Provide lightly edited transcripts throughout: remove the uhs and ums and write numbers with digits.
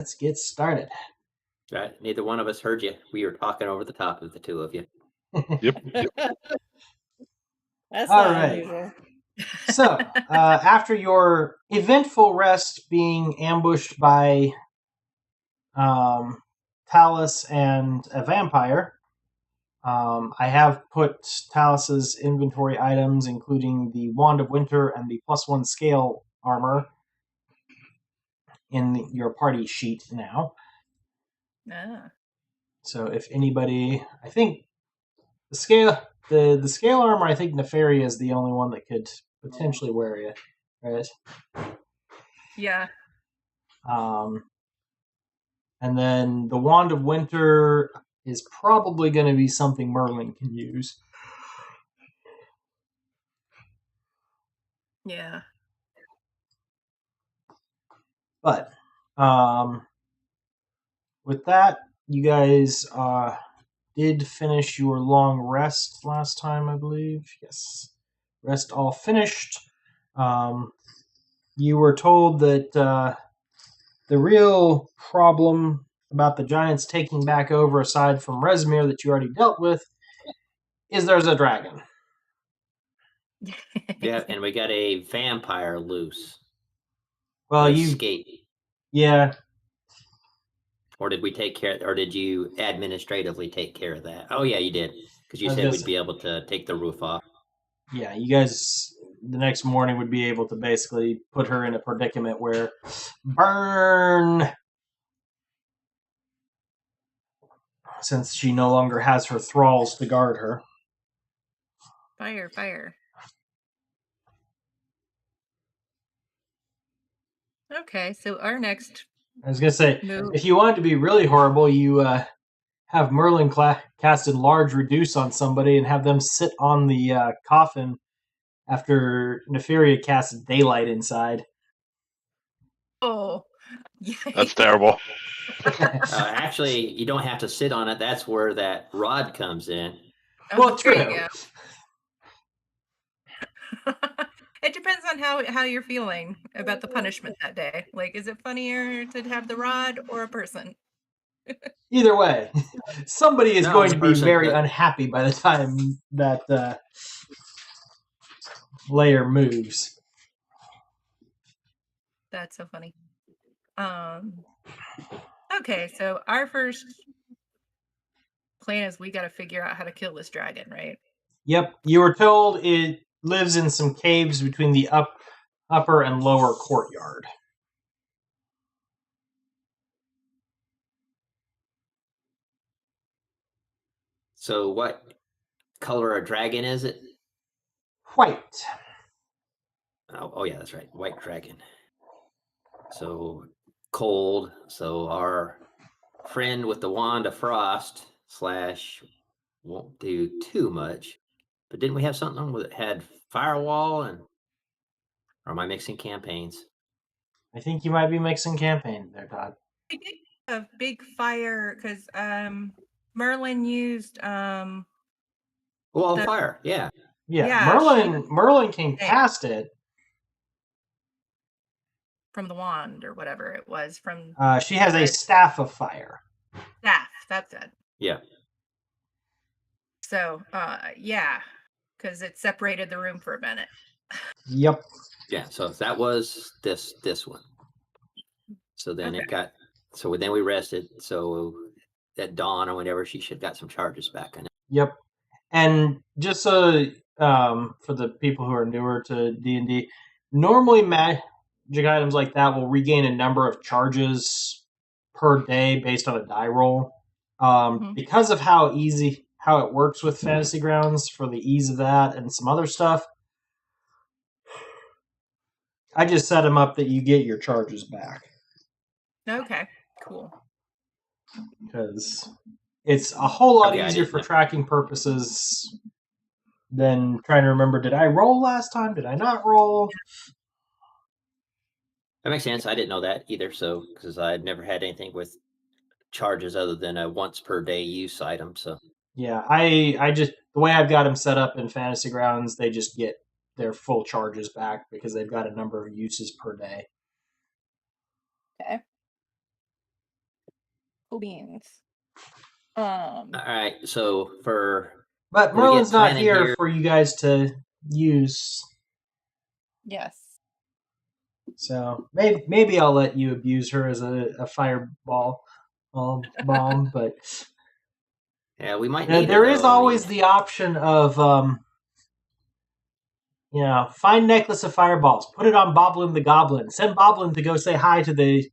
Let's get started. Right. Neither one of us heard you. We were talking over the top of the two of you. Yep. That's All not right. unusual. So, after your eventful rest being ambushed by Talus and a vampire, I have put Talus's inventory items, including the Wand of Winter and the +1 scale armor, in your party sheet now. Ah. So, if anybody, I think the scale armor, I think Nefaria is the only one that could potentially wear it, right? Yeah. And then the Wand of Winter is probably going to be something Merlin can use. Yeah. But with that, you guys did finish your long rest last time, I believe. Yes. Rest all finished. You were told that the real problem about the giants taking back over, aside from Rezmir that you already dealt with, is there's a dragon. Yeah, and we got a vampire loose. Well, An you escape. Yeah. Or did we take care? Or did you administratively take care of that? Oh yeah, you did, because you I was said gonna we'd say- be able to take the roof off. Yeah, you guys the next morning would be able to basically put her in a predicament where burn, since she no longer has her thralls to guard her. Fire. Okay, so our next I was gonna say, move. if you wanted to be really horrible, you have Merlin cast Enlarge Reduce on somebody and have them sit on the coffin after Nefaria casts Daylight inside. Oh, That's terrible. Actually, you don't have to sit on it. That's where that rod comes in. Well, there you true. go. It depends on how you're feeling about the punishment that day. Like, is it funnier to have the rod or a person? Either way, somebody is No, going the to be person very that- unhappy by the time that layer moves. That's so funny. Okay, so our first plan is we got to figure out how to kill this dragon, right? Yep, you were told it lives in some caves between the upper and lower courtyard. So what color a dragon is it? White. Oh yeah, that's right. White dragon. So cold. So our friend with the wand of frost / won't do too much. But didn't we have something that had firewall and? Or am I mixing campaigns? I think you might be mixing campaign there, Todd. I think a big fire because Merlin used Wall of fire. Yeah. Yeah, Merlin can cast it. From the wand or whatever it was from. She has a staff of fire. Staff. That's it. Yeah. So, yeah, because it separated the room for a minute. Yep. Yeah. So that was this one. So then it got. So then we rested. So at dawn or whenever she should got some charges back on it. Yep. And just so for the people who are newer to D&D, normally magic items like that will regain a number of charges per day based on a die roll. Because of how it works with Fantasy Grounds for the ease of that and some other stuff, I just set them up that you get your charges back. Okay, cool. Because it's a whole lot easier for tracking purposes than trying to remember, did I roll last time? Did I not roll? That makes sense. I didn't know that either. So, because I'd never had anything with charges other than a once per day use item. So, yeah, I just, the way I've got them set up in Fantasy Grounds, they just get their full charges back because they've got a number of uses per day. Okay. Cool beans. All right, so for But when we get Merlin's not planning here here- for you guys to use. Yes. So maybe I'll let you abuse her as a fireball bomb, but yeah, we might need there it, is though. I always mean, the option of find necklace of fireballs, put it on Boblin the Goblin, send Boblin to go say hi to the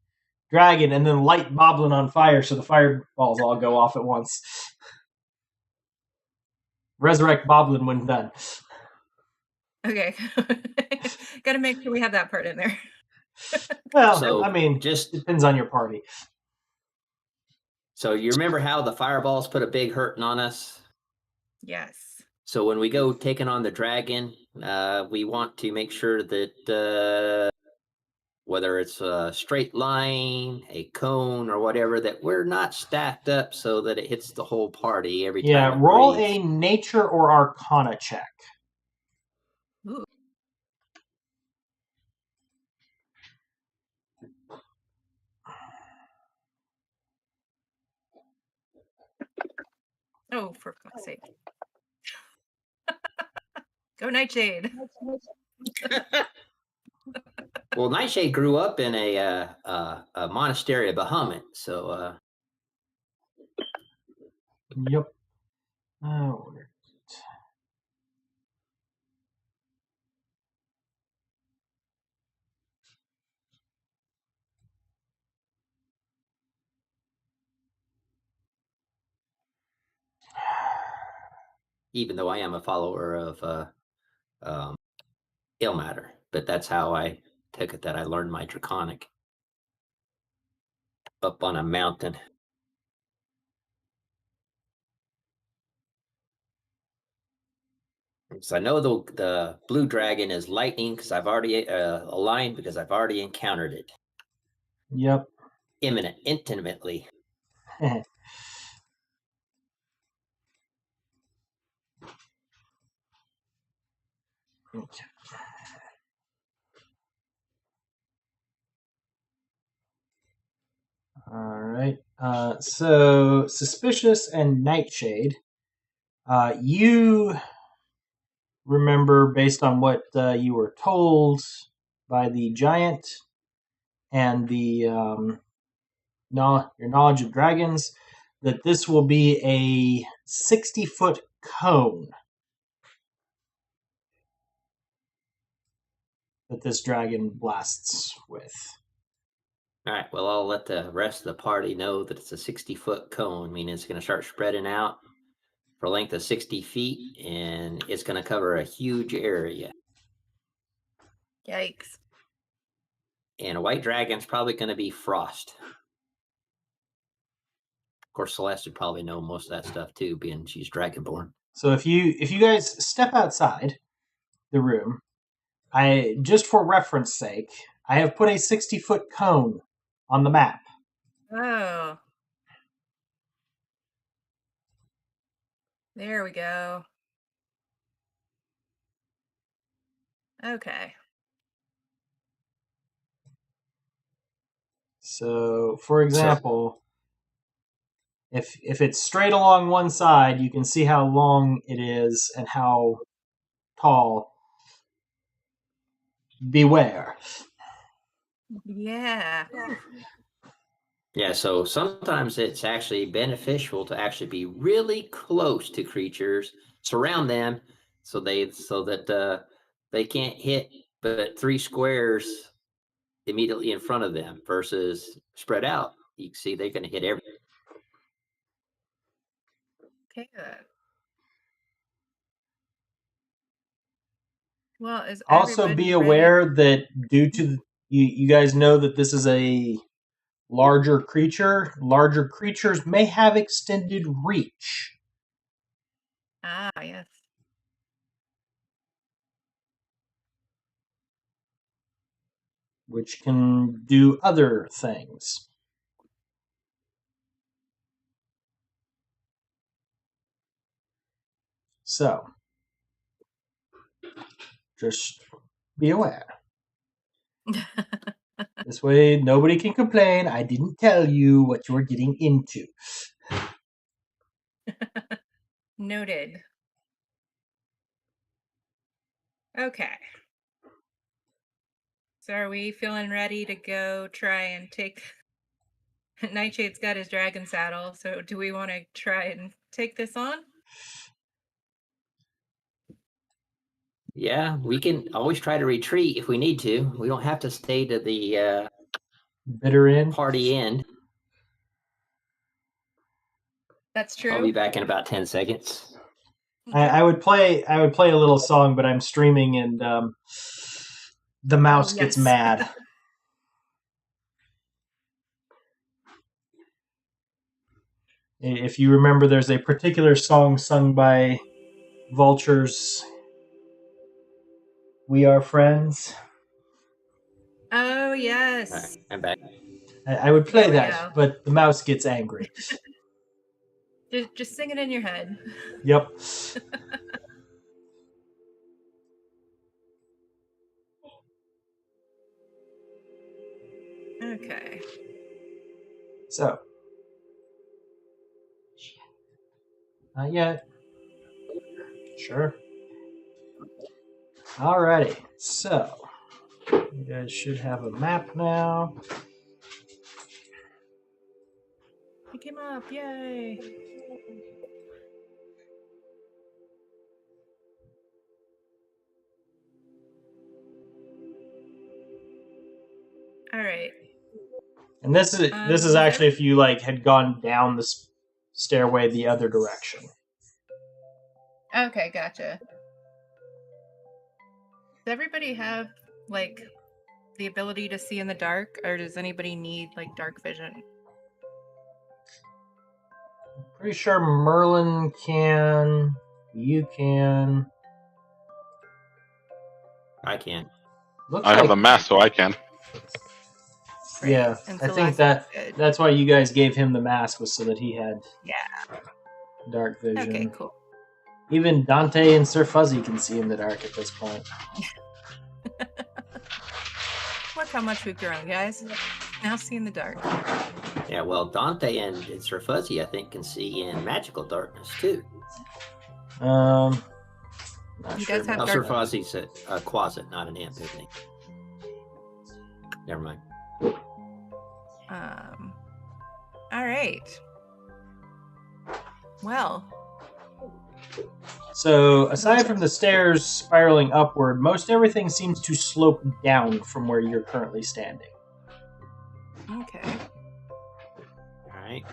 dragon, and then light Boblin on fire so the fireballs all go off at once. Resurrect Boblin when done. Okay. Got to make sure we have that part in there. Well, So, I mean, just- depends on your party. So you remember how the fireballs put a big hurting on us? Yes. So when we go taking on the dragon, we want to make sure that whether it's a straight line, a cone, or whatever, that we're not stacked up so that it hits the whole party every time. Yeah, it roll breathes. a nature or arcana check. Ooh. Oh, for fuck's sake. Go Nightshade. Well, Nightshade grew up in a monastery of Bahamut, so Yep. Oh, where is it? even though I am a follower of Ilmater, but that's how I took it that I learned my Draconic up on a mountain. So I know the blue dragon is lightning because I've already aligned because I've already encountered it Yep. intimately. Okay. All right. So Suspicious and Nightshade. You remember, based on what you were told by the giant and the your knowledge of dragons, that this will be a 60-foot cone that this dragon blasts with. All right, well, I'll let the rest of the party know that it's a 60-foot cone, meaning it's going to start spreading out for a length of 60 feet, and it's going to cover a huge area. Yikes. And a white dragon's probably going to be Frost. Of course, Celeste would probably know most of that stuff too, being she's dragonborn. So if you guys step outside the room, I just for reference sake, I have put a 60-foot cone on the map. Oh. There we go. Okay. So, for example, if it's straight along one side, you can see how long it is and how tall. Beware. Yeah. Yeah, so sometimes it's actually beneficial to actually be really close to creatures, surround them, so that they can't hit but 3 squares immediately in front of them versus spread out. You can see they're going to hit everything. Okay, good. Well, is Also, everybody be ready? aware that due to you guys know that this is a larger creature. Larger creatures may have extended reach. Ah, yes. Which can do other things. So, just be aware. This way, nobody can complain. I didn't tell you what you were getting into. Noted. Okay. So are we feeling ready to go try and take... Nightshade's got his dragon saddle, so do we want to try and take this on? Yeah, we can always try to retreat if we need to. We don't have to stay to the Bitter end. party end. That's true. I'll be back in about 10 seconds. I would play a little song, but I'm streaming and the mouse gets yes. mad. If you remember, there's a particular song sung by vultures. We are friends. Oh, All right, yes. I'm back. I would play There we that, go. but the mouse gets angry. Just sing it in your head. Yep. Okay. So. Not yet. Sure. Alrighty. So. You guys should have a map now. Pick him up. Yay. All right. And this is actually if you like had gone down the stairway the other direction. Okay, gotcha. Does everybody have like the ability to see in the dark, or does anybody need like dark vision? Pretty sure Merlin can. You can. I can. Looks I have like, the mask, so I can. Right. Yeah, And I think Celeste's good. that's why you guys gave him the mask, was so that he had dark vision. Okay, cool. Even Dante and Sir Fuzzy can see in the dark at this point. Look how much we've grown, guys. Now see in the dark. Yeah, well, Dante and Sir Fuzzy, I think, can see in magical darkness, too. Not He sure does have about Sir that. Fuzzy's a closet, not an imp, isn't he? Never mind. All right. Well, So, aside from the stairs spiraling upward, most everything seems to slope down from where you're currently standing. okay. All right.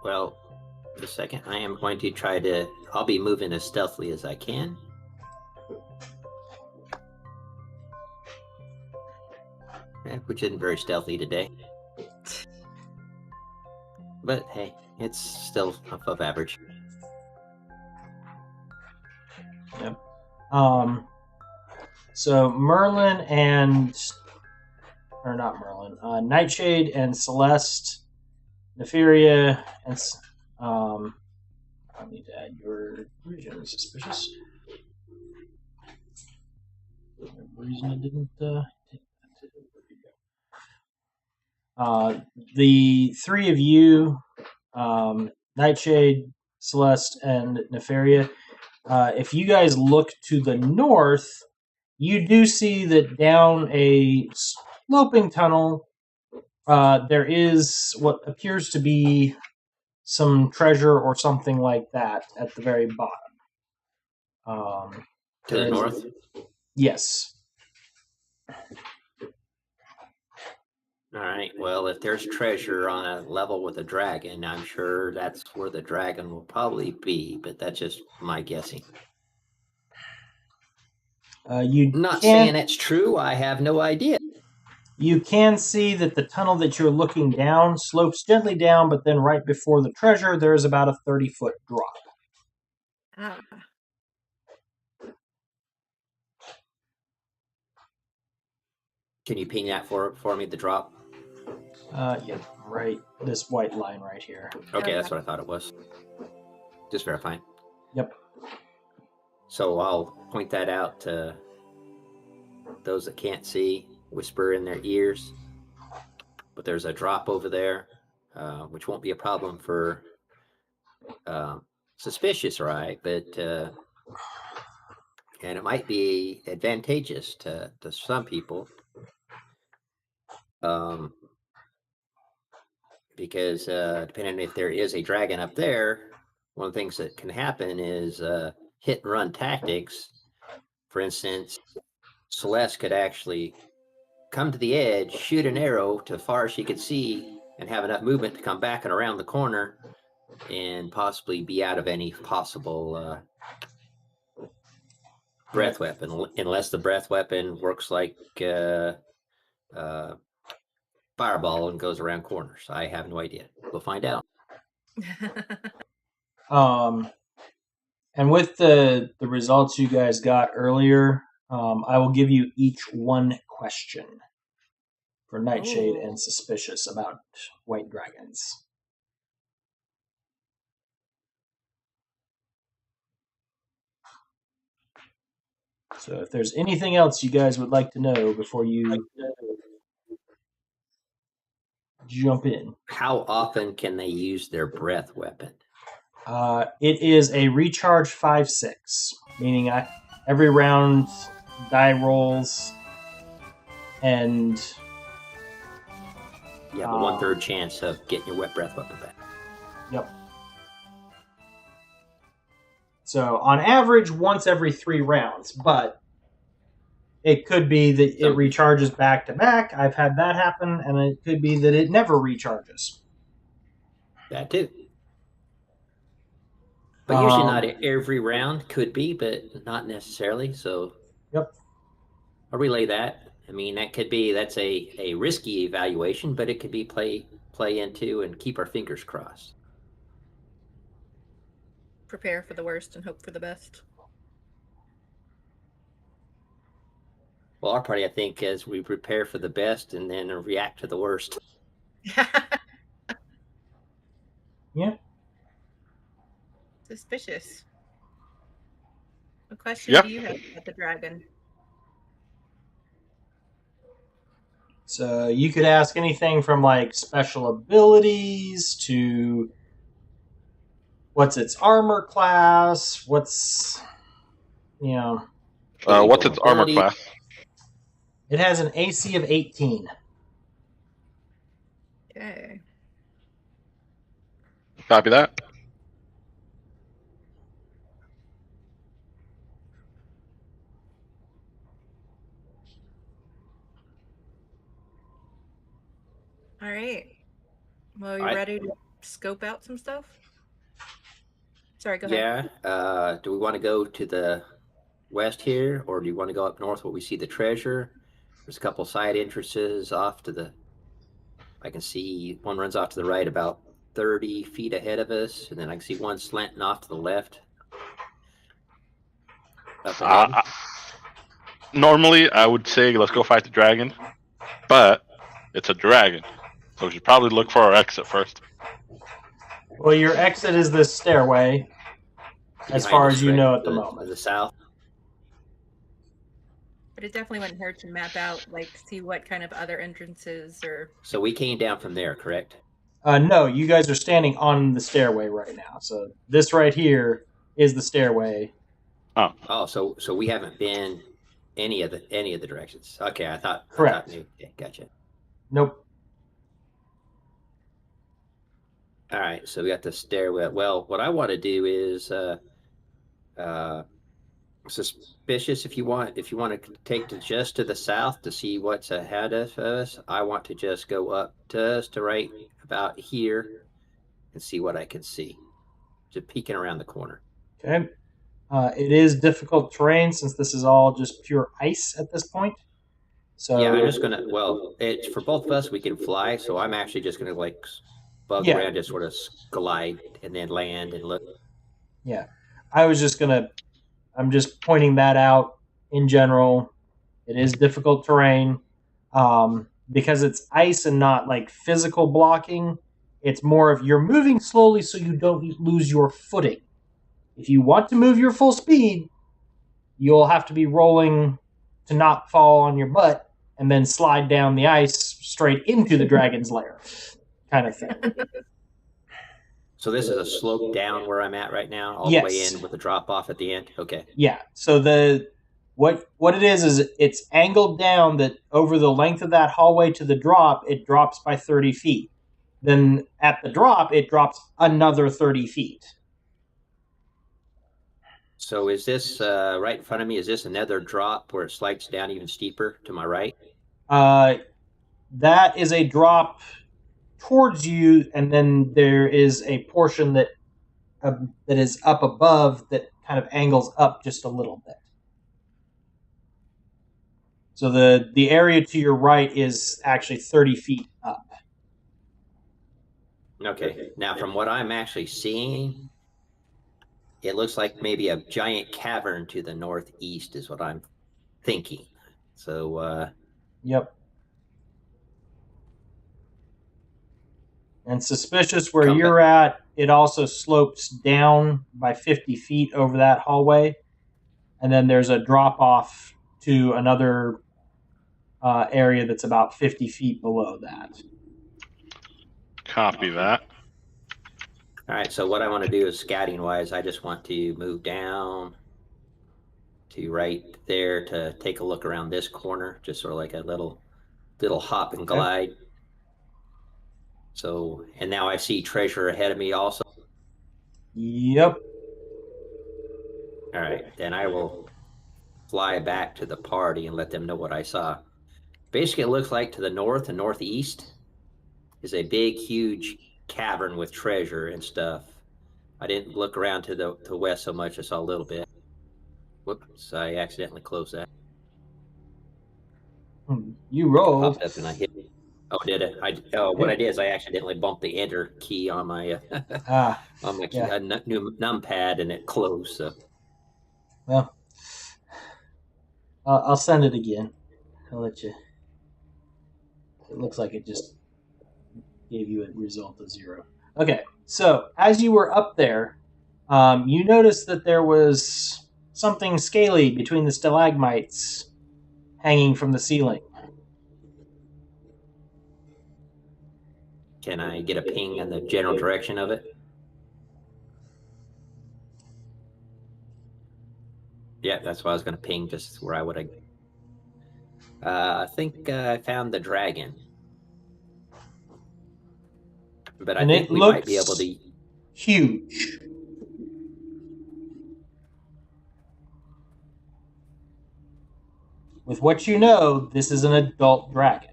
Well, the second I am going to try to... I'll be moving as stealthily as I can. Which isn't very stealthy today. But hey, it's still above average. Yep. So Merlin and... Or not Merlin. Nightshade and Celeste, Neferia, and... I need to add your region. Suspicious. For some reason I didn't take that. Where'd it go? The three of you, Nightshade, Celeste, and Neferia, if you guys look to the north, you do see that down a sloping tunnel, there is what appears to be some treasure or something like that at the very bottom. To the north? Yes. All right. Well, if there's treasure on a level with a dragon, I'm sure that's where the dragon will probably be, but that's just my guessing. You I'm not can- saying it's true. I have no idea. You can see that the tunnel that you're looking down slopes gently down, but then right before the treasure, there is about a 30-foot drop. Ah. Can you ping that for me, the drop? Yeah, right. This white line right here. Okay, that's what I thought it was. Just verifying. Yep. So I'll point that out to those that can't see, whisper in their ears. but there's a drop over there, which won't be a problem for suspicious, right? But and it might be advantageous to some people, because depending on if there is a dragon up there, one of the things that can happen is hit and run tactics. For instance, Celeste could actually come to the edge, shoot an arrow to far as she could see, and have enough movement to come back and around the corner and possibly be out of any possible breath weapon, unless the breath weapon works like fireball and goes around corners. I have no idea. We'll find out. And with the results you guys got earlier, I will give you each one question for Nightshade and Suspicious about white dragons. So if there's anything else you guys would like to know before you jump in. How often can they use their breath weapon? It is a recharge 5/6, meaning every round die rolls and You have a 1/3 chance of getting your wet breath weapon back. Yep. So on average, once every 3 rounds, but it could be that it recharges back to back. I've had that happen, and it could be that it never recharges. That too. But usually not every round. Could be, but not necessarily. So Yep. I'll relay that. I mean, that's a risky evaluation, but it could be play into and keep our fingers crossed. Prepare for the worst and hope for the best. Well, our party, I think, is we prepare for the best and then react to the worst. Yeah. Suspicious. What question do you have about the dragon? So you could ask anything from like special abilities to what's its armor class, what's what's its armor class? It has an AC of 18. Okay. Copy that. All right. Well, you ready to scope out some stuff? Sorry, go ahead. Yeah. Do we want to go to the west here, or do you want to go up north where we see the treasure? There's a couple side entrances off to the... I can see one runs off to the right about 30 feet ahead of us, and then I can see one slanting off to the left. Normally, I would say let's go fight the dragon, but it's a dragon, so we should probably look for our exit first. Well, your exit is this stairway, as far as you know at the moment. To the south. But it definitely wouldn't hurt to map out, like, see what kind of other entrances or... So we came down from there, correct? No, you guys are standing on the stairway right now. So this right here is the stairway. Oh, so we haven't been any of the directions. Okay, I thought. Correct. Okay, gotcha. Nope. All right, so we got the stairway. Well, what I want to do is Suspicious. If you want to take just to the south to see what's ahead of us, I want to just go up just to right about here and see what I can see. Just peeking around the corner. Okay. It is difficult terrain since this is all just pure ice at this point. So yeah, I'm just gonna. Well, it's for both of us. We can fly, so I'm actually just gonna bug around, just sort of glide and then land and look. Yeah, I'm just pointing that out in general. It is difficult terrain because it's ice and not like physical blocking. It's more of you're moving slowly so you don't lose your footing. If you want to move your full speed, you'll have to be rolling to not fall on your butt and then slide down the ice straight into the dragon's lair, kind of thing. So this is a slope down where I'm at right now, all the way Yes. in with a drop off at the end. Okay. Yeah. So what it is it's angled down that over the length of that hallway to the drop, it drops by 30 feet. Then at the drop, it drops another 30 feet. So is this right in front of me? Is this another drop where it slides down even steeper to my right? That is a drop towards you, and then there is a portion that is up above that kind of angles up just a little bit. So the area to your right is actually 30 feet up. Okay. Now, from what I'm actually seeing, it looks like maybe a giant cavern to the northeast is what I'm thinking. So, Yep. And suspicious where Come you're at, it also slopes down by 50 feet over that hallway. And then there's a drop off to another area that's about 50 feet below that. Copy that. all right. So what I want to do is scouting wise, I just want to move down to right there to take a look around this corner, just sort of like a little hop and glide. So, and now I see treasure ahead of me also. Yep. All right, then I will fly back to the party and let them know what I saw. Basically, it looks like to the north and northeast is a big, huge cavern with treasure and stuff. I didn't look around to the west so much. I saw a little bit. Whoops, I accidentally closed that. You rolled. Popped up and I hit it. Oh, did it? What I did is I accidentally bumped the enter key on my new numpad and it closed. So, well, I'll send it again. I'll let you. It looks like it just gave you a result of 0. Okay, so as you were up there, you noticed that there was something scaly between the stalagmites hanging from the ceiling. can I get a ping in the general direction of it? Yeah, that's what I was going to ping, just where I would have. I think I found the dragon. But I And think it we might looks be able to. huge. With what you know, this is an adult dragon.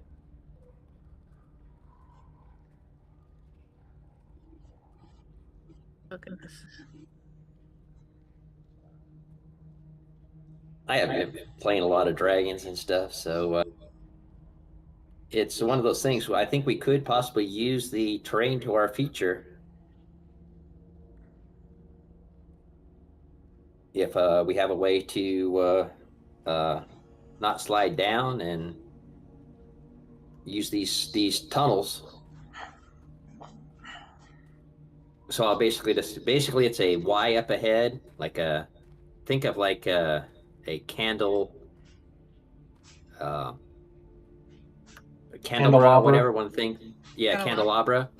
Oh, goodness. I have been playing a lot of dragons and stuff, so it's one of those things where I think we could possibly use the terrain to our feature if we have a way to not slide down and use these tunnels. So I'll basically it's a Y up ahead, like think of like a candle. Candelabra, whatever one thing. Yeah, candelabra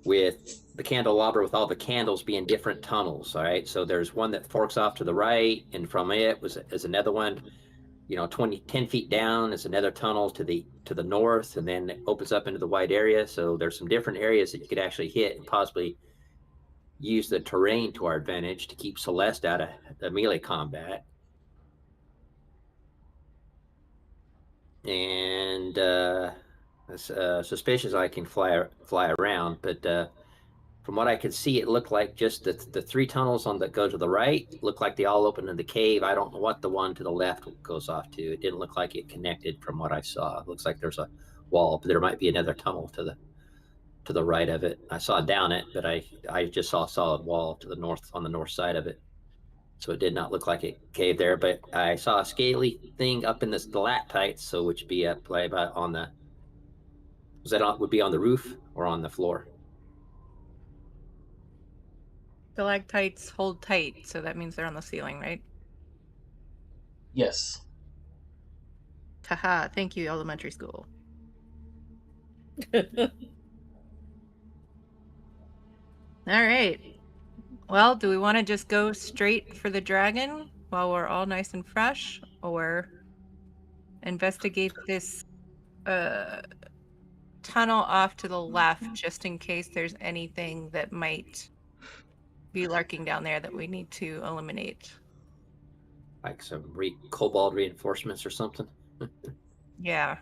with the candelabra with all the candles being different tunnels. All right, so there's one that forks off to the right, and from it is another one. 10 feet down is another tunnel to the north, and then it opens up into the wide area. So there's some different areas that you could actually hit and possibly use the terrain to our advantage to keep Celeste out of the melee combat. And suspicious I can fly around, but from what I could see, it looked like just the 3 tunnels that go to the right look like they all open in the cave. I don't know what the one to the left goes off to. It didn't look like it connected from what I saw. It looks like there's a wall, but there might be another tunnel to the right of it. I saw down it, but I just saw a solid wall to the north on the north side of it. So it did not look like it caved there, but I saw a scaly thing up in the stalactites, so which would be up about on the. Would be on the roof or on the floor? Stalactites hold tight, so that means they're on the ceiling, right? Yes. Haha, thank you, elementary school. All right. Well, do we want to just go straight for the dragon while we're all nice and fresh, or investigate this tunnel off to the left just in case there's anything that might be lurking down there that we need to eliminate? Like some cobalt reinforcements or something. Yeah.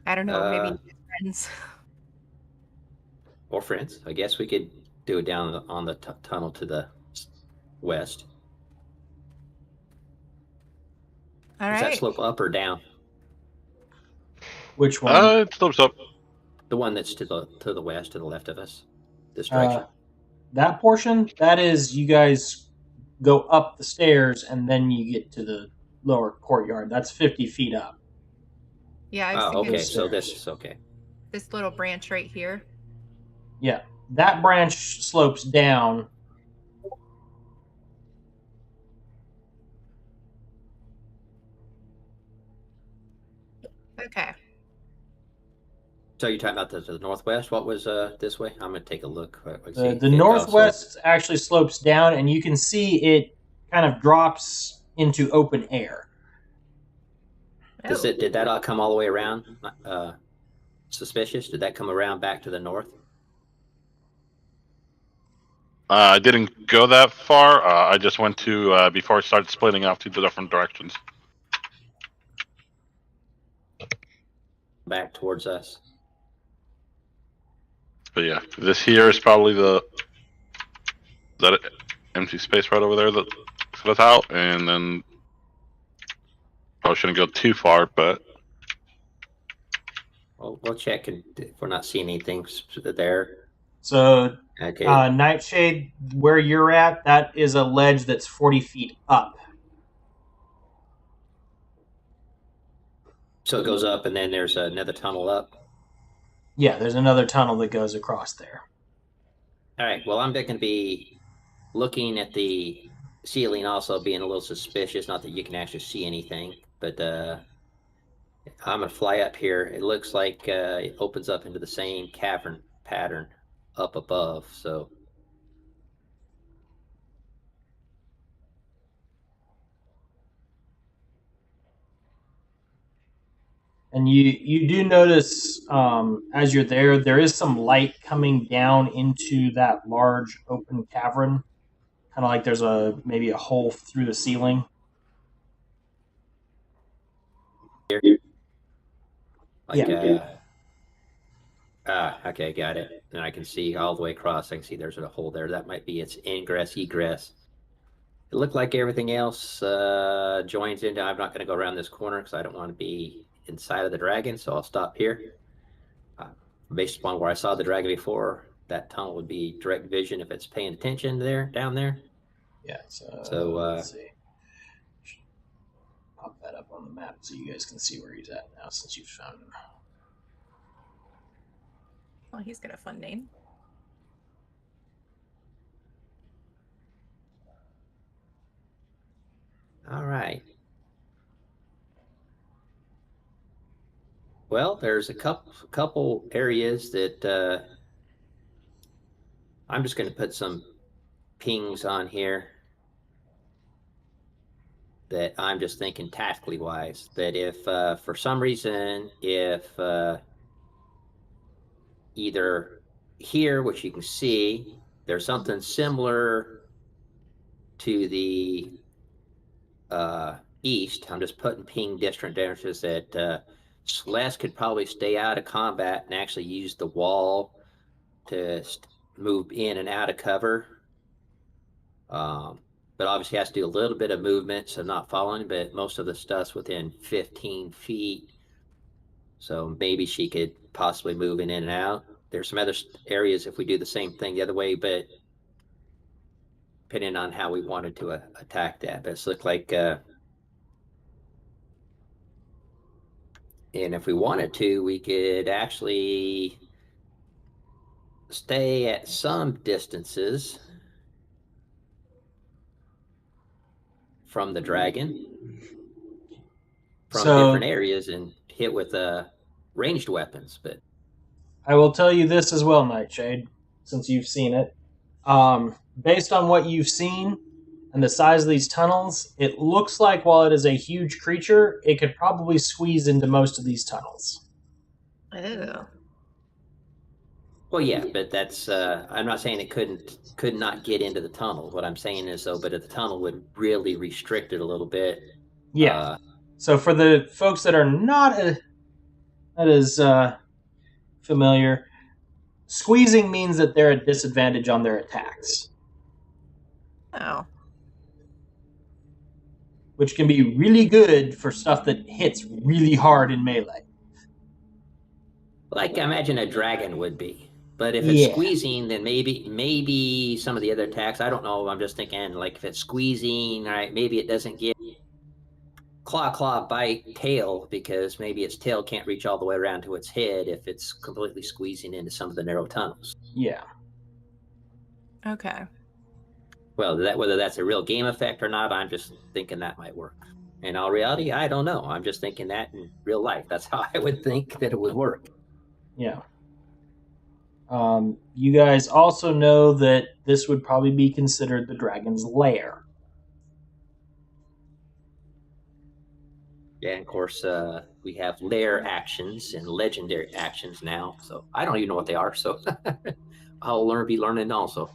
I don't know, maybe friends. Or friends. I guess we could do it down on the tunnel to the west. All Does that right. slope up or down? Which one? It slopes up. The one that's to the west, to the left of us. This direction. That portion, that is, you guys go up the stairs and then you get to the lower courtyard. That's 50 feet up. Yeah, I was Oh, thinking okay. So this is okay. this little branch right here. Yeah, that branch slopes down. Okay. So you're talking about the northwest? What was this way? I'm gonna take a look. The northwest actually slopes down, and you can see it kind of drops into open air. Did that all come all the way around? Suspicious? Did that come around back to the north? I didn't go that far. I just went to before it started splitting off to the different directions. Back towards us. But yeah, this here is probably that empty space right over there that split out, and then probably shouldn't go too far, but Well, we'll check and if we're not seeing anything there. So, Okay. Nightshade, where you're at, that is a ledge that's 40 feet up. So it goes up, and then there's another tunnel up. Yeah, there's another tunnel that goes across there. All right. Well, I'm going to be looking at the ceiling, also being a little suspicious. Not that you can actually see anything, but I'm going to fly up here. It looks like it opens up into the same cavern pattern up above. So. And you do notice as you're there is some light coming down into that large open cavern. Kind of like there's maybe a hole through the ceiling. Okay, got it. And I can see all the way across. I can see there's a hole there. That might be its ingress, egress. It looked like everything else joins into. I'm not going to go around this corner because I don't want to be inside of the dragon, so I'll stop here. Based upon where I saw the dragon before, that tunnel would be direct vision if it's paying attention down there. Yeah, so let's see. Pop that up on the map so you guys can see where he's at now since you've found him. Well, he's got a fun name. All right. Well, there's a couple areas that I'm just going to put some pings on here that I'm just thinking tactically wise, that if for some reason, if either here, which you can see, there's something similar to the east, I'm just putting ping distant differences that Celeste could probably stay out of combat and actually use the wall to move in and out of cover. But obviously has to do a little bit of movement, so not following, but most of the stuff's within 15 feet. So maybe she could possibly move in and out. There's some other areas if we do the same thing the other way, but depending on how we wanted to attack that. But it's looked like, and if we wanted to, we could actually stay at some distances from the dragon from So- different areas and hit with ranged weapons. But I will tell you this as well, Nightshade, since you've seen it. Based on what you've seen and the size of these tunnels, it looks like while it is a huge creature, it could probably squeeze into most of these tunnels. Ew. well, yeah, but that's I'm not saying it could not get into the tunnel. What I'm saying is though, but if the tunnel would really restrict it a little bit. Yeah. So for the folks that are not as familiar, squeezing means that they're at disadvantage on their attacks, Oh. which can be really good for stuff that hits really hard in melee. Like I imagine a dragon would be. But if it's Yeah. squeezing, then maybe some of the other attacks, I don't know. I'm just thinking like if it's squeezing, right, maybe it doesn't get claw, bite, tail, because maybe its tail can't reach all the way around to its head if it's completely squeezing into some of the narrow tunnels. Yeah. Okay. Well, whether that's a real game effect or not, I'm just thinking that might work. In all reality, I don't know. I'm just thinking that in real life. That's how I would think that it would work. Yeah. You guys also know that this would probably be considered the dragon's lair. Yeah, and of course, we have lair actions and legendary actions now. So I don't even know what they are. So I'll be learning also.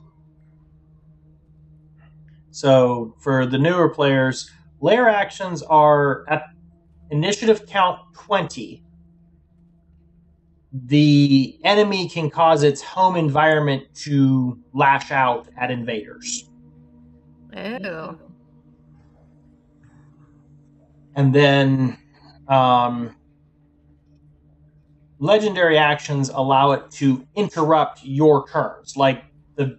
So for the newer players, lair actions are at initiative count 20. The enemy can cause its home environment to lash out at invaders. Ew. And then legendary actions allow it to interrupt your turns, like the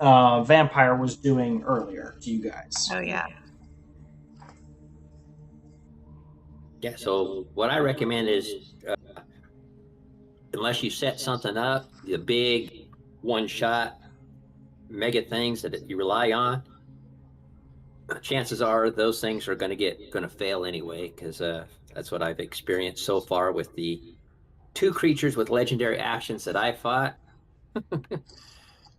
vampire was doing earlier to you guys. Oh yeah. Yeah, so what I recommend is unless you set something up, the big one-shot mega things that you rely on, chances are those things are going to fail anyway, because that's what I've experienced so far with the 2 creatures with legendary actions that I fought.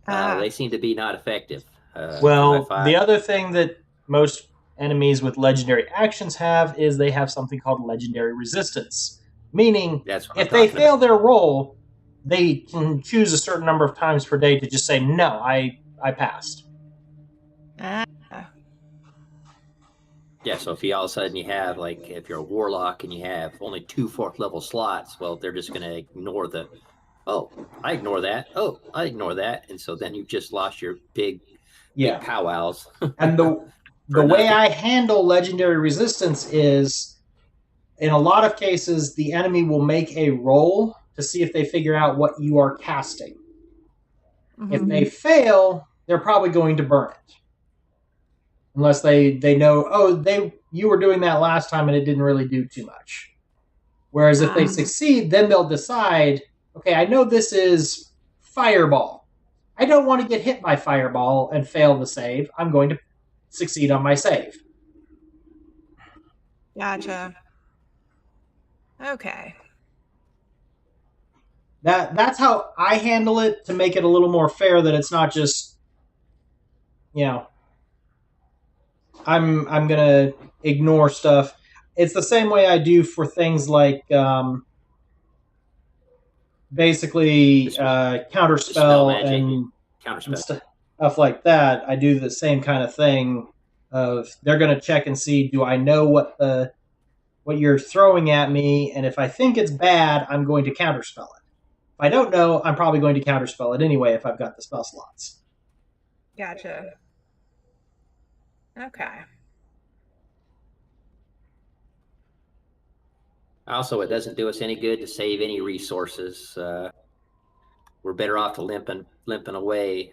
They seem to be not effective. The other thing that most enemies with legendary actions have is they have something called legendary resistance. Meaning, if they fail their roll, they can choose a certain number of times per day to just say, no, I passed. Yeah, so if you all of a sudden you have, like, if you're a warlock and you have only 2 4th level slots, well, they're just going to ignore I ignore that. Oh, I ignore that. And so then you've just lost your big powwows. And the way I handle legendary resistance is, in a lot of cases, the enemy will make a roll to see if they figure out what you are casting. Mm-hmm. If they fail, they're probably going to burn it. Unless they know, you were doing that last time and it didn't really do too much. Whereas if they succeed, then they'll decide, okay, I know this is fireball. I don't want to get hit by fireball and fail the save. I'm going to succeed on my save. Gotcha. Okay. That's how I handle it, to make it a little more fair, that it's not just, I'm gonna ignore stuff. It's the same way I do for things like basically counterspell and stuff like that. I do the same kind of thing. Of they're gonna check and see, do I know what you're throwing at me, and if I think it's bad, I'm going to counterspell it. If I don't know, I'm probably going to counterspell it anyway if I've got the spell slots. Gotcha. Okay. Also, it doesn't do us any good to save any resources. We're better off to limping away,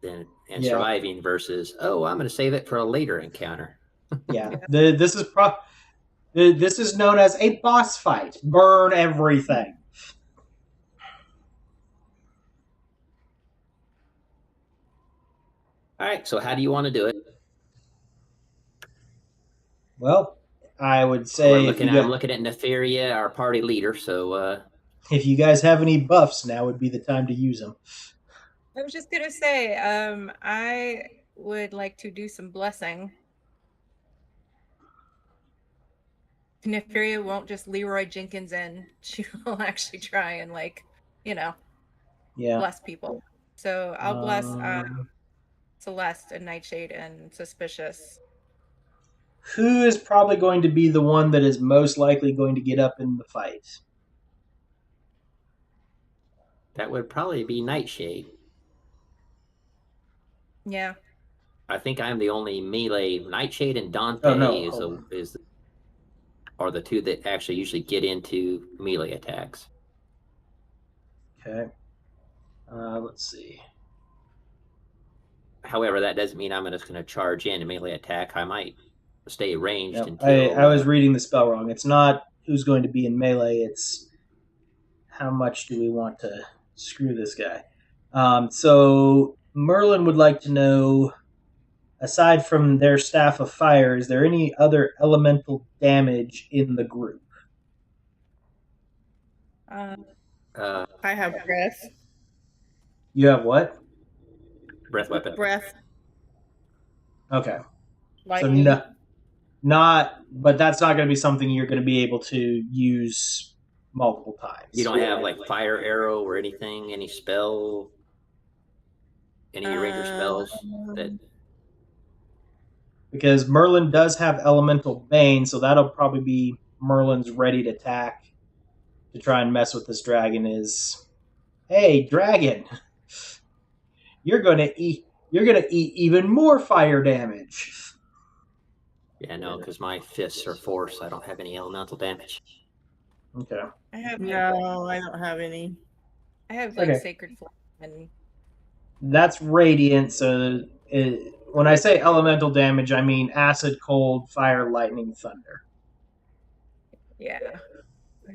and surviving versus, I'm going to save it for a later encounter. Yeah, this is known as a boss fight. Burn everything. All right, so how do you want to do it? Well, I would We're say looking I'm looking at Nefaria, our party leader. So if you guys have any buffs, now would be the time to use them. I was just gonna say, I would like to do some blessing. Nefaria won't just Leroy Jenkins in. She will actually try and Yeah. bless people. So I'll bless Um, Celeste and Nightshade and Suspicious. who is probably going to be the one that is most likely going to get up in the fight? that would probably be Nightshade. Yeah. I think I'm the only melee. Nightshade and Dante Oh no. are the two that actually usually get into melee attacks. Okay. Let's see. However, that doesn't mean I'm just going to charge in a melee attack. I might stay ranged No, until. I was reading the spell wrong. It's not who's going to be in melee. It's how much do we want to screw this guy. So Merlin would like to know, aside from their staff of fire, is there any other elemental damage in the group? Uh, I have breath. You have what? breath weapon. Breath. Okay. Lightning. So but that's not going to be something you're going to be able to use multiple times. You don't have like fire arrow or anything, any spell, any ranger spells that. Because Merlin does have elemental bane, so that'll probably be Merlin's ready to attack to try and mess with this dragon. Is, hey dragon, you're gonna eat even more fire damage. Yeah, no, because my fists are force. I don't have any elemental damage. Okay. I have No, I don't have any. I have Okay. Sacred Flame and That's radiant, so when I say elemental damage, I mean acid, cold, fire, lightning, thunder. yeah.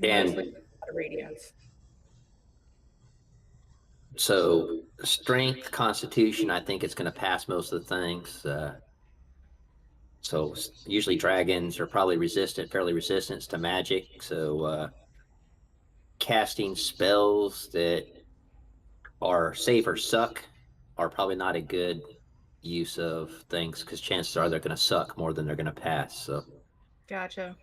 And Radiance. so strength, constitution, I think it's going to pass most of the things. So usually dragons are probably fairly resistant to magic. So casting spells that are save or suck are probably not a good use of things because chances are they're going to suck more than they're going to pass. So, Gotcha.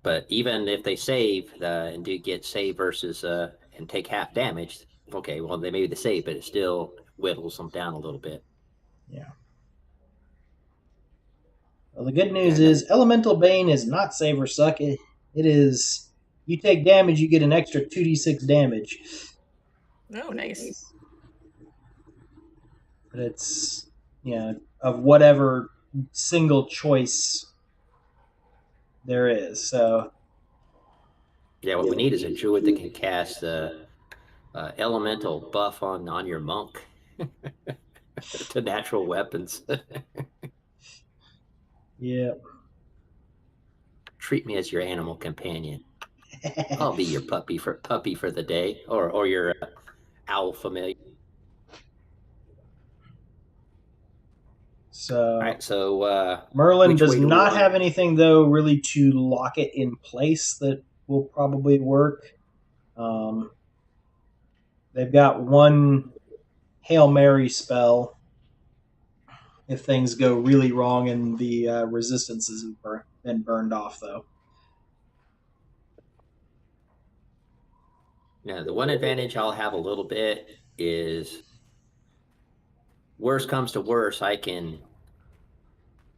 but even if they save and do get save versus and take half damage, okay, well maybe they save, but it still whittles them down a little bit. Yeah. Well, the good news is elemental bane is not save or suck. It is, you take damage, you get an extra 2d6 damage. Oh, nice. But it's, of whatever single choice there is. So yeah, what we need is a druid that can cast elemental buff on your monk to natural weapons. yeah. Treat me as your animal companion. I'll be your puppy for the day, or your owl familiar. So, all right, so Merlin does not have anything though really to lock it in place that will probably work. They've got one Hail Mary spell if things go really wrong and the resistances have been burned off, though. Yeah, the one advantage I'll have a little bit is worst comes to worst, I can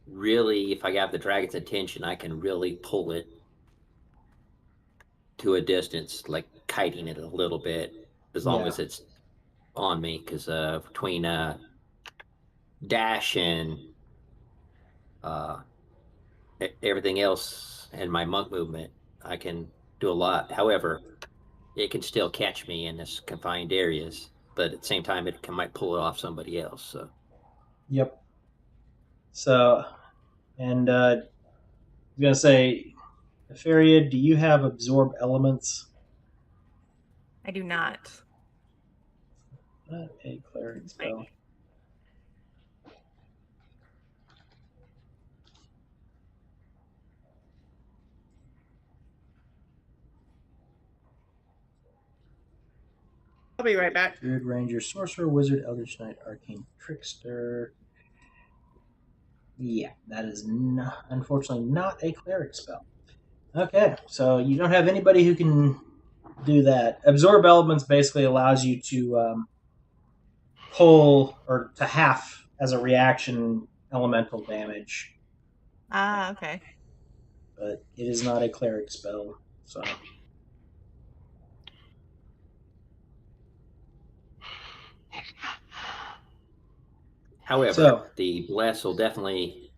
really, if I have the dragon's attention, I can really pull it to a distance, like kiting it a little bit, as long as it's on me, because between dash and everything else and my monk movement, I can do a lot. However, it can still catch me in this confined areas, but at the same time, it might pull it off somebody else. So. Yep. So, and I was gonna say, Nefaria, do you have absorb elements? I do not. Not a cleric spell. be right back. Druid, Ranger, Sorcerer, Wizard, Eldritch Knight, Arcane Trickster. Yeah, that is unfortunately not a cleric spell. Okay, so you don't have anybody who can do that. Absorb Elements basically allows you to pull or to half as a reaction elemental damage, Ah, okay. but it is not a cleric spell. So However, the bless will definitely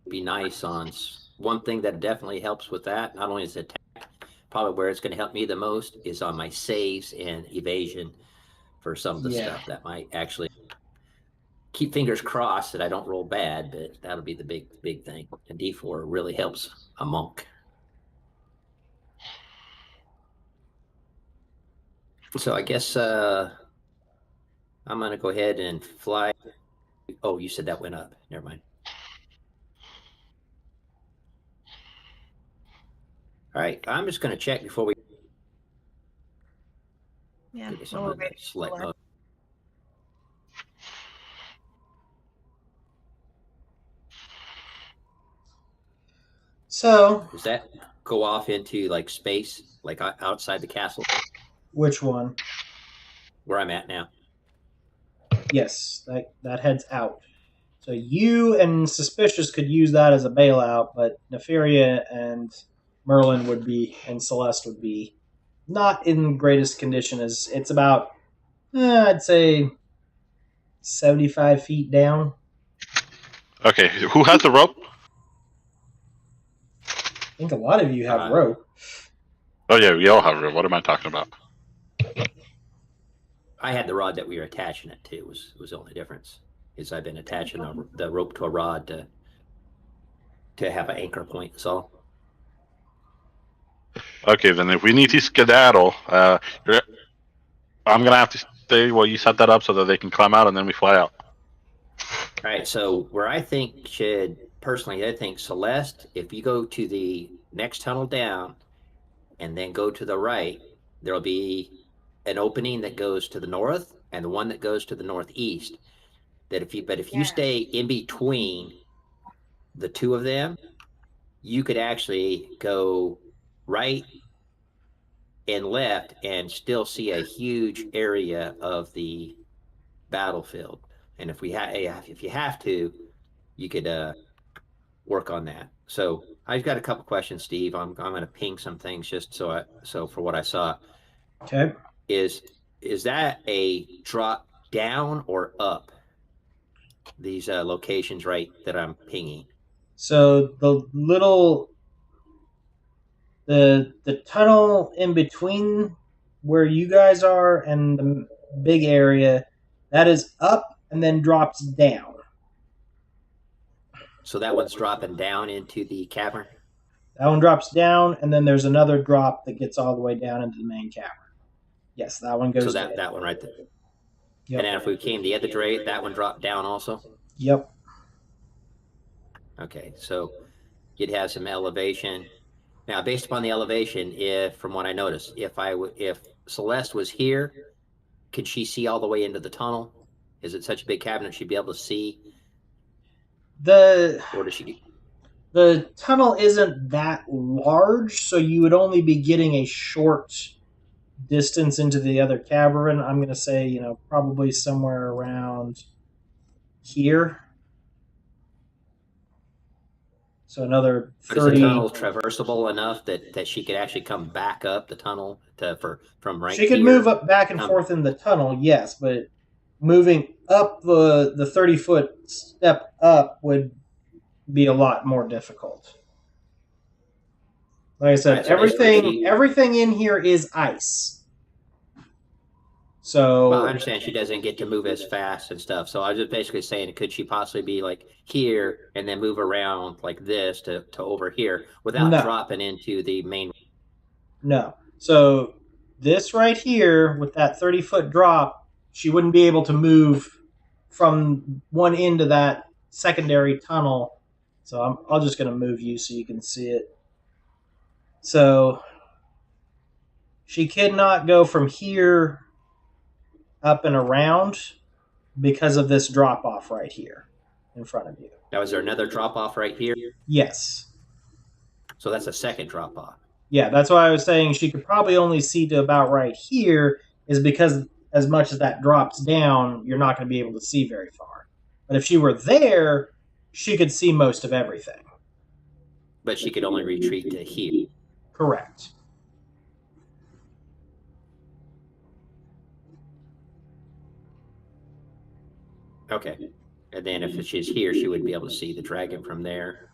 be nice on one thing that definitely helps with that. Not only is attack, probably where it's going to help me the most is on my saves and evasion for some of the stuff that might actually keep fingers crossed that I don't roll bad, but that'll be the big thing. And D4 really helps a monk. So I guess I'm going to go ahead and fly. Oh, you said that went up. Never mind. All right, I'm just going to check before we. Yeah. Select mode. So does that go off into like space, like outside the castle? Which one? Where I'm at now. Yes, that heads out. So you and Suspicious could use that as a bailout, but Nefaria and Merlin would be, and Celeste would be not in greatest condition. As it's about, I'd say, 75 feet down. Okay, who has the rope? I think a lot of you have rope. Oh yeah, we all have rope. What am I talking about? I had the rod that we were attaching it to. Was the only difference. Is I've been attaching the rope to a rod to have an anchor point. That's all. Okay, then if we need to skedaddle, I'm gonna have to stay while you set that up so that they can climb out, and then we fly out. All right. So where I think I think Celeste, if you go to the next tunnel down, and then go to the right, there'll be an opening that goes to the north and the one that goes to the northeast. If you stay in between the two of them, you could actually go right and left and still see a huge area of the battlefield. And if you have to, you could work on that. So I've got a couple questions, Steve. I'm going to ping some things just so for what I saw. Okay. Is that a drop down or up? These locations right that I'm pinging. So the tunnel in between where you guys are and the big area, that is up and then drops down. So that one's dropping down into the cavern? That one drops down, and then there's another drop that gets all the way down into the main cavern. Yes, that one goes down. So that one right there. Yep. And then if we came the other way, that one dropped down also? Yep. Okay, so you'd have some elevation. Now, based upon the elevation, from what I noticed, if Celeste was here, could she see all the way into the tunnel? Is it such a big cabinet she'd be able to see? Or does she? The tunnel isn't that large, so you would only be getting a short distance into the other cavern. I'm going to say, probably somewhere around here. So another 30. Is the tunnel traversable enough that she could actually come back up the tunnel from right here? She could move up back and forth in the tunnel, yes, but moving up the 30-foot step up would be a lot more difficult. Like I said, everything in here is ice. So I understand she doesn't get to move as fast and stuff. So I was just basically saying, could she possibly be like here and then move around like this to over here without dropping into the main? No. So this right here with that 30-foot drop, she wouldn't be able to move from one end of that secondary tunnel. So I'm just going to move you so you can see it. So she could not go from here up and around because of this drop off right here in front of you. Now, is there another drop off right here? Yes. So that's a second drop off. Yeah, that's why I was saying she could probably only see to about right here, is because as much as that drops down, you're not going to be able to see very far. But if she were there, she could see most of everything. But she could only retreat to here. Correct. Okay. And then if she's here, she would be able to see the dragon from there.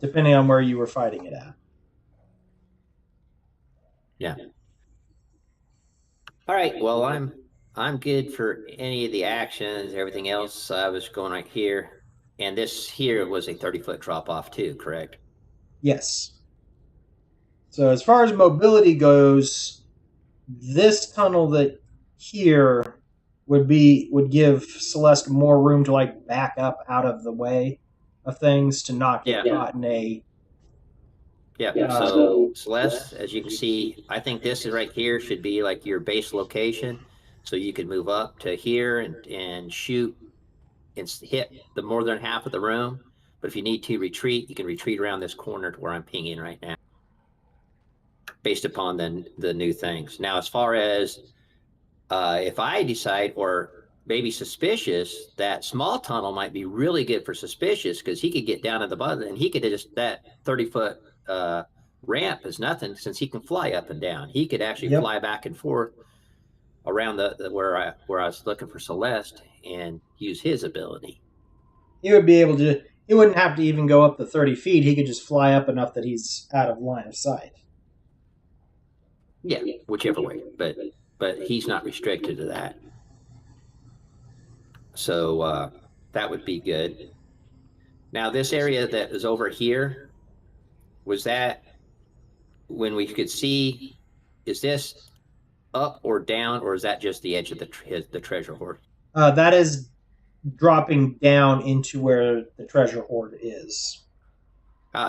Depending on where you were fighting it at. Yeah. All right. Well, I'm good for any of the actions. Everything else, I was going right here. And this here was a 30-foot drop off too, correct? Yes. So as far as mobility goes, this tunnel that here would give Celeste more room to like back up out of the way of things to not get caught in a. Yeah. So Celeste, as you can see, I think this is right here should be like your base location, so you could move up to here and shoot and hit the northern half of the room. But if you need to retreat, you can retreat around this corner to where I'm pinging right now, based upon the new things. Now, as far as if I decide, or maybe Suspicious, that small tunnel might be really good for Suspicious, because he could get down at the bottom and he could just, that 30-foot ramp is nothing, since he can fly up and down. He could actually fly back and forth around the where I was looking for Celeste and use his ability. He would be able to. He wouldn't have to even go up the 30 feet. He could just fly up enough that he's out of line of sight. Yeah, whichever way, but he's not restricted to that. So that would be good. Now, this area that is over here, was that when we could see, is this up or down, or is that just the edge of the treasure hoard? That is dropping down into where the treasure hoard is.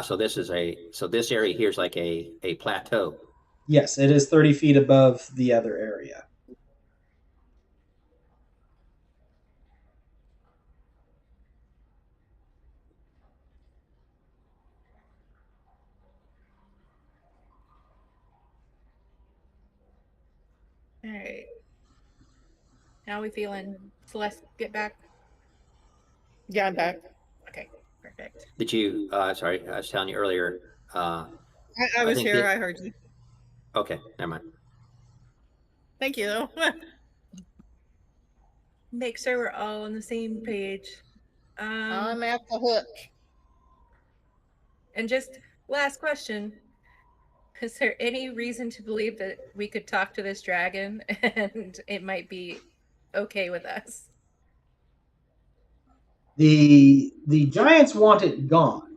So this area here is like a plateau. Yes, it is 30 feet above the other area. All right. How are we feeling? Celeste, get back. Yeah, I'm back. Okay, perfect. Did you? Sorry, I was telling you earlier. I was think here. I heard you. Okay, never mind. Thank you. Make sure we're all on the same page. I'm at the hook. And just last question. Is there any reason to believe that we could talk to this dragon and it might be okay with us? The giants want it gone.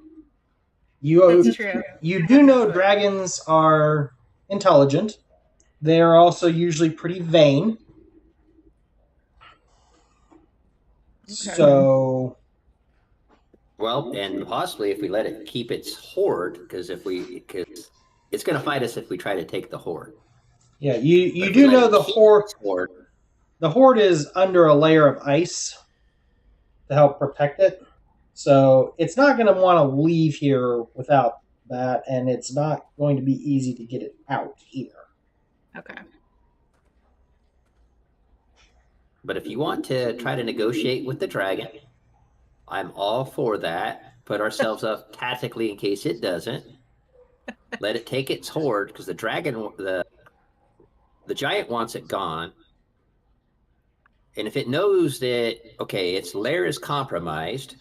That's true. You do know dragons are intelligent. They are also usually pretty vain. Okay. So, well, and possibly if we let it keep its hoard, because it's going to fight us if we try to take the hoard. Yeah, you do know the hoard. The hoard is under a layer of ice to help protect it. So it's not going to want to leave here without that, and it's not going to be easy to get it out either. Okay. But if you want to try to negotiate with the dragon, I'm all for that. Put ourselves up tactically in case it doesn't. Let it take its hoard, because the dragon, the giant wants it gone. And if it knows that, okay, its lair is compromised,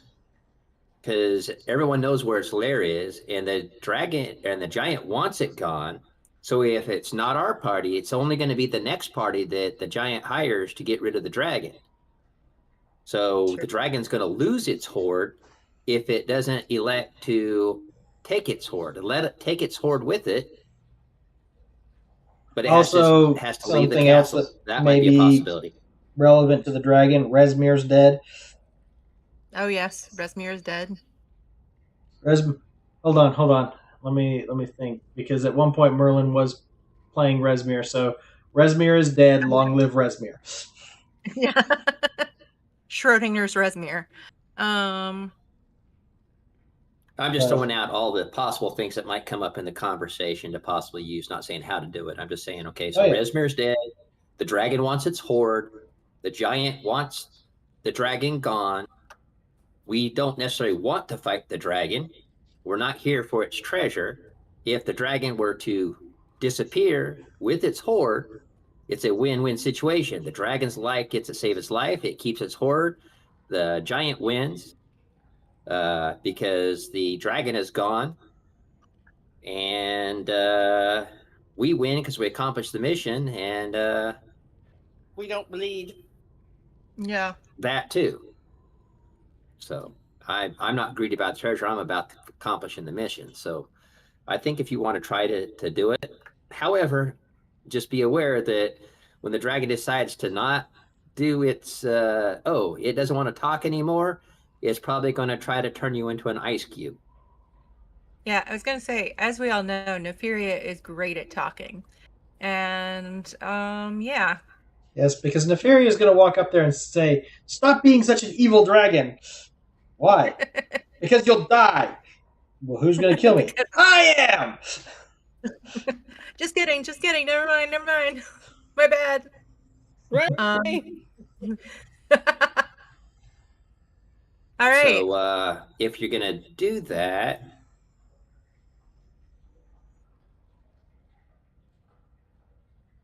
because everyone knows where its lair is, and the dragon and the giant wants it gone. So if it's not our party, it's only going to be the next party that the giant hires to get rid of the dragon. So the dragon's going to lose its hoard if it doesn't elect to take its hoard. Let it take its hoard with it. But it also has to leave the something castle. else that might be a possibility. Relevant to the dragon, Rezmir's dead. Oh yes, Rezmir is dead. Hold on. Let me think, because at one point Merlin was playing Rezmir. So Resmir is dead. Long live Resmir. Yeah. Schrodinger's Resmir. I'm just throwing out all the possible things that might come up in the conversation to possibly use, not saying how to do it. I'm just saying, okay, so Resmir's dead. The dragon wants its hoard. The giant wants the dragon gone. We don't necessarily want to fight the dragon. We're not here for its treasure. If the dragon were to disappear with its hoard, it's a win-win situation. The dragon's life gets to save its life. It keeps its hoard. The giant wins because the dragon is gone. And we win because we accomplished the mission. And we don't bleed. Yeah. That too. So I'm not greedy about the treasure. I'm about accomplishing the mission. So I think if you want to try to do it, however, just be aware that when the dragon decides to not do its, it doesn't want to talk anymore, it's probably going to try to turn you into an ice cube. Yeah, I was going to say, as we all know, Neferia is great at talking. And, yeah. Yes, because Neferia is going to walk up there and say, "Stop being such an evil dragon." Why? Because you'll die. Well, who's going to kill me? I am! Just kidding. Never mind. My bad. Right. All right. So if you're going to do that,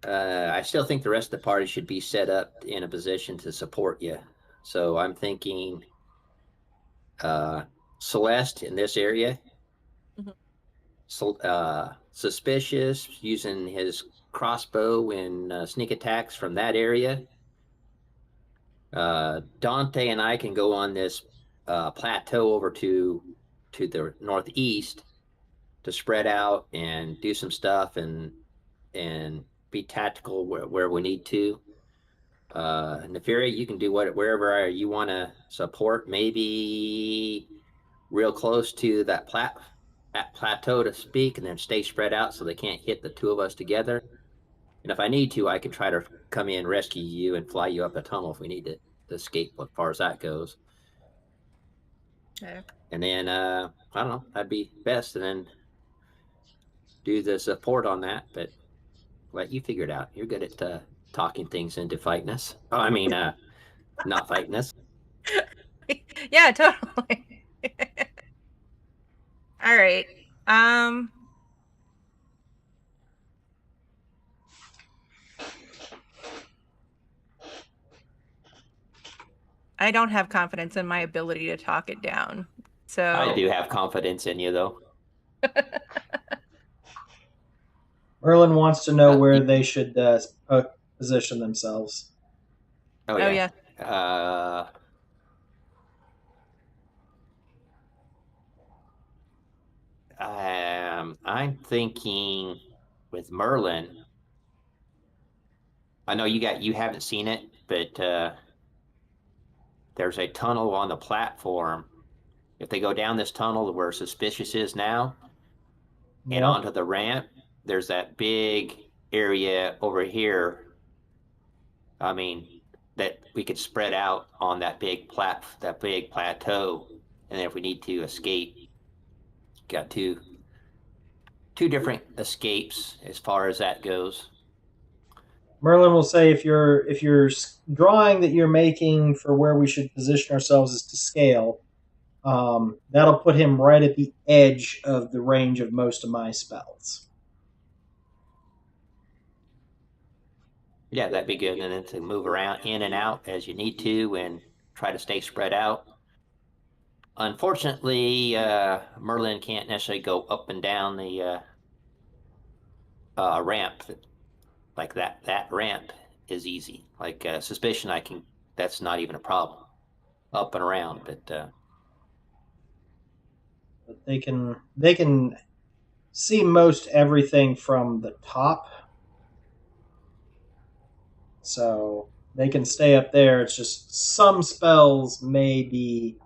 I still think the rest of the party should be set up in a position to support you. So I'm thinking Celeste in this area. Suspicious, using his crossbow and sneak attacks from that area. Dante and I can go on this plateau over to the northeast to spread out and do some stuff and be tactical where we need to. Neferia, you can do wherever you want to support, maybe real close to that plateau to speak, and then stay spread out so they can't hit the two of us together. And if I need to, I can try to come in, rescue you, and fly you up a tunnel if we need to escape as far as that goes. Okay. And then, I don't know, that'd be best, and then do the support on that, but let you figure it out. You're good at talking things into fighting us. Oh, I mean, not fighting us. Yeah, totally. All right. I don't have confidence in my ability to talk it down. So I do have confidence in you, though. Merlin wants to know where they should position themselves. Oh yeah. I'm thinking with Merlin. I know you haven't seen it, but there's a tunnel on the platform. If they go down this tunnel where Suspicious is now, and onto the ramp, there's that big area over here. I mean, that we could spread out on that big plateau, and then if we need to escape, got two different escapes as far as that goes. Merlin will say if your drawing that you're making for where we should position ourselves is to scale, that'll put him right at the edge of the range of most of my spells. Yeah, that'd be good. And then to move around in and out as you need to and try to stay spread out. Unfortunately, Merlin can't necessarily go up and down the ramp. Like that ramp is easy. Like Suspicion, that's not even a problem. Up and around, but they can see most everything from the top. So they can stay up there. It's just some spells may be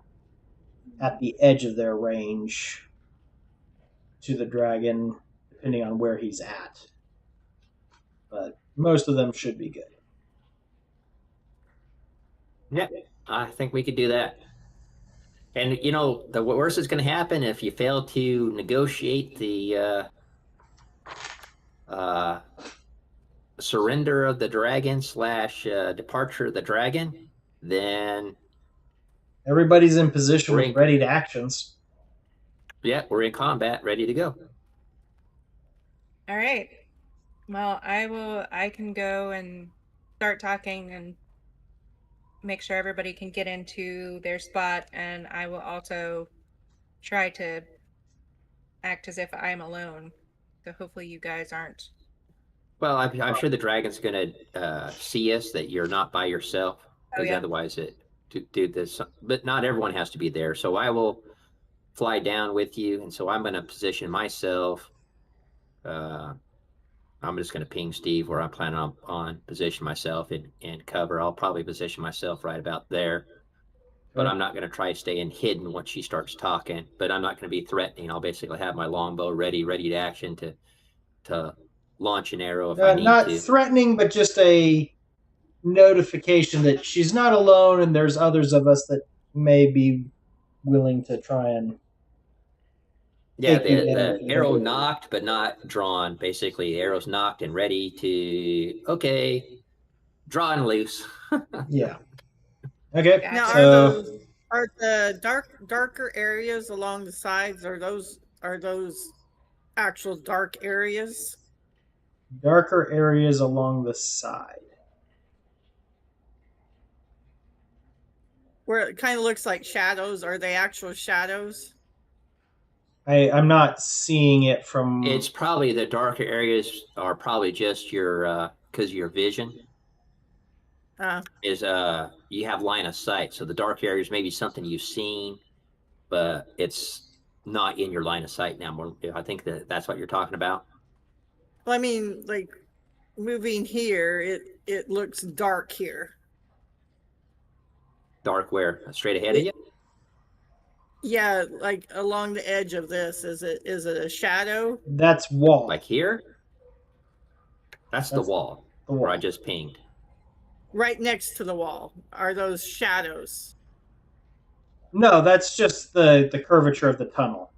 at the edge of their range to the dragon, depending on where he's at. But most of them should be good. Yeah, I think we could do that. And you know, the worst that's going to happen if you fail to negotiate the surrender of the dragon slash departure of the dragon, then Everybody's in position with Rank. ready to actions. yeah, we're in combat, ready to go. All right. Well, I can go and start talking and make sure everybody can get into their spot, and I will also try to act as if I'm alone. So hopefully you guys aren't. Well, I'm sure the dragon's going to see us that you're not by yourself, because yeah. otherwise it do this. But not everyone has to be there. So I will fly down with you, and so I'm going to position myself. I'm just going to ping Steve where I'm planning on position myself in cover. I'll probably position myself right about there. But I'm not going to try staying hidden once she starts talking. But I'm not going to be threatening. I'll basically have my longbow ready to action to launch an arrow if I need Not to. threatening, but just a notification that she's not alone and there's others of us that may be willing to try and Yeah, take you the down. arrow knocked but not drawn. Basically, the arrow's knocked and ready to, okay, draw and loose. Yeah. Okay. Now, So are the darker areas along the sides, are those actual dark areas? darker areas along the side. Where it kind of looks like shadows, are they actual shadows? I'm not seeing it from. It's probably the darker areas are probably just your because your vision is you have line of sight. So the dark areas may be something you've seen, but it's not in your line of sight now. I think that's what you're talking about. Well, I mean, like moving here, it looks dark here. Dark where? Straight ahead of you? Yeah, like along the edge of this. Is it a shadow? That's wall. Like here? That's the wall where I just pinged. Right next to the wall. Are those shadows? No, that's just the curvature of the tunnel.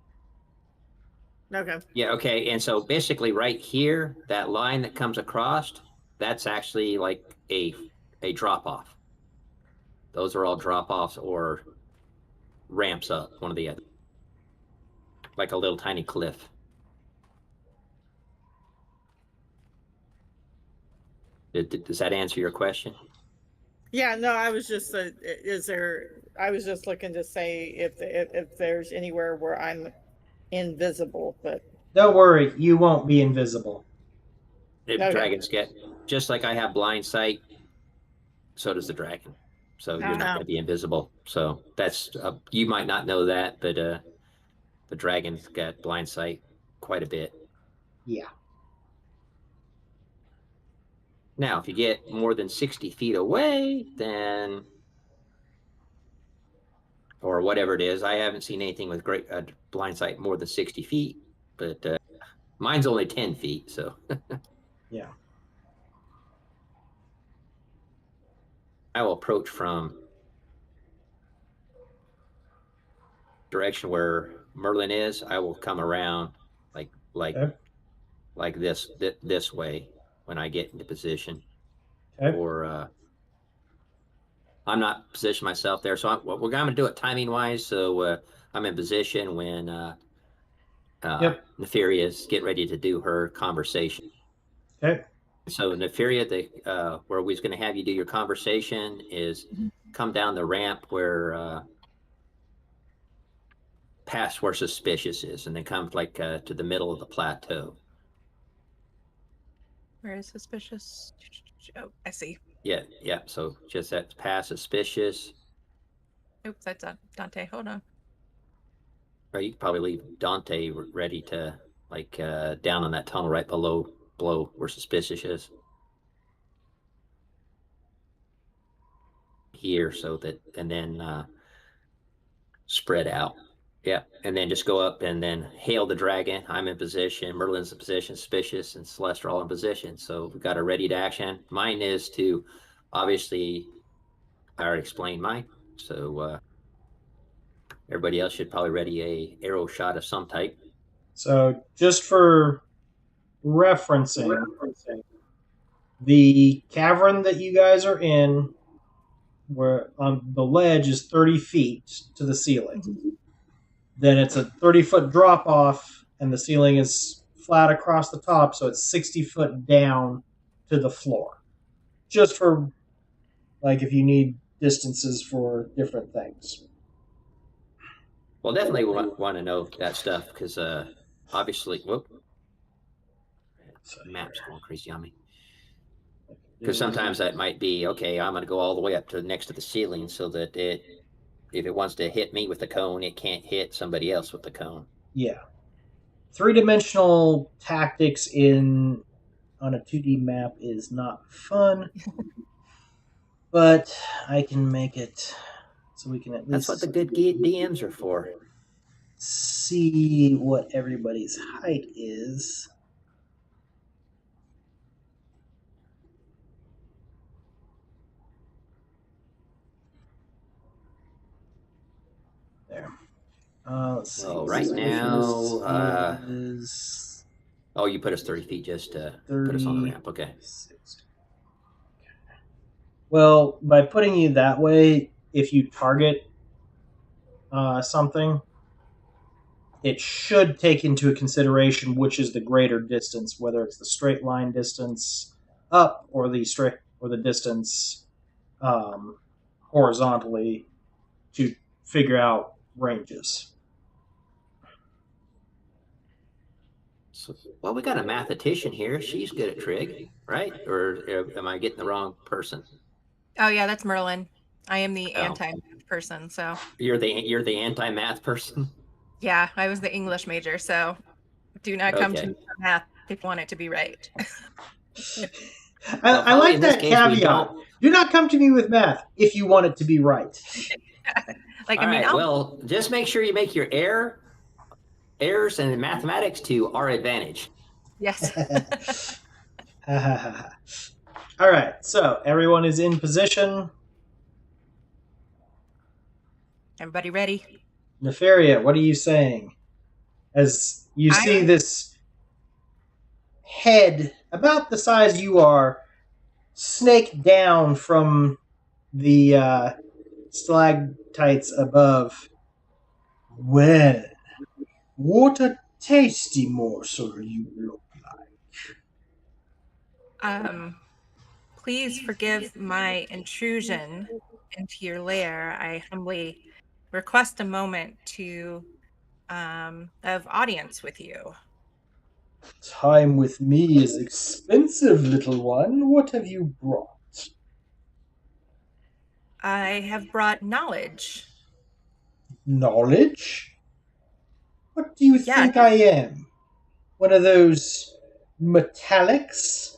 Okay. Yeah, okay. And so basically right here, that line that comes across, that's actually like a drop off. Those are all drop offs or ramps up, one or the other. Like a little tiny cliff. Does that answer your question? Yeah, no, I was just I was just looking to say if there's anywhere where I'm invisible, but don't worry, you won't be invisible. If dragons get, just like I have blind sight, so does the dragon. So you're not going to be invisible. So that's you might not know that, but the dragon's got blind sight quite a bit. Yeah. Now, if you get more than 60 feet away, then, or whatever it is, I haven't seen anything with great blind sight more than 60 feet, but mine's only 10 feet, so. Yeah. I will approach from direction where Merlin is. I will come around like this way when I get into position. Okay. Or I'm not positioned myself there, so we're going to do it timing wise. So I'm in position when Nefaria's get ready to do her conversation. Okay. So Nefaria, where we're going to have you do your conversation is come down the ramp where past where Suspicious is, and then come like to the middle of the plateau. Where is Suspicious? Oh, I see. Yeah. So just that past Suspicious. Oops, that's Dante. Hold on. Or you could probably leave Dante ready to like down on that tunnel right below where Suspicious is. Here, so that, and then spread out Yeah, and then just go up and then hail the dragon. I'm in position, Merlin's in position, Suspicious, and Celeste are all in position. So we've got a ready to action. Mine is to, obviously, I already explained mine. So everybody else should probably ready a arrow shot of some type. So just for referencing, the cavern that you guys are in, where the ledge is 30 feet to the ceiling. Then it's a 30-foot drop off, and the ceiling is flat across the top, so it's 60 foot down to the floor. Just for, like, if you need distances for different things. Well, definitely want to know that stuff because obviously, whoop, map's going crazy on me. Because sometimes that might be, okay, I'm going to go all the way up to next to the ceiling so that if it wants to hit me with the cone, it can't hit somebody else with the cone. Yeah. 3-dimensional tactics on a 2D map is not fun, but I can make it so we can at least... That's what the good DMs are for. See what everybody's height is. There. Let's see. Well, right now, is oh, you put us 30 feet just to put us on the ramp. Okay. Well, by putting you that way, if you target something, it should take into consideration which is the greater distance, whether it's the straight line distance up or the distance horizontally to figure out ranges. So, well, we got a mathematician here. She's good at trig, right? Or am I getting the wrong person? Oh yeah, that's Merlin. I am the Oh. anti-math person, so You're the anti-math person. yeah, I was the English major, so do not come to Okay. me for math if you want it to be right. Well, I like in this that case, we caveat. don't. Do not come to me with math if you want it to be right. Like, All I mean, right, well, just make sure you make your errors and mathematics to our advantage. yes. All right, so everyone is in position. Everybody ready? Nefaria, what are you saying? As you see this head, about the size you are, snake down from the stalactites above. Well, what a tasty morsel you look like. Please forgive my intrusion into your lair. I humbly request a moment of audience with you. Time with me is expensive, little one. What have you brought? I have brought knowledge. Knowledge? What do you Yeah. think I am? One of those metallics?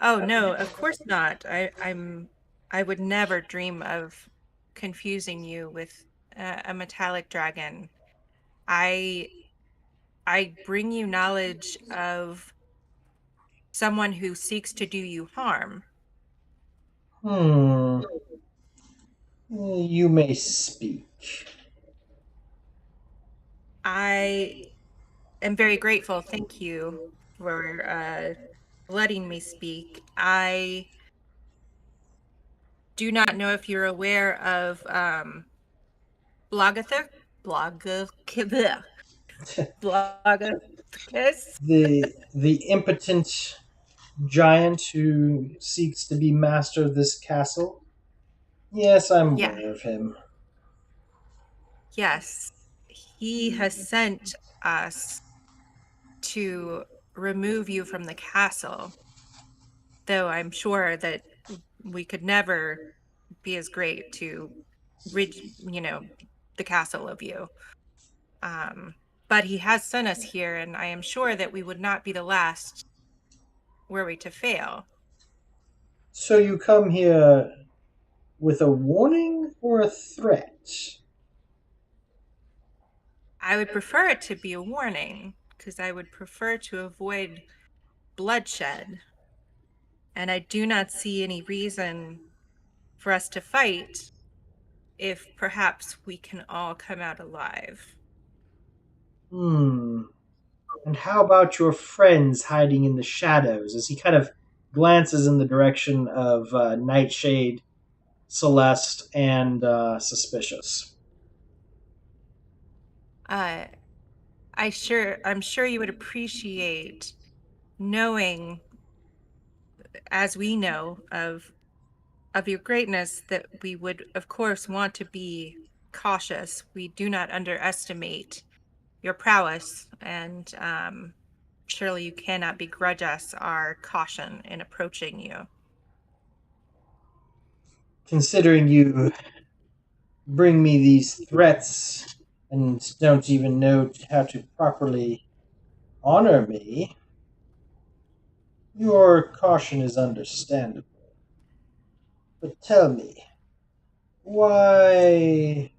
Oh no, of course not. I would never dream of confusing you with a metallic dragon. I bring you knowledge of someone who seeks to do you harm. You may speak. I am very grateful. Thank you for letting me speak. I do not know if you're aware of Blogathus. The impotent giant who seeks to be master of this castle? Yes, I'm aware of him. Yes. He has sent us to remove you from the castle, though I'm sure that we could never be as great to rid, the castle of you. But he has sent us here, and I am sure that we would not be the last were we to fail. So you come here with a warning or a threat? I would prefer it to be a warning, because I would prefer to avoid bloodshed. And I do not see any reason for us to fight if perhaps we can all come out alive. And how about your friends hiding in the shadows? As he kind of glances in the direction of Nightshade, Celeste, and Suspicious. I'm sure you would appreciate knowing, as we know of your greatness, that we would of course want to be cautious. We do not underestimate your prowess, and surely you cannot begrudge us our caution in approaching you. Considering you bring me these threats and don't even know how to properly honor me, your caution is understandable. But tell me, why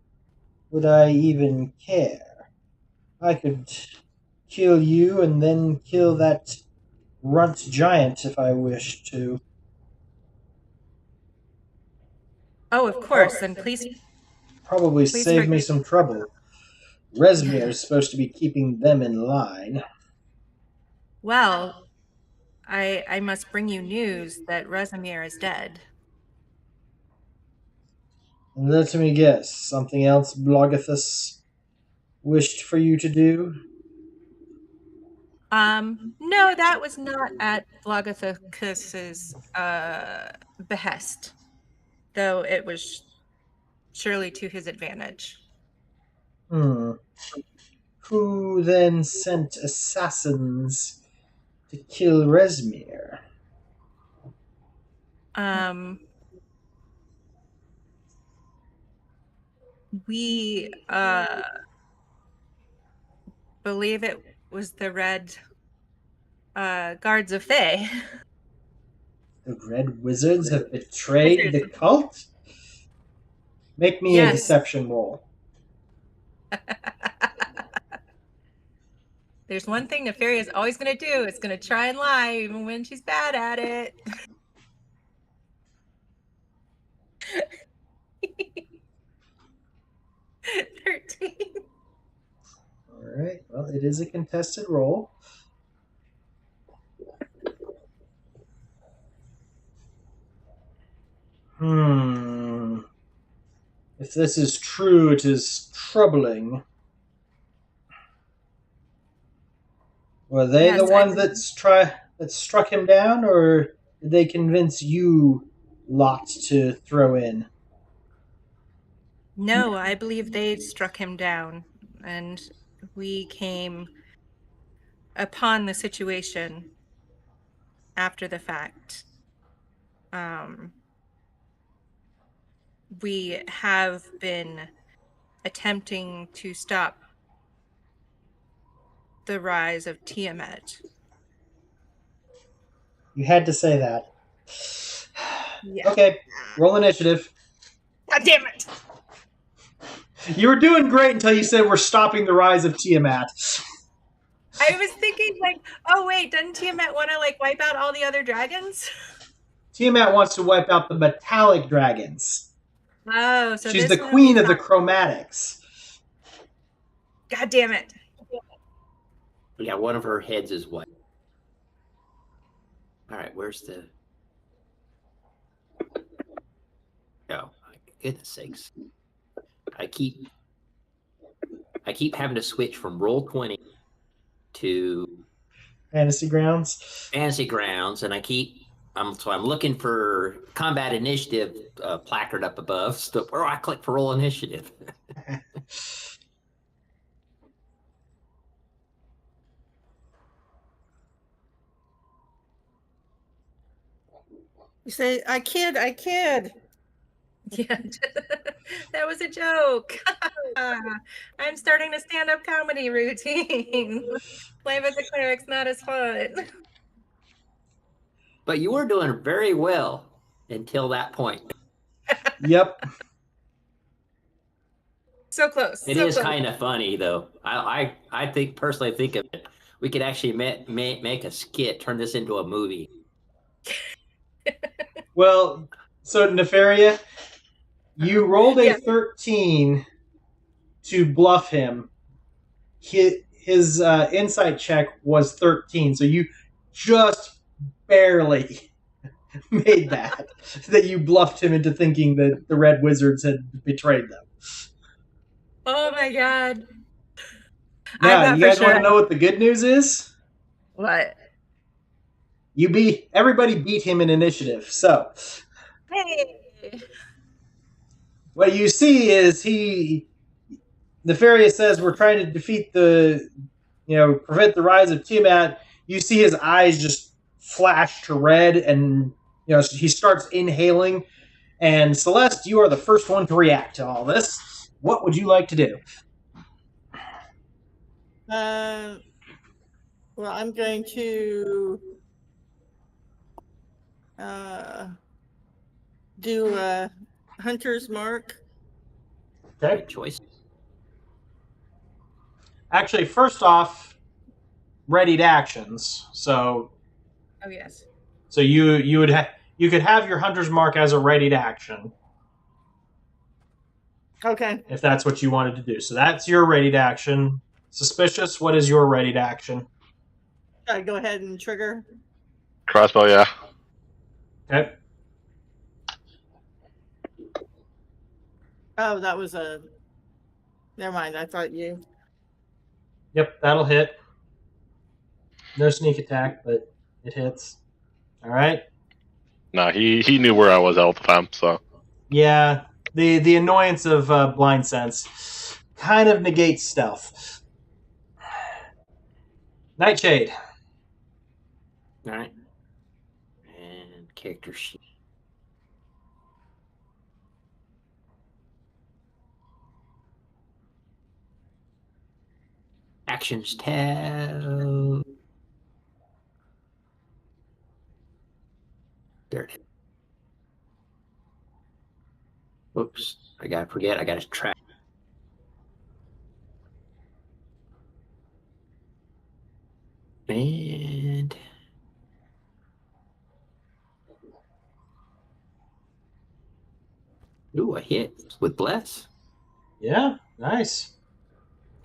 would I even care? I could kill you and then kill that runt giant if I wished to. Oh, of course, and please Probably save me forgive- some trouble. Resmir is supposed to be keeping them in line. Well, I must bring you news that Rezimir is dead. Let me guess, something else Blogathus wished for you to do? No, that was not at Blogathus's behest, though it was surely to his advantage. Who then sent assassins to kill Resmir? We believe it was the Red Guards of Thay. The Red Wizards have betrayed the cult? Make me a Yes. deception roll. There's one thing Nefaria is always going to do. It's going to try and lie, even when she's bad at it. $13. Alright, well, it is a contested roll. If this is true, it is troubling. Were they Yes, the ones that struck him down, or did they convince you lot to throw in? No, I believe they struck him down, and we came upon the situation after the fact. We have been attempting to stop the rise of Tiamant. You had to say that. Yeah. Okay, roll initiative. God damn it! You were doing great until you said we're stopping the rise of Tiamat. I was thinking, like, oh wait, doesn't Tiamat want to like wipe out all the other dragons? Tiamat wants to wipe out the metallic dragons. Oh, so She's this the one queen is of the not- chromatics. God damn it! Yeah, one of her heads is white. All right, where's the? Oh, my goodness sakes! I keep having to switch from Roll20 to Fantasy Grounds. Fantasy Grounds, and I'm looking for combat initiative placard up above. So where do I click for roll initiative? You say, I kid. Yeah, that was a joke. I'm starting a stand-up comedy routine. Play with the cleric's not as fun. But you were doing very well until that point. Yep. So close. It so is close. kind of funny though. I think personally think of it. We could actually make a skit, turn this into a movie. Well, so Nefaria, you rolled a Yeah. 13 to bluff him. His insight check was 13, so you just barely made that you bluffed him into thinking that the Red Wizards had betrayed them. Oh my god. I Now, thought you for guys want sure. to know what the good news is? What? Everybody beat him in initiative. So, Hey. what you see is Nefarious says we're trying to defeat prevent the rise of Tiamat. You see his eyes just flash to red, and he starts inhaling. And Celeste, you are the first one to react to all this. What would you like to do? Well, I'm going to do a hunter's mark. Okay. Good choice. Actually, first off, readied actions. So Oh yes. you could have your hunter's mark as a readied action Okay. if that's what you wanted to do. So that's your readied action. Suspicious, what is your readied action? Should I go ahead and trigger? Crossbow, yeah. Okay. Oh, that was a. Never mind. I thought you. Yep, that'll hit. No sneak attack, but it hits. All right. No, he knew where I was all the time, so. Yeah, the annoyance of blind sense kind of negates stealth. Nightshade. All right. And character sheet. Actions tab. There it is. Whoops. I gotta forget. I gotta track. And ooh, a hit with bless. Yeah, nice.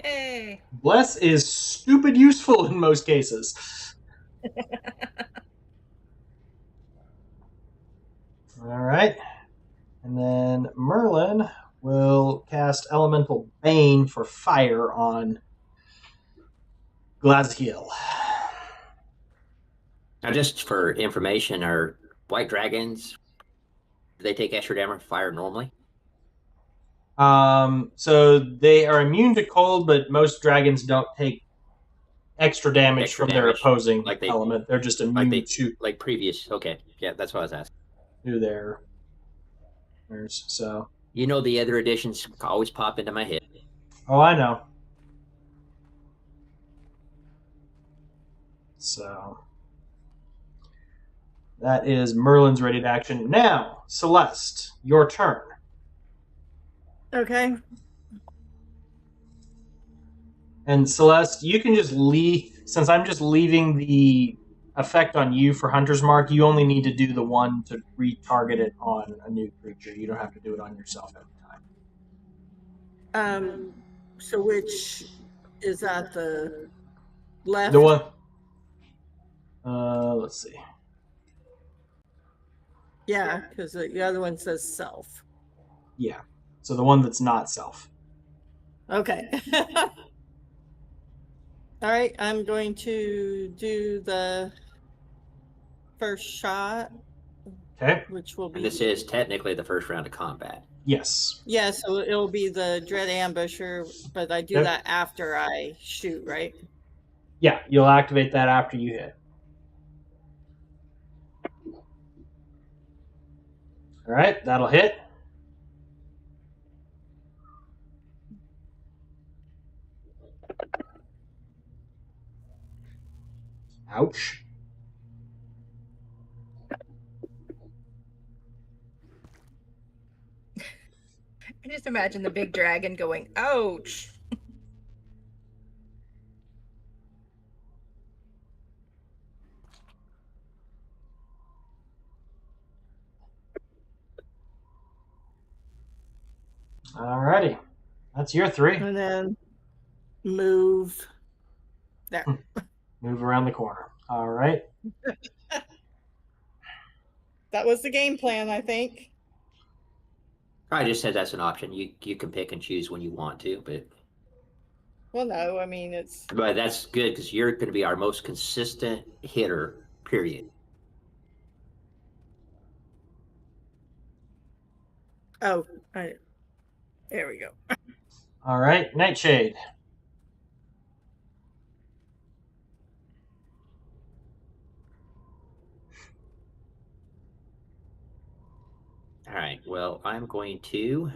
Hey. Bless is stupid useful in most cases. All right. And then Merlin will cast Elemental Bane for fire on Glazkiel. Now, just for information, are white dragons? Do they take extra damage fire normally? So they are immune to cold, but most dragons don't take extra damage Extra from their damage, opposing like they- element. They're just immune to Like previous. Okay, yeah, that's what I was asking. their. So. You know, the other additions always pop into my head. Oh, I know. So that is Merlin's ready to action. Now, Celeste, your turn. Okay. And Celeste, you can just leave, since I'm just leaving the effect on you for Hunter's Mark, you only need to do the one to retarget it on a new creature. You don't have to do it on yourself every time. So which is that the left? The one. Let's see. Yeah, because the other one says self. Yeah. So the one that's not self. Okay. All right, I'm going to do the first shot, Okay. which will be. And this is technically the first round of combat. Yes. Yeah, so it'll be the Dread Ambusher, but I do Yep. that after I shoot, right? Yeah, you'll activate that after you hit. All right, that'll hit. Ouch. can just imagine the big dragon going, ouch. Alrighty. That's your 3. And then move there. Move around the corner. All right. That was the game plan, I think. I just said that's an option. You can pick and choose when you want to, Well, no, I mean, it's. but that's good because you're going to be our most consistent hitter. Period. Oh, there we go. All right. Nightshade. All right. Well, I'm going to.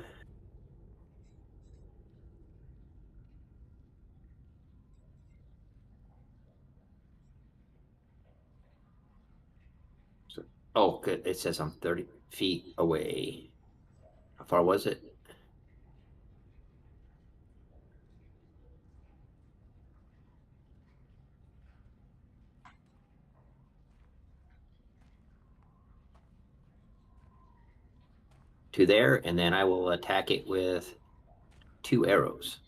Oh, good. It says I'm 30 feet away. How far was it? To there, and then I will attack it with 2 arrows.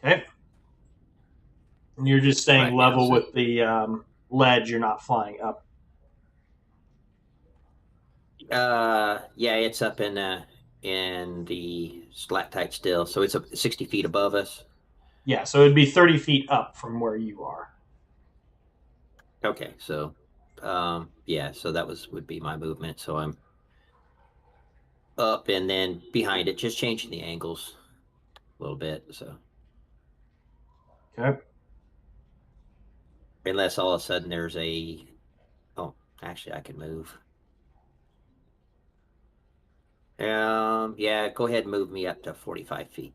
Okay. And you're just staying Right now, level so- with the ledge. You're not flying up. Yeah, it's up in the stalactite still, so it's up 60 feet above us. Yeah, so it'd be 30 feet up from where you are. Okay, so yeah, so that would be my movement. So I'm up and then behind it, just changing the angles a little bit. So Okay. unless all of a sudden there's oh, actually I can move. Yeah, go ahead and move me up to 45 feet.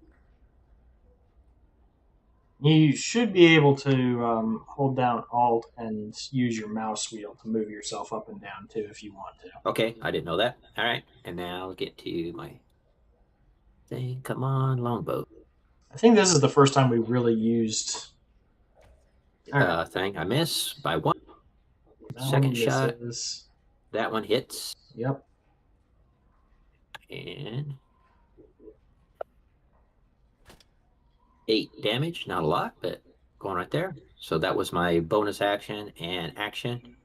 You should be able to hold down Alt and use your mouse wheel to move yourself up and down too if you want to. Okay, I didn't know that. All right, and now I'll get to my thing. Come on, longboat. I think this is the first time we really used. All right. Thing. I miss by 1. That Second one shot. misses. That one hits. Yep. And 8 damage. Not a lot, but going right there. So that was my bonus action and action.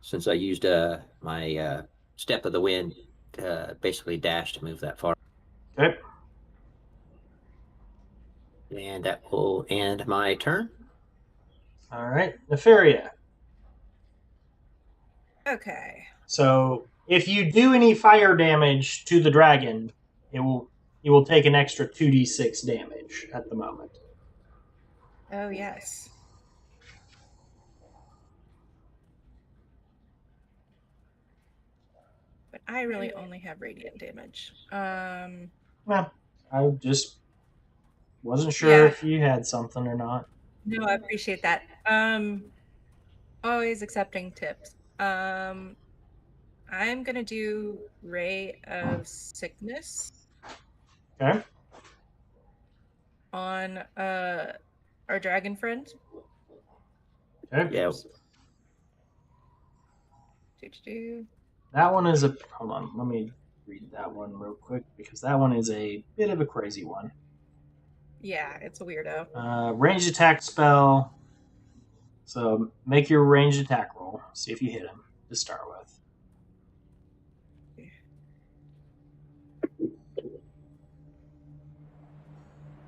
Since I used my step of the wind to basically dash to move that far. Okay. And that will end my turn. All right. Nefaria. Okay. So if you do any fire damage to the dragon, you will take an extra 2d6 damage at the moment. Oh, yes. But I really only have radiant damage. Well, I just wasn't sure Yeah. if you had something or not. No, I appreciate that. Always accepting tips. I'm gonna do Ray of Sickness Okay. on our dragon friend. Okay. Yeah. Do. That one is a. Hold on. Let me read that one real quick because that one is a bit of a crazy one. Yeah, it's a weirdo. Ranged attack spell. So make your ranged attack roll. See if you hit him to start with.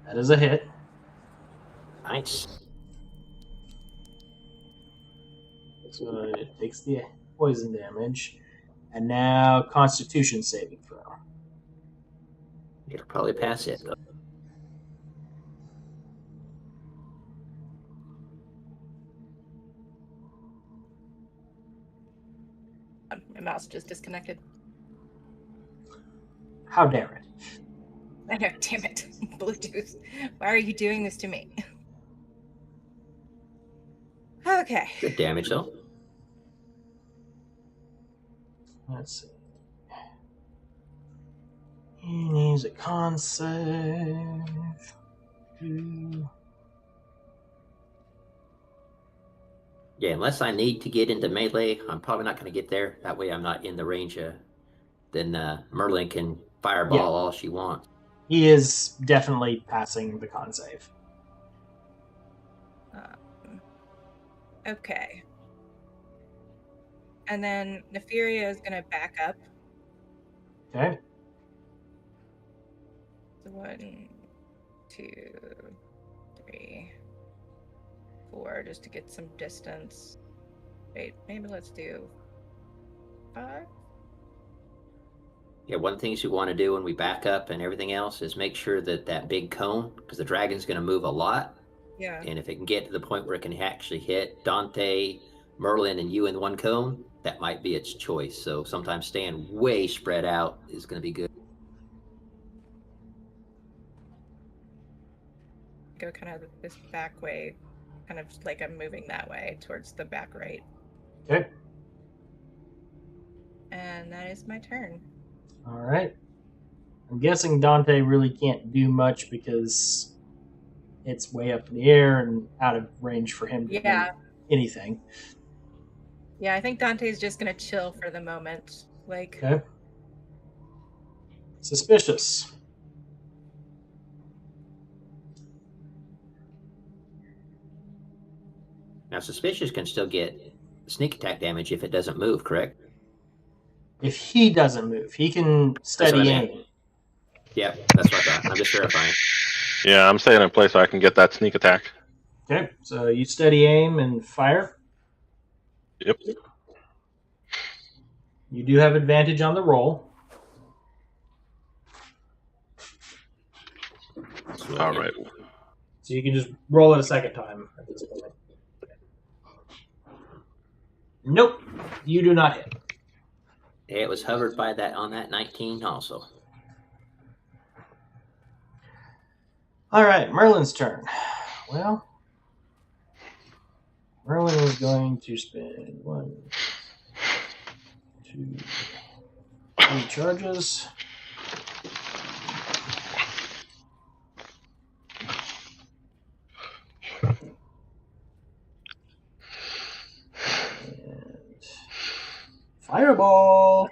That is a hit. Nice. So it takes the poison damage. And now Constitution saving throw. It'll probably pass it, though. My mouse just disconnected. How dare it? I know, damn it. Bluetooth. Why are you doing this to me? Okay. Good damage, though. Let's see. He needs a con save. Yeah, unless I need to get into melee, I'm probably not going to get there. That way I'm not in the range. Then Merlin can fireball Yeah. all she wants. He is definitely passing the con save. Okay. And then Neferia is going to back up. Okay. 1, 2, 3, 4, just to get some distance. Wait, maybe let's do 5. Yeah, one of the things you want to do when we back up and everything else is make sure that that big cone, because the dragon's going to move a lot. Yeah. And if it can get to the point where it can actually hit Dante, Merlin, and you in one cone, that might be its choice. So sometimes staying way spread out is going to be good. Go kind of this back way, kind of like I'm moving that way towards the back right. Okay. And that is my turn. All right. I'm guessing Dante really can't do much because it's way up in the air and out of range for him to do anything. Yeah, I think Dante's just gonna chill for the moment. Like, Okay. Suspicious. Now, Suspicious can still get sneak attack damage if it doesn't move, correct? If he doesn't move, he can steady what I meant. aim. Yep, that's what I thought. I'm just verifying. Yeah, I'm staying in place so I can get that sneak attack. Okay, so you steady aim and fire. Yep. You do have advantage on the roll. All right. So you can just roll it a second time at this point. Nope, you do not hit. It was hovered by that on that 19 also. All right, Merlin's turn. Well, Merlin is going to spend 1, 2, 3 charges. And fireball.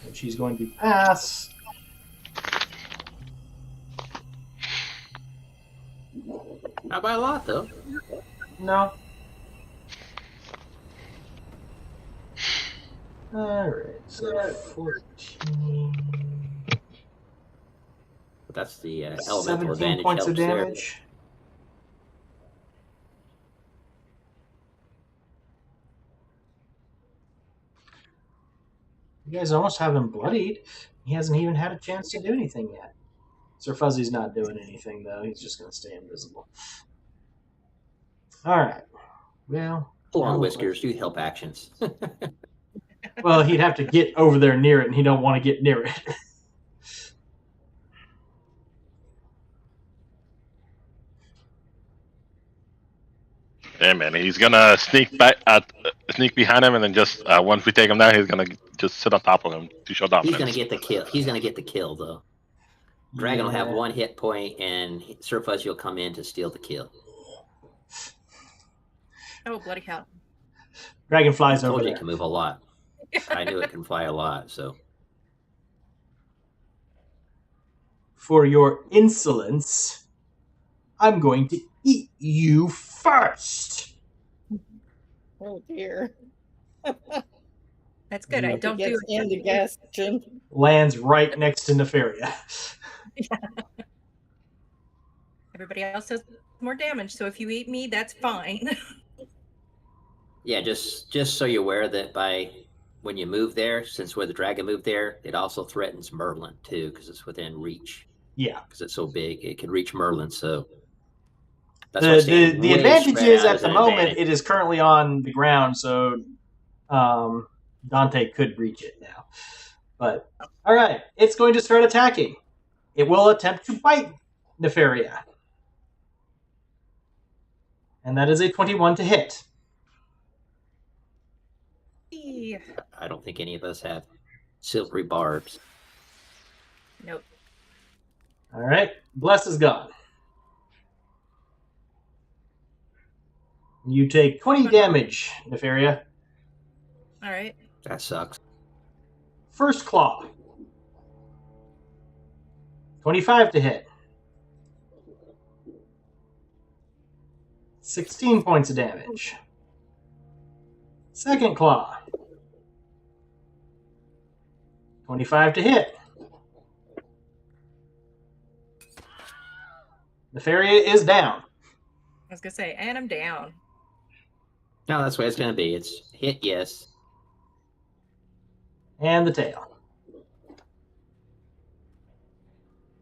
And she's going to pass. Not by a lot, though. No. Alright, so 14. But that's the elemental 17 advantage points of helps there. damage. You guys almost have him bloodied. He hasn't even had a chance to do anything yet. Sir Fuzzy's not doing anything, though. He's just going to stay invisible. Alright. Well. Pull on whiskers, do help actions. Well, he'd have to get over there near it, and he don't want to get near it. Yeah, man, he's gonna sneak back, sneak behind him, and then just once we take him down, he's gonna just sit on top of him to show dominance. He's going to get the kill. He's going to get the kill, though. Dragon will have 1 hit point, and Sir Fuzzy will come in to steal the kill. oh bloody hell! Dragon flies I over told you there. it can move a lot. I knew it can fly a lot, so. For your insolence, I'm going to eat you first. Oh dear. That's good. I don't do Gets it. indigestion. Lands right next to Nefaria. Everybody else does more damage, so if you eat me, that's fine. Yeah, just so you're aware that when you move there, since where the dragon moved there, it also threatens Merlin, too, because it's within reach. Yeah. Because it's so big, it can reach Merlin, so. The advantage is at the moment it is currently on the ground, so Dante could reach it now. But all right, it's going to start attacking. It will attempt to bite Nefaria, and that is a 21 to hit. Yay! I don't think any of us have silvery barbs. Nope. All right. Bless is gone. You take 20 damage, Nefaria. All right. That sucks. First claw. 25 to hit. 16 points of damage. Second claw. 25 to hit. Nefaria is down. I was gonna say, and I'm down. No, that's the way it's going to be. It's hit, yes. And the tail.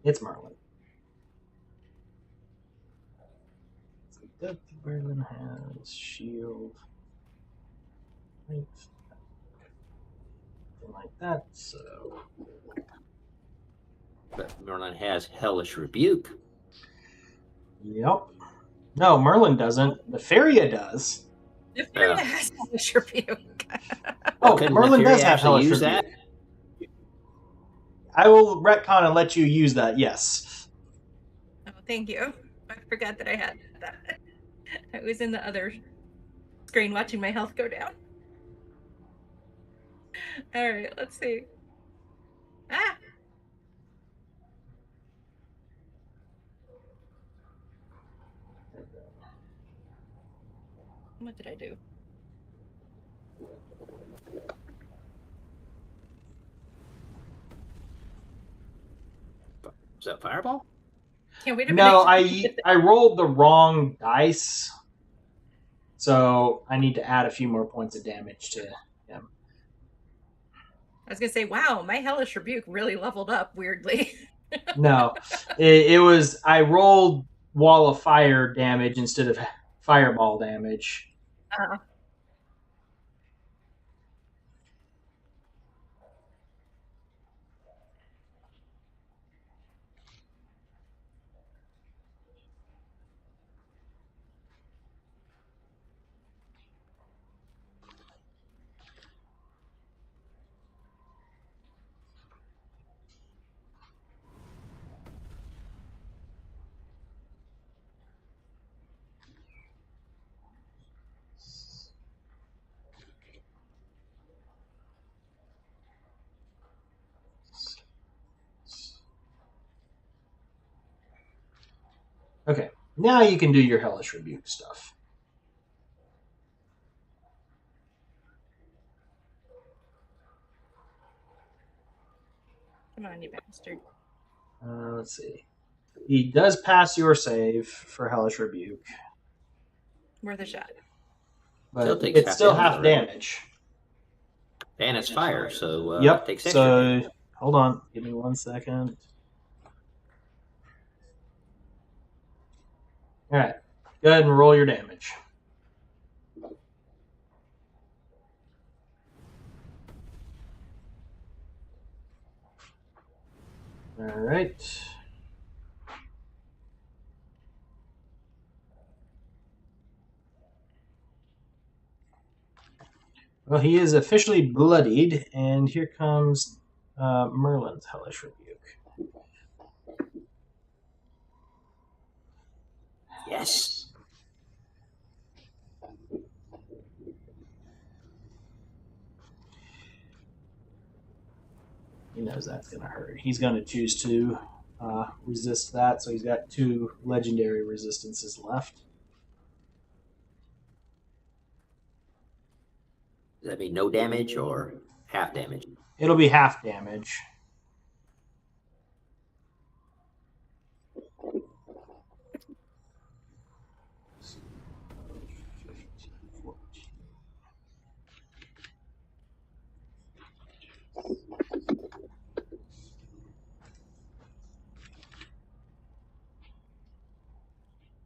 It's Merlin. Merlin has shield. Right. Something like that, so. But Merlin has Hellish Rebuke. Yep. No, Merlin doesn't. Nefaria does. The Fury has hellish rebuke. Oh, couldn't Merlin Nefaria does have actually Hellish use Rebuke. that? I will retcon and let you use that, yes. Oh, thank you. I forgot that I had that. I was in the other screen watching my health go down. All right, let's see. Ah! What did I do? Is that Fireball? Can't wait a No, minute. I rolled the wrong dice, so I need to add a few more points of damage to him. I was gonna say, wow, my hellish rebuke really leveled up weirdly. No, it was I rolled wall of fire damage instead of fireball damage. Okay, now you can do your hellish rebuke stuff. Come on, you bastard. Let's see. He does pass your save for hellish rebuke, Worth a shot. but Still takes it's half still damage half already. damage. And it's fire, so Yep. it takes extra So damage. hold on, give me 1 second. All right, go ahead and roll your damage. All right. Well, he is officially bloodied, and here comes Merlin's hellish rebuke. Yes. He knows that's going to hurt. He's going to choose to resist that, so he's got 2 legendary resistances left. Does that mean no damage or half damage? It'll be half damage.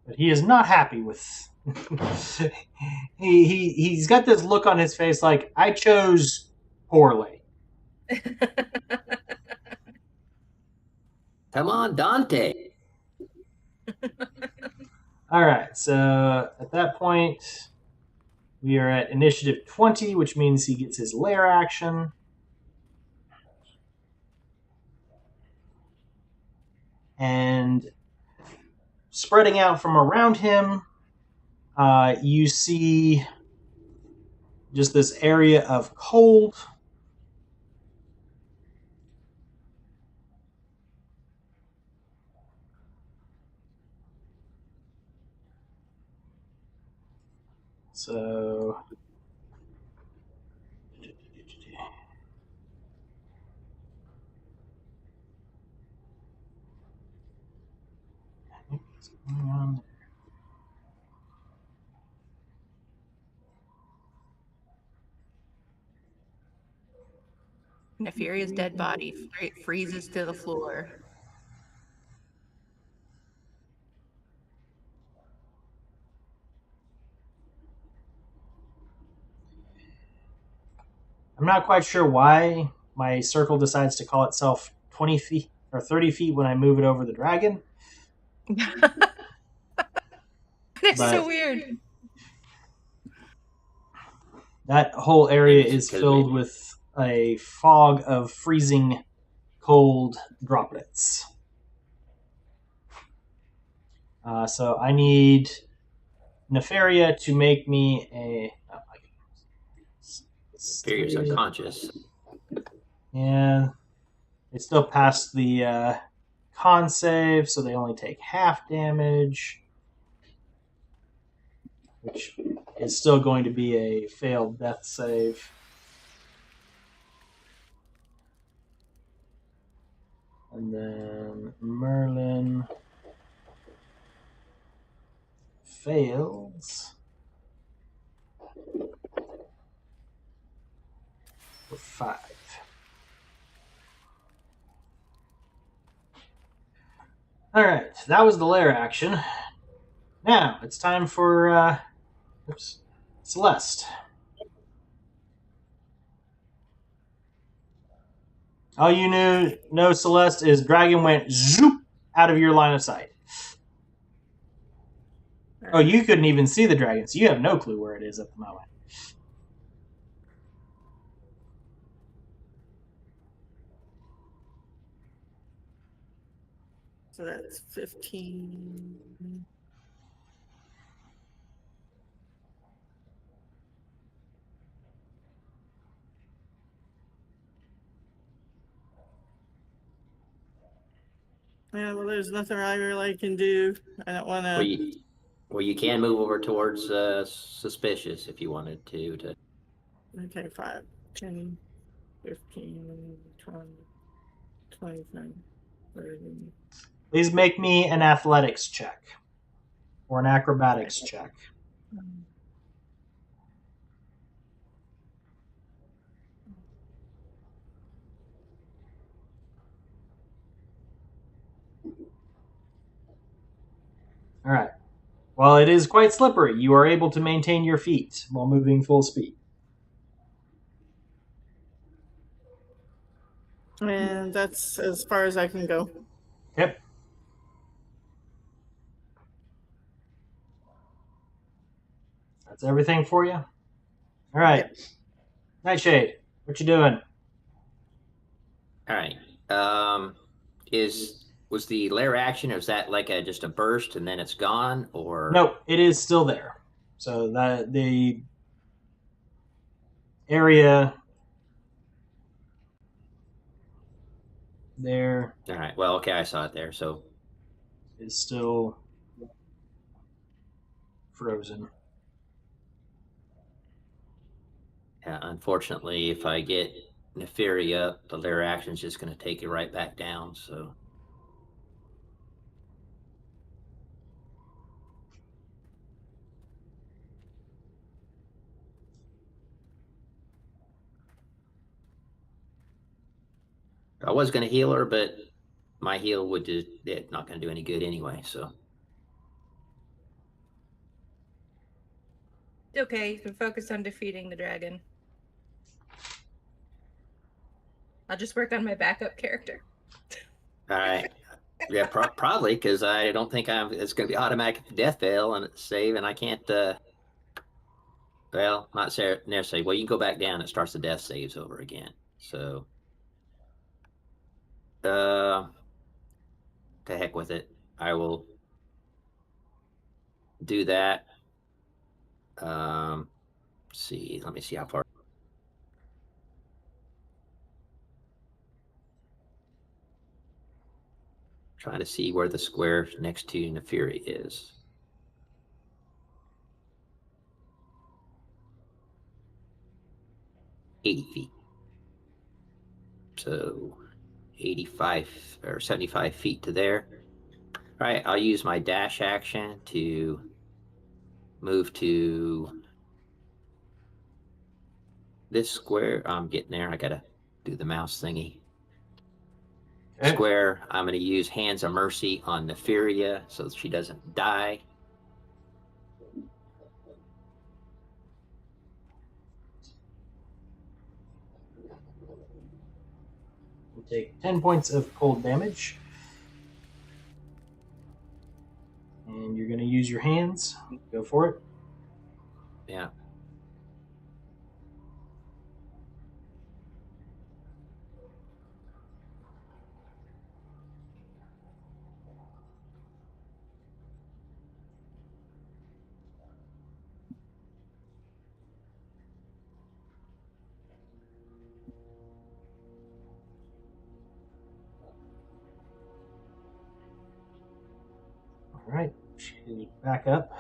But he is not happy with. He's got this look on his face like I chose poorly. Come on, Dante. All right, so at that point, We are at initiative 20, which means he gets his lair action. And spreading out from around him, you see just this area of cold. So what's going on? Neferia's dead body freezes to the floor. I'm not quite sure why my circle decides to call itself 20 feet or 30 feet when I move it over the dragon. It's But- so weird. That whole area Maybe it's is because filled we- with a fog of freezing cold droplets. So I need Nefaria to make me a. Neferia's unconscious. Yeah, they still pass the con save, so they only take half damage, which is still going to be a failed death save. And then Merlin fails for 5. Alright, that was the lair action. Now, it's time for Celeste. All you know, Celeste, is dragon went zoop out of your line of sight. Oh, you couldn't even see the dragon, so you have no clue where it is at the moment. So that's 15. Yeah, well, there's nothing I really can do. I don't want Well, to. you can move over towards suspicious if you wanted to. Okay, 5, 10, 15, 20, 25, 30. Please make me an athletics check or an acrobatics check. All right. While it is quite slippery, you are able to maintain your feet while moving full speed. And that's as far as I can go. Yep. That's everything for you? All right. Yep. Nightshade, what you doing? All right. Was the lair action, or is that like just a burst and then it's gone, or Nope, it is still there. So the area there All right. Well, okay, I saw it there. So is still frozen. yeah, unfortunately, if I get Nefaria up, the lair action is just going to take it right back down. So I was going to heal her, but my heal would just not going to do any good anyway. So It's okay. You can focus on defeating the dragon. I'll just work on my backup character. all right. Yeah, probably because I don't think it's going to be automatic death veil and save, and I can't Well, not necessarily. Well, you can go back down. It starts the death saves over again. So, to heck with it. I will do that. See. Let me see how far. Trying to see where the square next to Neferi is. $80 feet. So 85 or 75 feet to there. All right, I'll use my dash action to move to this square. I'm getting there. I gotta do the mouse thingy. Okay. Square. I'm gonna use Hands of Mercy on Neferia so that she doesn't die. We'll take 10 points of cold damage. And you're going to use your hands. Go for it. Yeah. All right. She's back up.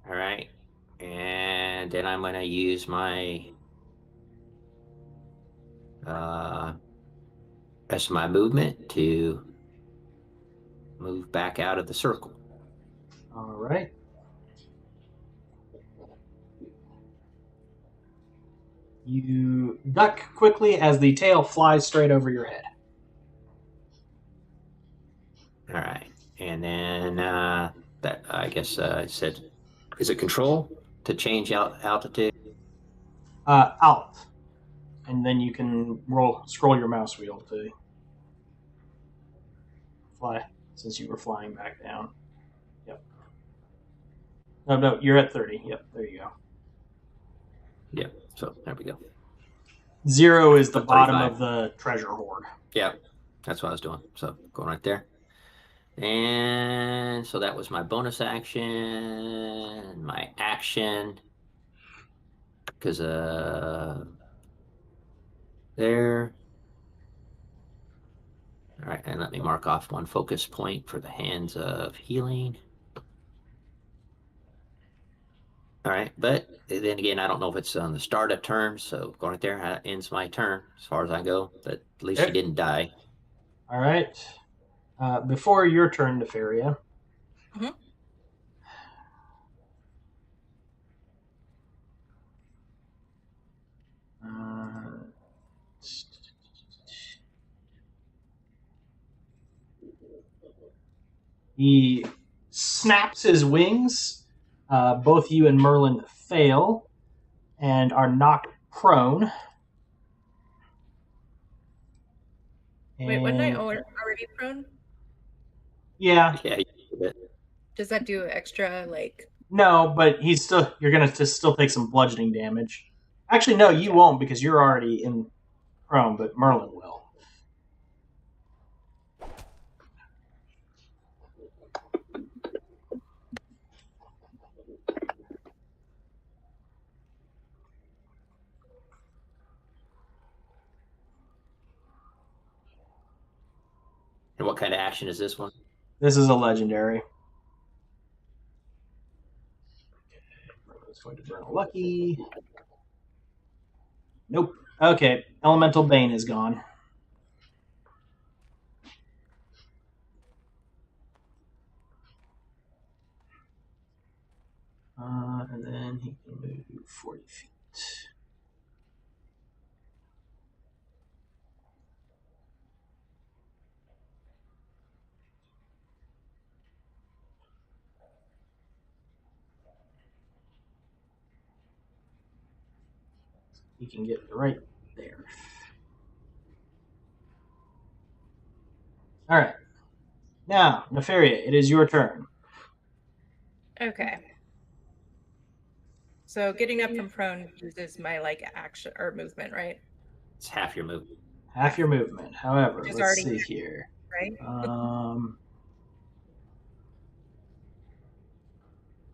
All right. And then I'm gonna use my that's my movement to move back out of the circle. All right. You duck quickly as the tail flies straight over your head. All right. And then that I guess I said, is it control to change altitude? Alt. And then you can scroll your mouse wheel to fly, since you were flying back down. Yep. No, you're at 30. Yep, there you go. Yep. So there we go. 0 is the bottom 35. of the treasure hoard. Yeah, that's what I was doing. So going right there. And so that was my bonus action, my action, because there. All right, and let me mark off one focus point for the Hands of Healing. All right, but then again, I don't know if it's on the start of turn, so going right there ends my turn as far as I go, but at least she didn't die. All right. Before your turn, Nefaria. Mhm. He snaps his wings. Both you and Merlin fail and are knocked prone. Wait, wasn't I And- already prone? Yeah. Yeah, Does that do extra, like... No, but you're gonna still take some bludgeoning damage. Actually, no, you won't because you're already in prone, but Merlin will. and what kind of action is this one? This is a legendary. Merlin's going to burn a lucky. Nope. Okay, Elemental Bane is gone. And then he can move 40 feet. He can get right there. All right. Now, Nefaria, it is your turn. Okay. So getting up from prone uses my like action or movement, right? It's half your move. Half your movement. However, Which is let's already see here. right?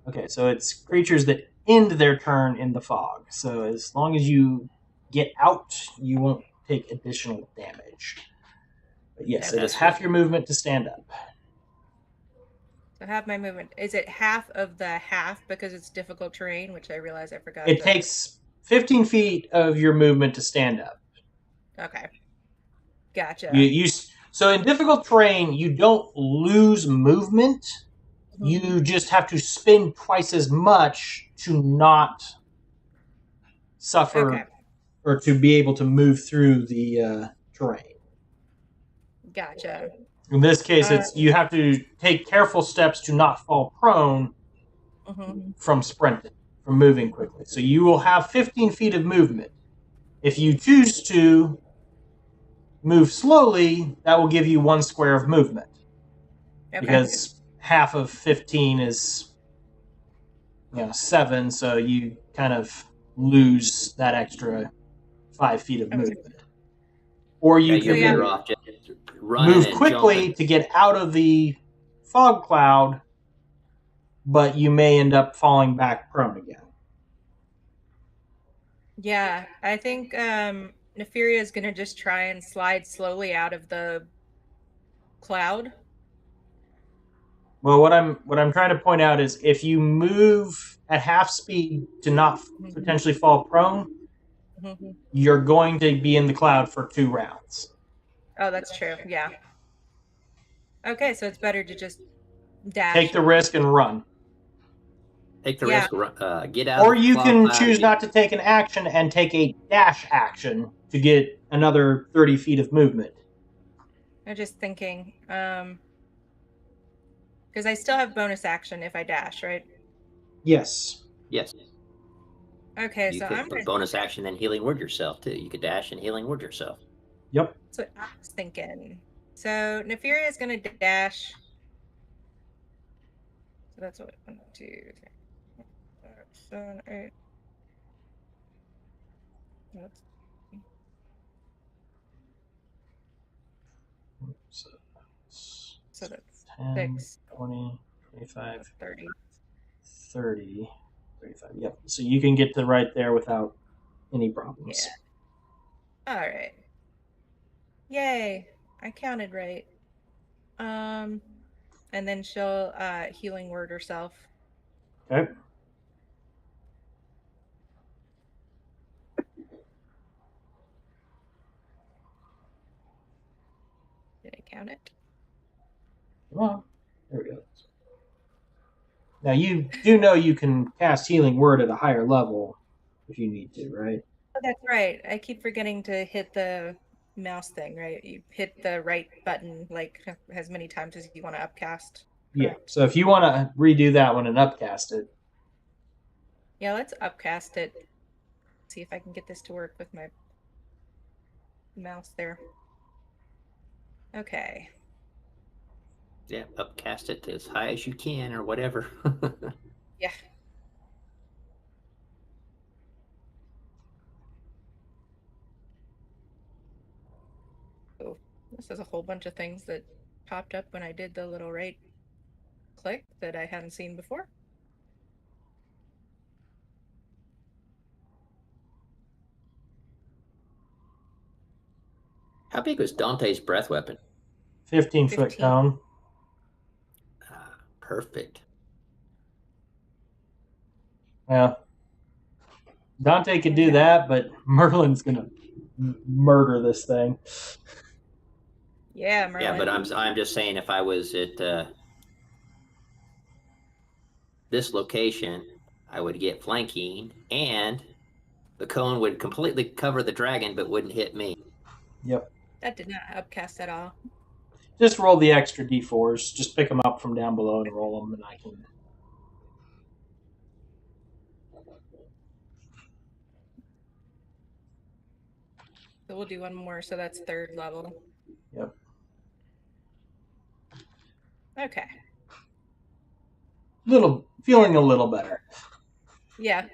Okay, so it's creatures that end their turn in the fog. So as long as you get out, you won't take additional damage. But yes, Yeah, it is that's half good. your movement to stand up. So half my movement. Is it half of the half because it's difficult terrain, which I realize I forgot. It takes 15 feet of your movement to stand up. Okay. Gotcha. So in difficult terrain, you don't lose movement. Mm-hmm. You just have to spend twice as much to not suffer Okay. or to be able to move through the terrain. Gotcha. In this case, it's you have to take careful steps to not fall prone from sprinting, from moving quickly. So you will have 15 feet of movement. If you choose to move slowly, that will give you 1 square of movement. Okay. Because half of 15 is 7, so you kind of lose that extra 5 feet of movement. Or you You're can better off just running move and quickly jumping. to get out of the fog cloud, but you may end up falling back prone again. Yeah, I think Neferia is gonna just try and slide slowly out of the cloud. Well, what I'm trying to point out is if you move at half speed to not potentially fall prone, you're going to be in the cloud for 2 rounds. Oh, that's true. Yeah. Okay, so it's better to just dash. Take the risk and run. Take the risk, get out Or of the you cloud can cloud, choose not to take an action and take a dash action to get another 30 feet of movement. I'm just thinking, because I still have bonus action if I dash, right? Yes. Yes. Okay, You so could I'm gonna. bonus action and healing word yourself too. You could dash and healing word yourself. Yep. That's what I was thinking. So Neferia is gonna dash. So that's what 1, 2, 3, 4, 5, 7, 8. That's so that's 10, 6, 20, 25, 30. 30, 35. Yep. So you can get to right there without any problems. Yeah. All right. Yay! I counted right. And then she'll healing word herself. Okay. Did I count it? Come on. There we go. Now you do know you can cast healing word at a higher level if you need to, right? Oh, that's right. I keep forgetting to hit the mouse thing, right? You hit the right button like as many times as you want to upcast. Yeah. Correct. So if you want to redo that one and upcast it. Yeah, let's upcast it. See if I can get this to work with my mouse there. Okay. Yeah, upcast it as high as you can or whatever. Yeah. Oh, this is a whole bunch of things that popped up when I did the little right click that I hadn't seen before. How big was Dante's breath weapon? 15-foot 15. cone. Perfect. Yeah. Dante could do that, but Merlin's gonna murder this thing. Yeah, Merlin. Yeah, but I'm just saying if I was at this location, I would get flanking, and the cone would completely cover the dragon, but wouldn't hit me. Yep. That did not upcast at all. Just roll the extra d4s. Just pick them up from down below and roll them, and I can. So we'll do one more, so that's 3rd level. Yep. Okay. Little feeling a little better. Yeah.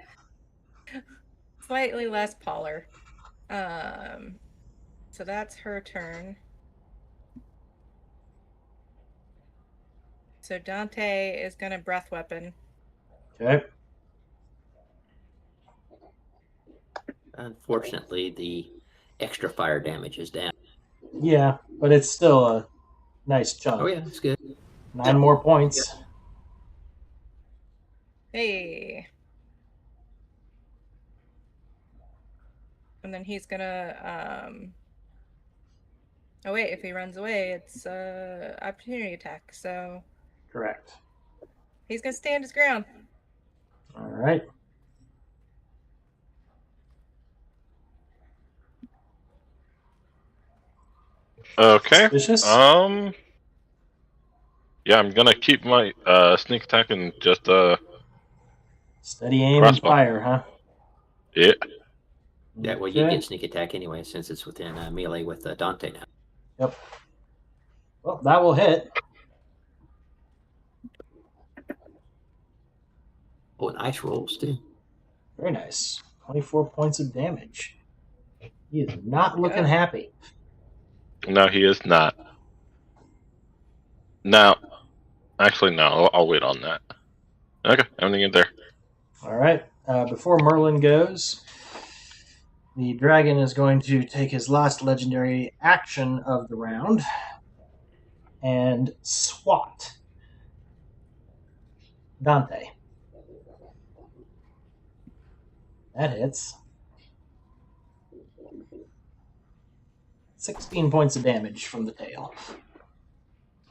Slightly less Polar. So that's her turn. So Dante is gonna breath weapon. Okay. Unfortunately, the extra fire damage is down. Yeah, but it's still a nice chunk. Oh yeah, it's good. 9 more points. Hey. And then he's gonna oh wait, if he runs away, it's opportunity attack, so Correct. he's gonna stand his ground. All right. Okay. Suspicious. Yeah, I'm gonna keep my sneak attack and just Steady aim crossbow. and fire, huh? Yeah. Yeah, well, you Okay. get sneak attack anyway since it's within melee with Dante now. Yep. Well, that will hit. Oh, and ice rolls too. Very nice. 24 points of damage. He is not looking Yeah. happy. No, he is not. Now, actually, no. I'll wait on that. Okay, everything in there. All right. Before Merlin goes, the dragon is going to take his last legendary action of the round and swat Dante. That hits. 16 points of damage from the tail.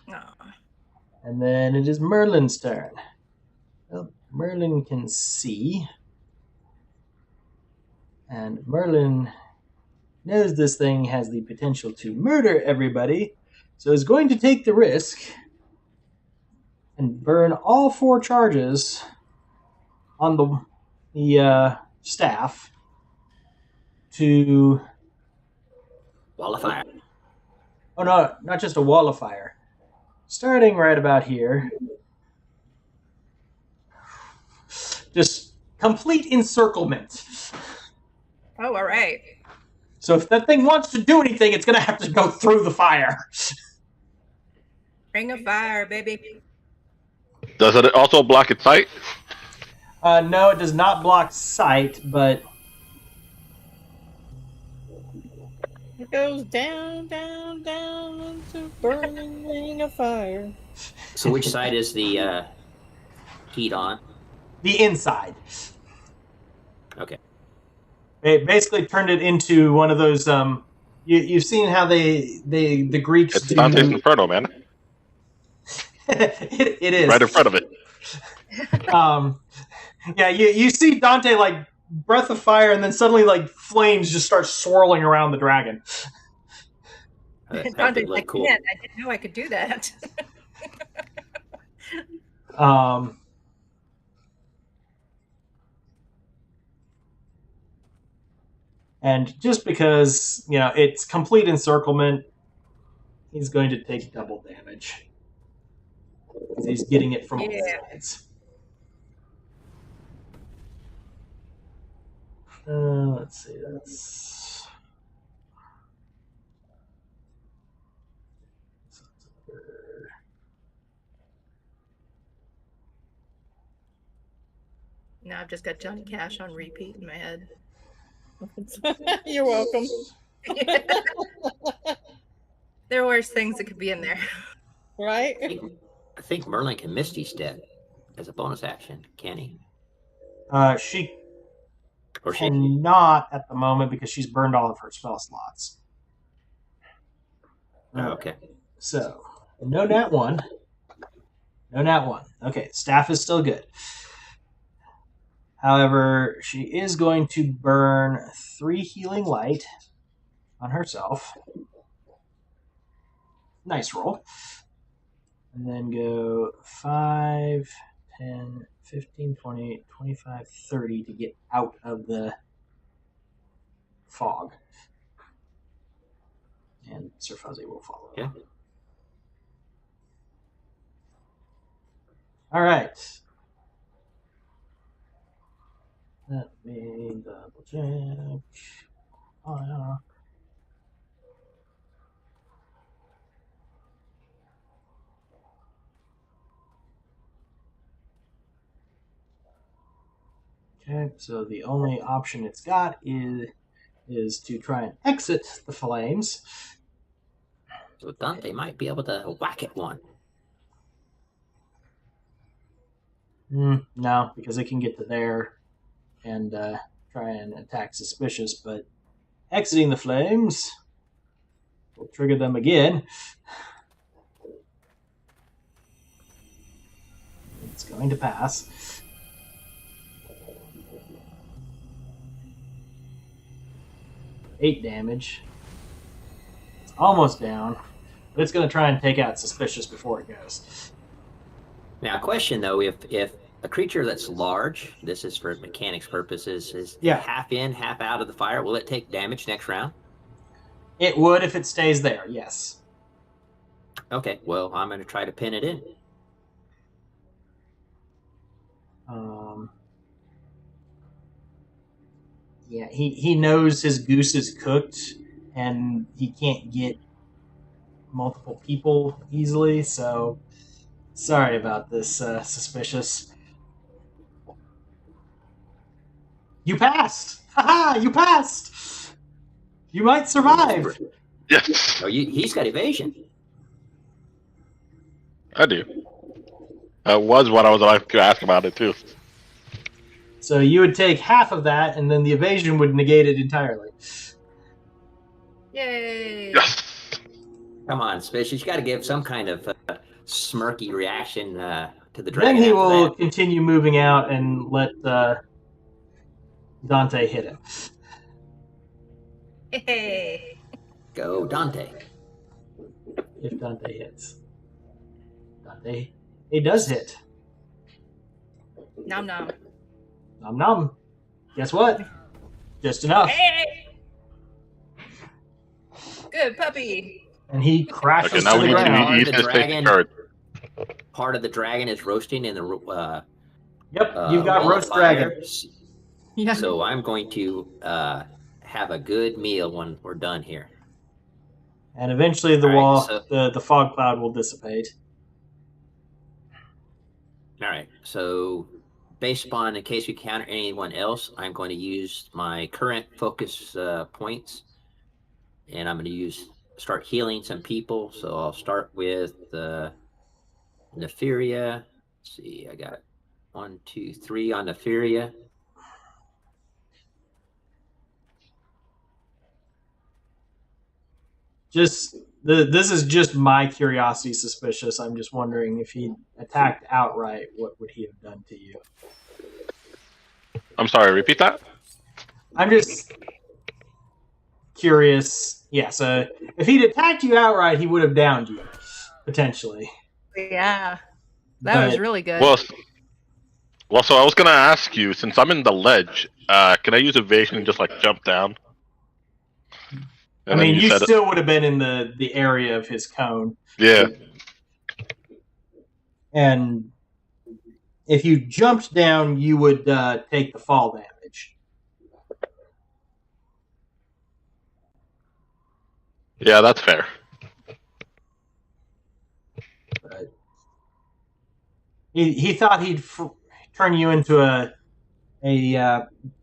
Aw. And then it is Merlin's turn. Well, Merlin can see. And Merlin knows this thing has the potential to murder everybody, so is going to take the risk and burn all 4 charges on the staff to... Wall of fire. Oh no, not just a wall of fire. Starting right about here. Just complete encirclement. Oh, all right. So if that thing wants to do anything, it's going to have to go through the fire. Ring of fire, baby. Does it also block its sight? No, it does not block sight, but It goes down, down, down into burning ring of fire. So which side is the heat on? the inside. Okay. It basically turned it into one of those. You've seen how the Greeks It's do. Dante's Inferno, man. it is Right in front of it. Yeah, you see Dante like breath of fire, and then suddenly like flames just start swirling around the dragon. That would Dante's look like, cool. man, I didn't know I could do that. And just because it's complete encirclement, he's going to take double damage. He's getting it from all sides. Let's see. That's Now I've just got Johnny Cash on repeat in my head. You're welcome. There are worse things that could be in there. Right? I think Merlin can Misty Step as a bonus action, can he? She Or she? cannot at the moment because she's burned all of her spell slots. Oh, okay. So, no nat 1. No nat 1. Okay, staff is still good. However, she is going to burn 3 healing light on herself. Nice roll. And then go 5, 10, 15, 20, 25, 30 to get out of the fog. And Sir Fuzzy will follow. Yeah. All right. Let me double check. Oh, yeah. Okay, so the only option it's got is to try and exit the flames. So Dante might be able to whack at one. No, because it can get to there and try and attack Suspicious, but exiting the flames will trigger them again. It's going to pass. Eight damage. It's almost down, but it's going to try and take out Suspicious before it goes. Now, question though, if a creature that's large, this is for mechanics purposes, is Yeah. half in, half out of the fire, will it take damage next round? It would if it stays there, yes. Okay, well, I'm going to try to pin it in. Yeah, he knows his goose is cooked, and he can't get multiple people easily, so sorry about this, Suspicious. You passed! Haha, you passed! You might survive! Yes, Oh, he's got evasion. I do. That was what I was like to ask about it too. So you would take half of that, and then the evasion would negate it entirely. Yay! Yes. Come on, Suspicious, you got to give some kind of smirky reaction to the Then dragon. he after will that. continue moving out and let Dante hit him. Hey! Go, Dante. If Dante hits. Dante, he does hit. Nom nom. Nom nom. Guess what? Just enough. Hey! Good puppy. And he crashes Okay, now to we the need to ground. use The this dragon. card. Part of the dragon is roasting in the Yep, you've got wall of roast fire. dragon. Yeah. So I'm going to have a good meal when we're done here. And eventually the All right, wall, so- the fog cloud will dissipate. All right. So based upon, in case we counter anyone else, I'm going to use my current focus points, and I'm going to start healing some people. So I'll start with Neferia. Let's see, I got 1, 2, 3 on Neferia. This is just my curiosity, Suspicious. I'm just wondering if he attacked outright, what would he have done to you? I'm sorry, repeat that? I'm just curious. Yeah, so if he'd attacked you outright, he would have downed you, potentially. Yeah. That was But- really good. Well, so I was gonna ask you, since I'm in the ledge, can I use evasion and just like jump down? I And mean, then you said still would have been in the area of his cone. yeah. And if you jumped down, you would take the fall damage. Yeah, that's fair. But he thought he'd turn you into a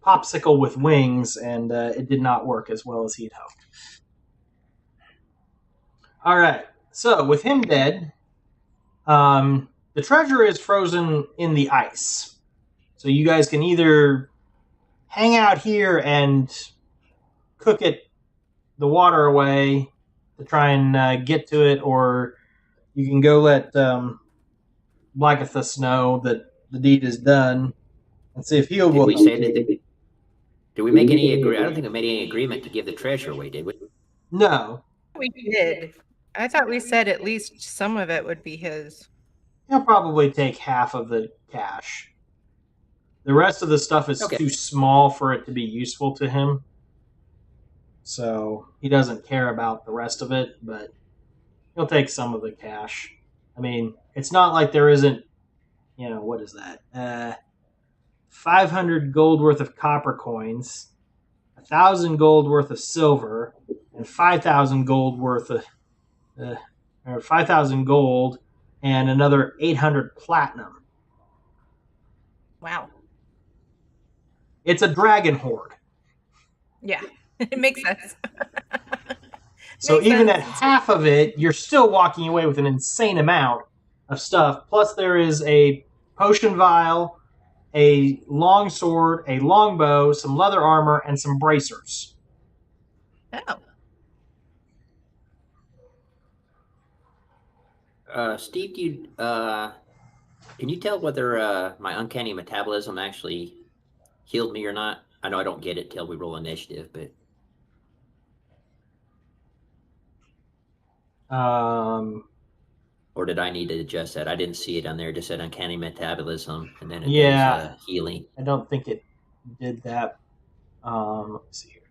popsicle with wings, and it did not work as well as he'd hoped. All right, so with him dead, the treasure is frozen in the ice. So you guys can either hang out here and cook the water away to try and get to it, or you can go let Blackathus know that the deed is done and see if he'll. Did we say that? Did we make any agreement? I don't think we made any agreement to give the treasure away, did we? No, We did. I thought we said at least some of it would be his. he'll probably take half of the cash. The rest of the stuff is Okay. too small for it to be useful to him. So he doesn't care about the rest of it, but he'll take some of the cash. I mean, it's not like there isn't, what is that? 500 gold worth of copper coins, 1,000 gold worth of silver, and 5,000 gold worth of 5,000 gold, and another 800 platinum. Wow. It's a dragon horde. Yeah, it makes sense. So Makes even sense. at half of it, you're still walking away with an insane amount of stuff. Plus, there is a potion vial, a long sword, a longbow, some leather armor, and some bracers. Oh, Steve, can you tell whether my uncanny metabolism actually healed me or not? I know I don't get it till we roll initiative, but or did I need to adjust that? I didn't see it on there. It just said uncanny metabolism, and then it does healing. I don't think it did that. Let's see here.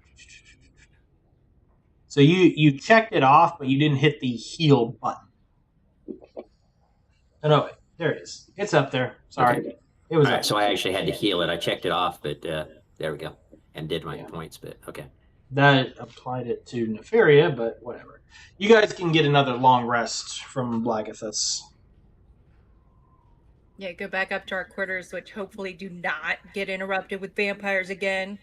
So you checked it off, but you didn't hit the heal button. Oh, no, wait, there it is. It's up there. Sorry. Okay. It was All up right, so I actually had to heal it. I checked it off, but there we go, and did my points. But okay. That applied it to Nefaria, but whatever. You guys can get another long rest from Blagathus. yeah, go back up to our quarters, which hopefully do not get interrupted with vampires again.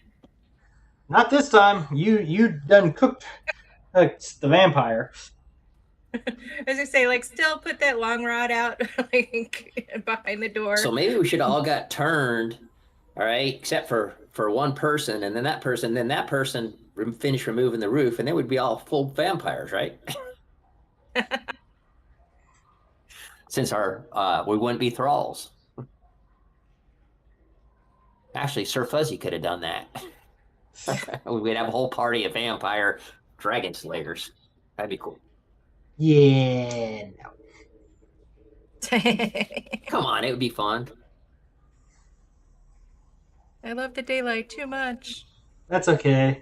Not this time. You done cooked the vampire. As I say, like, still put that long rod out, like, behind the door. So maybe we should all got turned, all right, except for one person, and then that person finished removing the roof, and then we'd be all full vampires, right? Since we wouldn't be thralls. Actually, Sir Fuzzy could have done that. We'd have a whole party of vampire dragon slayers. That'd be cool. Yeah, no. Come on, it would be fun. I love the daylight too much. That's okay.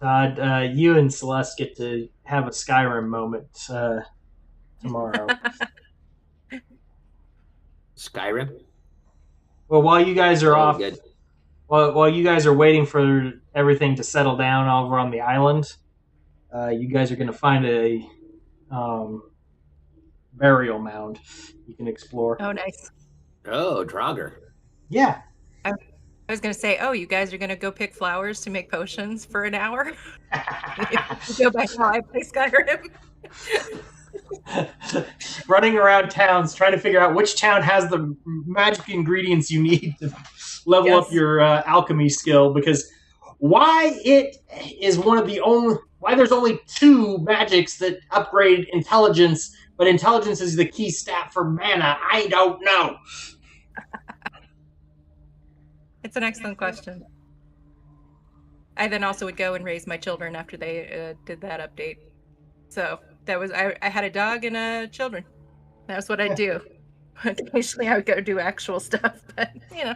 Todd, you and Celeste get to have a Skyrim moment tomorrow. Skyrim? Well, while you guys are off, Good. while you guys are waiting for everything to settle down over on the island, you guys are going to find a burial mound you can explore. Oh, nice. Oh, Draugr. Yeah. I was going to say, oh, you guys are going to go pick flowers to make potions for an hour? Go back how I play Skyrim. Running around towns trying to figure out which town has the magic ingredients you need to level up your alchemy skill, because why there's only 2 magics that upgrade intelligence, but intelligence is the key stat for mana, I don't know. It's an excellent question. I then also would go and raise my children after they did that update. So that was I had a dog and children. That was what I'd do. Occasionally I would go do actual stuff, but you know.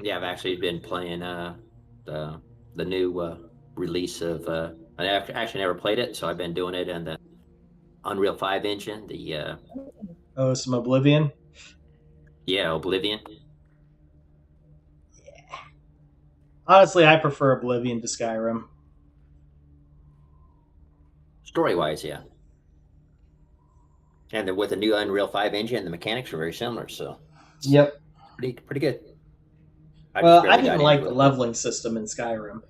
Yeah, I've actually been playing the new release of. I actually never played it, so I've been doing it in the Unreal 5 engine. Some Oblivion. Yeah, Oblivion. Honestly, I prefer Oblivion to Skyrim. Story-wise, yeah. And then with the new Unreal 5 engine, the mechanics are very similar, so Yep. pretty good. Well, I didn't like the leveling system in Skyrim.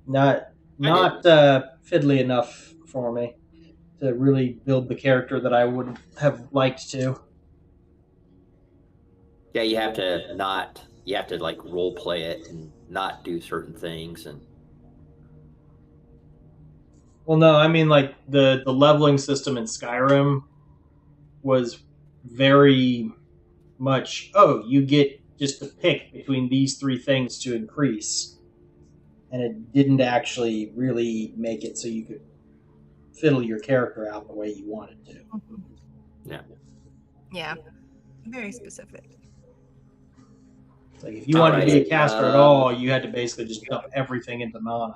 Not fiddly enough for me to really build the character that I would have liked to. Yeah, you have to like role play it and not do certain things. And well, no, I mean, like the leveling system in Skyrim was very much, you get just to pick between these 3 things to increase, and it didn't actually really make it so you could fiddle your character out the way you wanted to. Yeah, very specific. Like if you wanted to be a caster at all, you had to basically just dump everything into mana.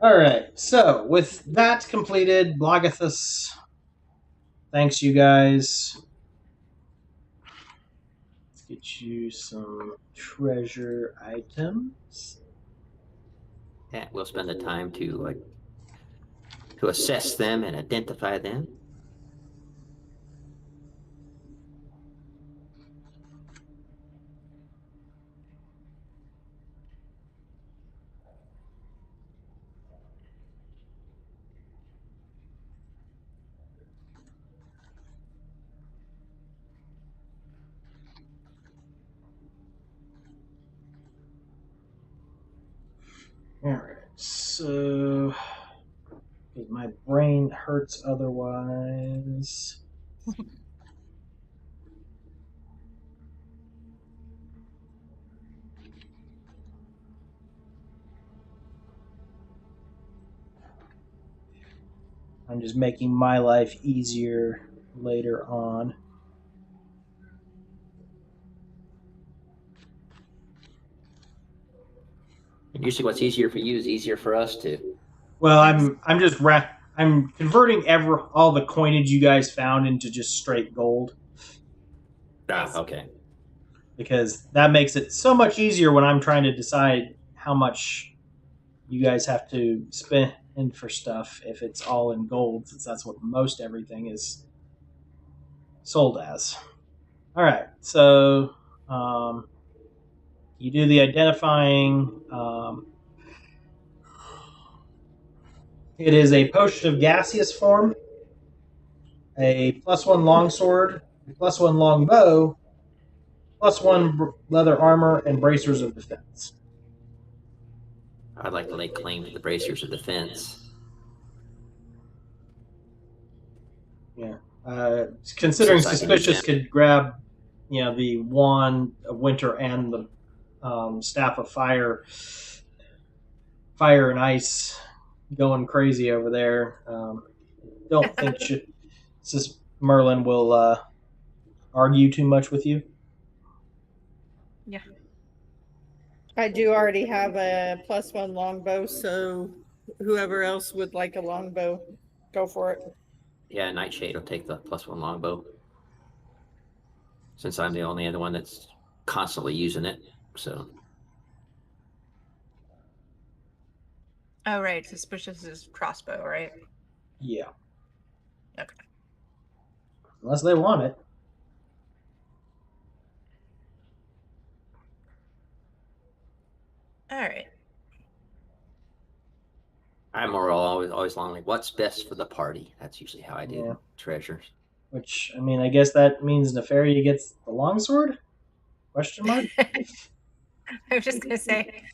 All right. So with that completed, Blogathus, thanks you guys. Let's get you some treasure items. Yeah, we'll spend the time to assess them and identify them. All right. So, because my brain hurts otherwise. I'm just making my life easier later on. And usually, what's easier for you is easier for us to. Well, I'm just I'm converting all the coinage you guys found into just straight gold. Okay. Because that makes it so much easier when I'm trying to decide how much you guys have to spend for stuff if it's all in gold, since that's what most everything is sold as. All right, so you do the identifying. It is a potion of gaseous form, a +1 longsword, a +1 longbow, +1 leather armor, and bracers of defense. I'd like to lay claim to the bracers of defense. Yeah. Considering Since I can Suspicious use could grab, the wand of winter and the staff of fire and ice going crazy over there. Don't think Merlin will argue too much with you. Yeah. I do already have a +1 longbow, so whoever else would like a longbow, go for it. Yeah, Nightshade will take the +1 longbow. Since I'm the only other one that's constantly using it, so. Oh, right. Suspicious is crossbow, right? Yeah. Okay. Unless they want it. All right. I'm more always long like, what's best for the party? That's usually how I do Yeah. treasures. Which, I mean, I guess that means Nefaria gets the longsword? Question mark? I was just gonna say,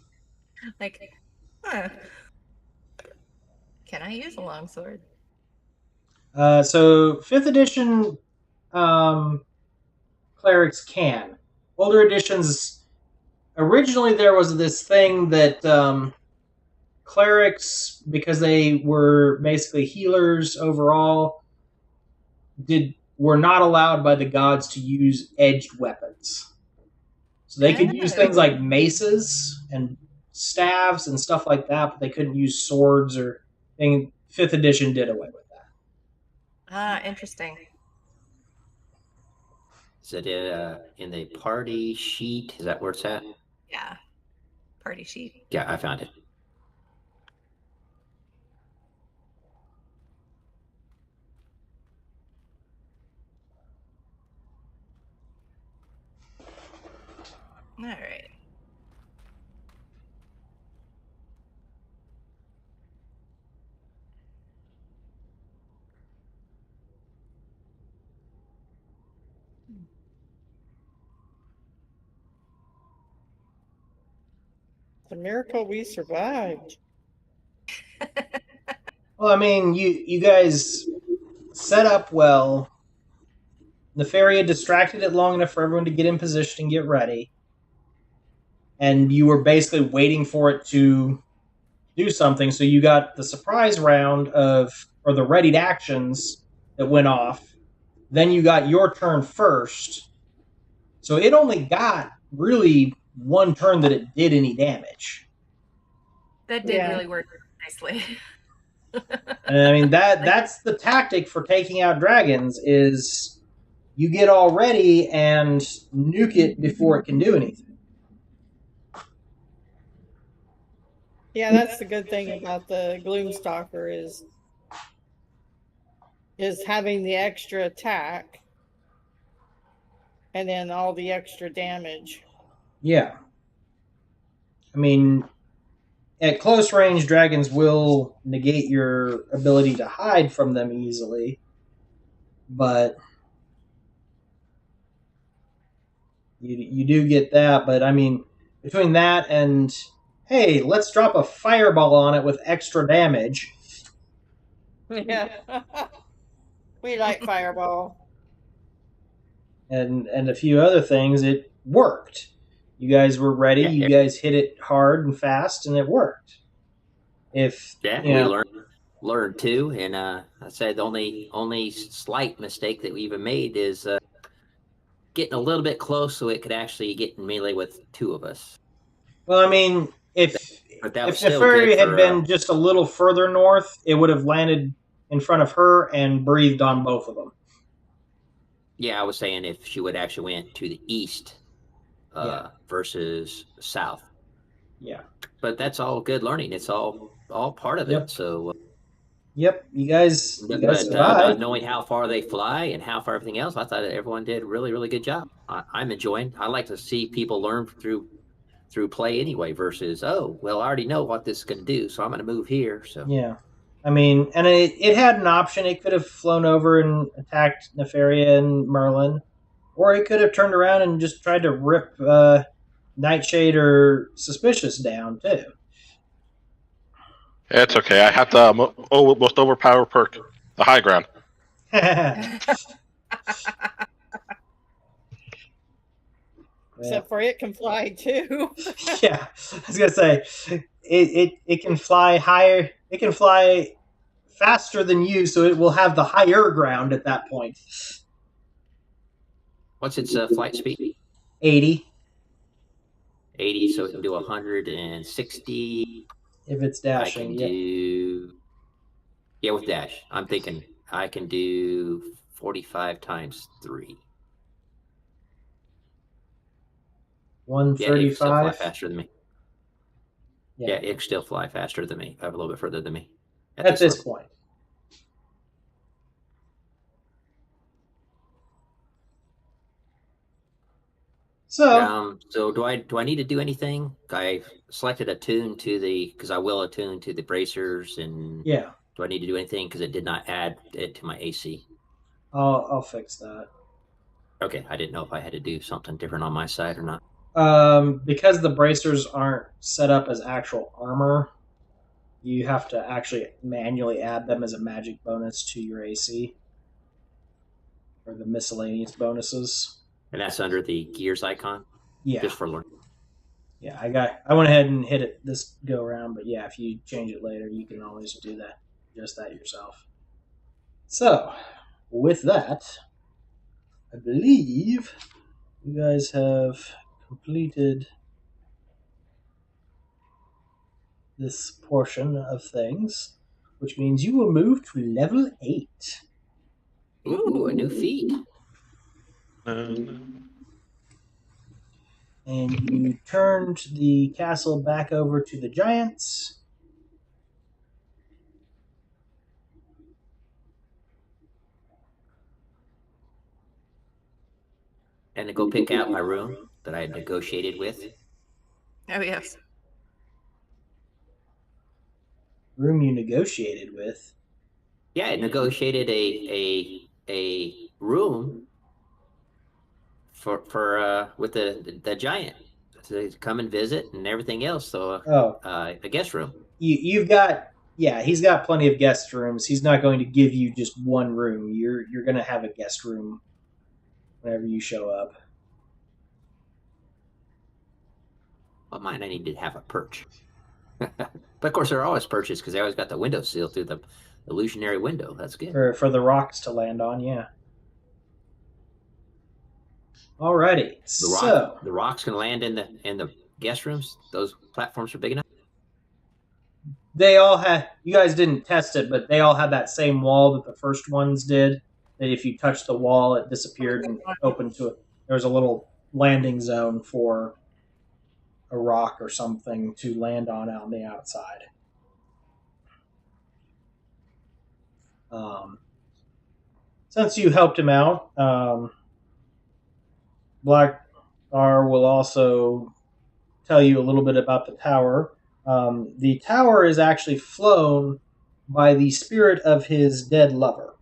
like, huh? Can I use a longsword? So 5th edition clerics can. Older editions, originally there was this thing that clerics, because they were basically healers overall, were not allowed by the gods to use edged weapons. So they could use things like maces and staves and stuff like that, but they couldn't use swords or thing. 5th edition did away with that. Ah, interesting. Is it in the party sheet? Is that where it's at? Yeah. Party sheet. Yeah, I found it. All right. It's a miracle we survived. Well, I mean, you guys set up well. Nefaria distracted it long enough for everyone to get in position and get ready. And you were basically waiting for it to do something. So you got the surprise round or the readied actions that went off. Then you got your turn first. So it only got really one turn that it did any damage. That did really work nicely. And I mean that's the tactic for taking out dragons is you get all ready and nuke it before it can do anything. Yeah, that's the good thing about the Gloomstalker is having the extra attack and then all the extra damage. Yeah. I mean, at close range, dragons will negate your ability to hide from them easily, but you do get that. But I mean, between that and hey, let's drop a fireball on it with extra damage. Yeah. We like Fireball. And a few other things, it worked. You guys were ready. You guys hit it hard and fast, and it worked. If we learned too, and I said the only slight mistake that we even made is getting a little bit close so it could actually get in melee with two of us. Well, I mean, if Neferi had been just a little further north, it would have landed in front of her and breathed on both of them. Yeah, I was saying if she would actually went to the east versus south. Yeah. But that's all good learning. It's all part of it. So. Yep, you guys survived. Knowing how far they fly and how far everything else, I thought everyone did a really, really good job. I'm enjoying. I like to see people learn through play anyway. Versus, oh, well, I already know what this is going to do, so I'm going to move here. So yeah, I mean, and it had an option. It could have flown over and attacked Nefaria and Merlin, or it could have turned around and just tried to rip Nightshade or Suspicious down too. It's okay. I have the most overpowered perk, the high ground. Except for it can fly too. Yeah, I was gonna say it can fly higher. It can fly faster than you, so it will have the higher ground at that point. What's its flight speed? 80. 80, so it can do 160. If it's dashing, I can do. Yeah, with dash. I'm thinking I can do 45 times 3. 135. Yeah, it can still fly faster than me. Yeah, it can still fly faster than me. A little bit further than me. At this point. So do I need to do anything? I selected attune to because I will attune to the bracers, and yeah. Do I need to do anything because it did not add it to my AC? I'll fix that. Okay, I didn't know if I had to do something different on my side or not. Because the bracers aren't set up as actual armor, you have to actually manually add them as a magic bonus to your AC, or the miscellaneous bonuses. And that's under the gears icon? Yeah. Just for learning. Yeah, I went ahead and hit it this go around, but yeah, if you change it later, you can always do that, just that yourself. So, with that, I believe you guys have completed this portion of things, which means you will move to level 8. Ooh, a new feat. And you turned the castle back over to the giants. And to go pick out my room that I had negotiated with. Oh, yes. Room you negotiated with? Yeah, I negotiated a room for with the giant to come and visit and everything else. So a guest room. You've got he's got plenty of guest rooms. He's not going to give you just one room. You're going to have a guest room whenever you show up. Well, mine I need to have a perch. But of course, there are always perches because they always got the window seal through the illusionary window. That's good. For the rocks to land on, yeah. Alrighty. The rocks can land in the guest rooms. Those platforms are big enough. they all had. You guys didn't test it, but they all had that same wall that the first ones did. That if you touched the wall, it disappeared and opened to it. There was a little landing zone for a rock or something to land on the outside. Since you helped him out, Black R will also tell you a little bit about the tower. The tower is actually flown by the spirit of his dead lover,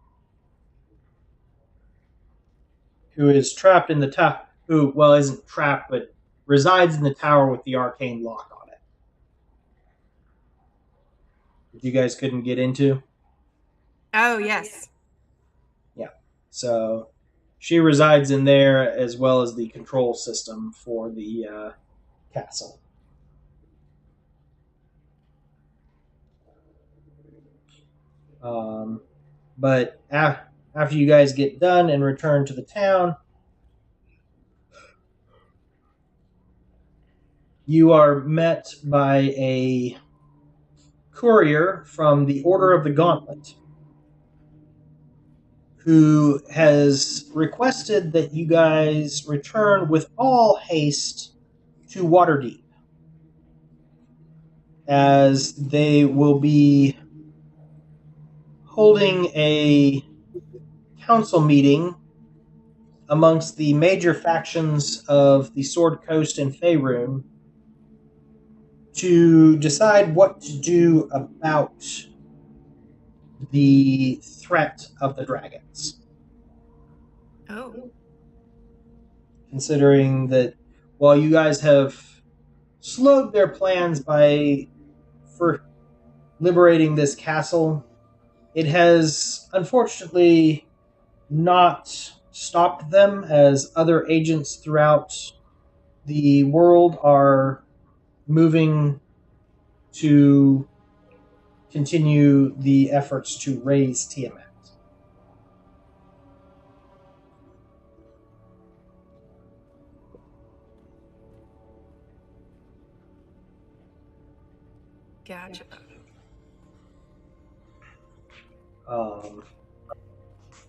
who is trapped in the tower. Who, well, isn't trapped, but resides in the tower with the arcane lock on it. That you guys couldn't get into. Oh, yes. So she resides in there as well as the control system for the castle. But after you guys get done and return to the town, you are met by a courier from the Order of the Gauntlet, who has requested that you guys return with all haste to Waterdeep, as they will be holding a council meeting amongst the major factions of the Sword Coast and Faerun to decide what to do about the threat of the dragons. Oh. Considering that while you guys have slowed their plans for liberating this castle, it has unfortunately not stopped them, as other agents throughout the world are moving to continue the efforts to raise Tiamant. Gotcha.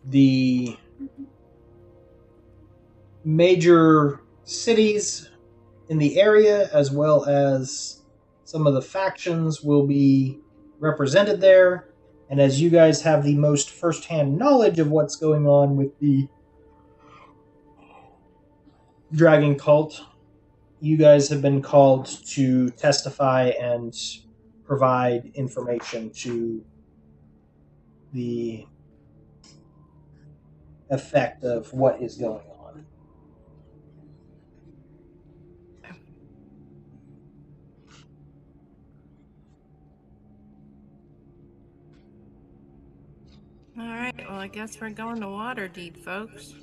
The major cities in the area, as well as some of the factions, will be represented there. And as you guys have the most firsthand knowledge of what's going on with the dragon cult, you guys have been called to testify and provide information to the effect of what is going on. All right. Well, I guess we're going to Waterdeep, folks.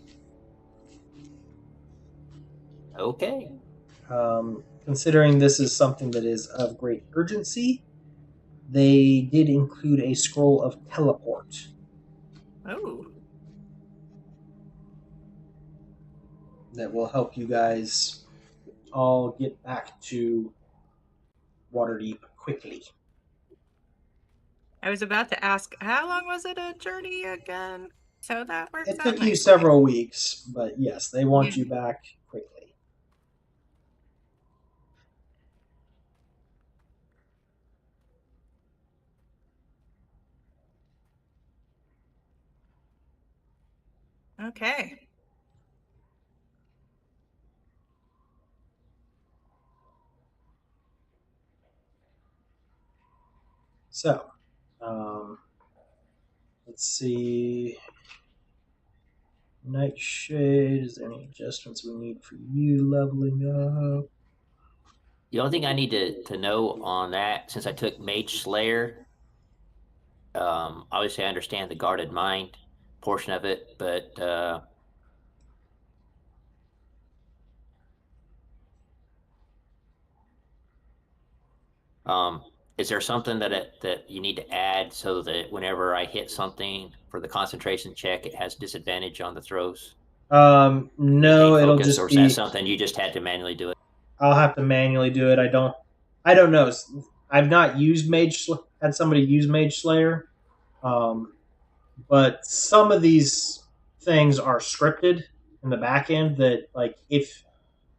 Okay. Considering this is something that is of great urgency, they did include a scroll of teleport. Oh. That will help you guys all get back to Waterdeep quickly. I was about to ask, how long was it a journey again? So that works It out took you nicely. several weeks, but yes, they want Yeah. you back quickly. Okay. So, let's see. Nightshade, is there any adjustments we need for you leveling up? The only thing I need to know on that, since I took Mage Slayer, obviously I understand the guarded mind portion of it, but is there something that you need to add so that whenever I hit something for the concentration check, it has disadvantage on the throws? No, Gain it'll focus, just or is be. that something you just had to manually do it? I'll have to manually do it. I don't know. I've not used had somebody use Mage Slayer, but some of these things are scripted in the back end that, like, if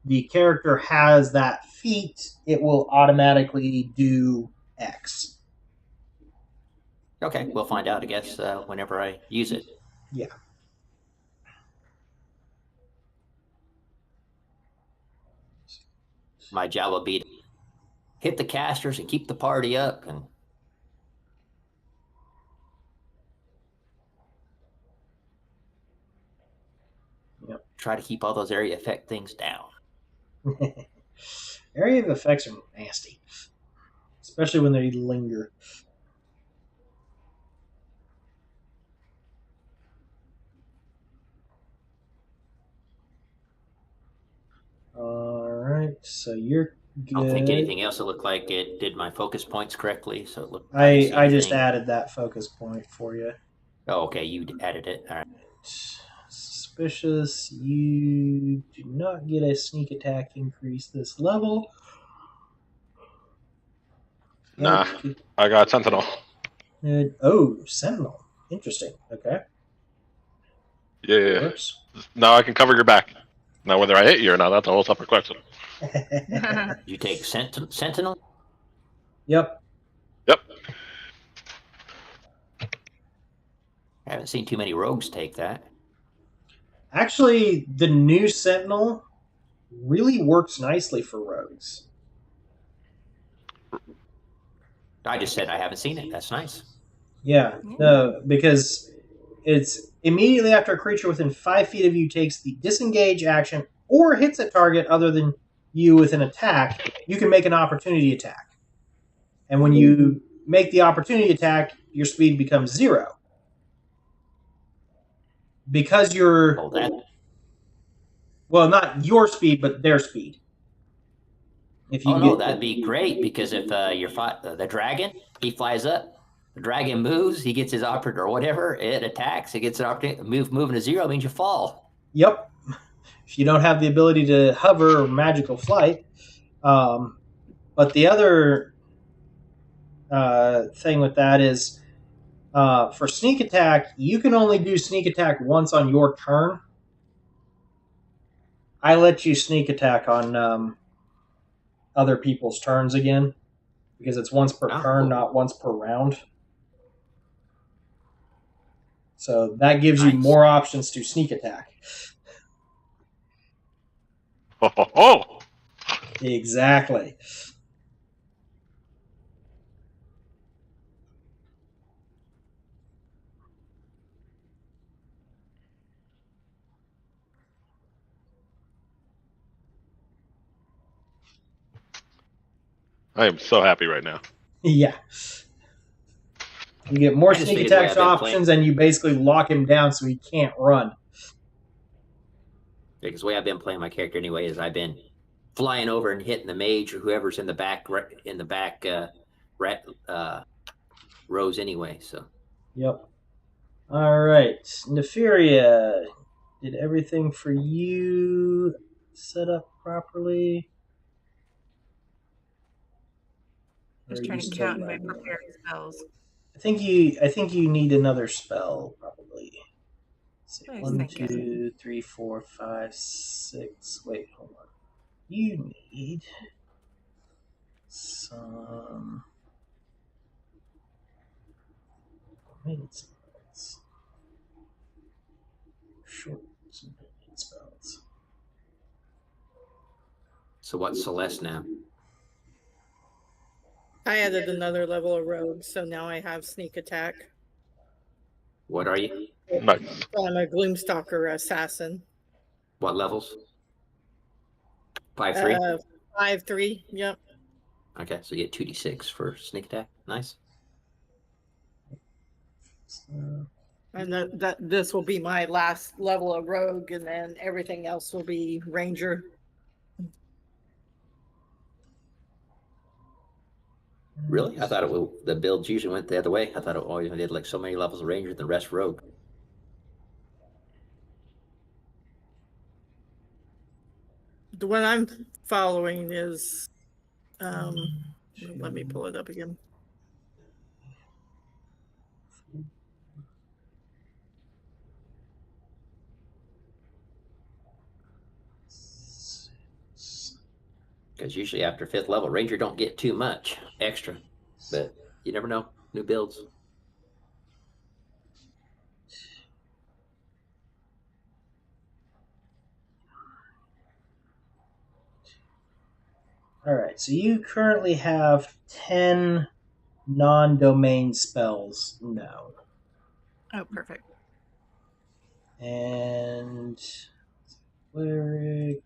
the character has that feat, it will automatically do X. Okay, we'll find out, I guess, whenever I use it. Yeah. My job will be to hit the casters and keep the party up, and Yep. try to keep all those area effect things down. Area of effects are nasty, especially when they linger. All right, so you're good. I don't think anything else. It looked like it did my focus points correctly, so it looked. I just added that focus point for you. Oh, okay, you added it. All right. Suspicious. You do not get a sneak attack increase this level. Nah, I got Sentinel. Oh, Sentinel. Interesting. Okay. Yeah. Works. Now I can cover your back. Now whether I hit you or not, that's a whole separate question. You take Sentinel? Yep. Yep. I haven't seen too many rogues take that. Actually, the new Sentinel really works nicely for rogues. I just said I haven't seen it. That's nice. Yeah, no, because it's immediately after a creature within 5 feet of you takes the disengage action or hits a target other than you with an attack, you can make an opportunity attack. And when you make the opportunity attack, your speed becomes 0. Because you're... Oh, that... Well, not your speed, but their speed. If you that'd be great, because if you're the dragon, he flies up, the dragon moves, he gets his opportunity, or whatever, it attacks, it gets an opportunity. Moving to 0 means you fall. Yep. If you don't have the ability to hover or magical flight. But the other thing with that is for sneak attack, you can only do sneak attack once on your turn. I let you sneak attack on other people's turns again, because it's once per turn, not once per round. So that gives you more options to sneak attack. Oh! Exactly. I am so happy right now. Yeah. You get more sneak attack options, and you basically lock him down so he can't run. Because the way I've been playing my character anyway is I've been flying over and hitting the mage or whoever's in the back rows anyway. So. Yep. All right, Neferia, did everything for you set up properly? Just trying to count my prepared spells. I think you need another spell probably. Let's see, 1, 2, 3, 4, 5, 6. Wait, hold on. You need some spells. Short spells. So what's Celeste now? I added another level of rogue, so now I have sneak attack. What are you? Nice. I'm a Gloomstalker assassin. What levels? 5/3? 5/3, yep. Okay, so you get 2d6 for sneak attack. Nice. And that this will be my last level of rogue, and then everything else will be ranger. Really? I thought the builds usually went the other way. I thought it always did like so many levels of ranger, the rest rogue. The one I'm following is Let me pull it up again. Because usually after 5th level, Ranger don't get too much extra, but you never know. New builds. All right, so you currently have 10 non-domain spells known. Oh, perfect. And cleric,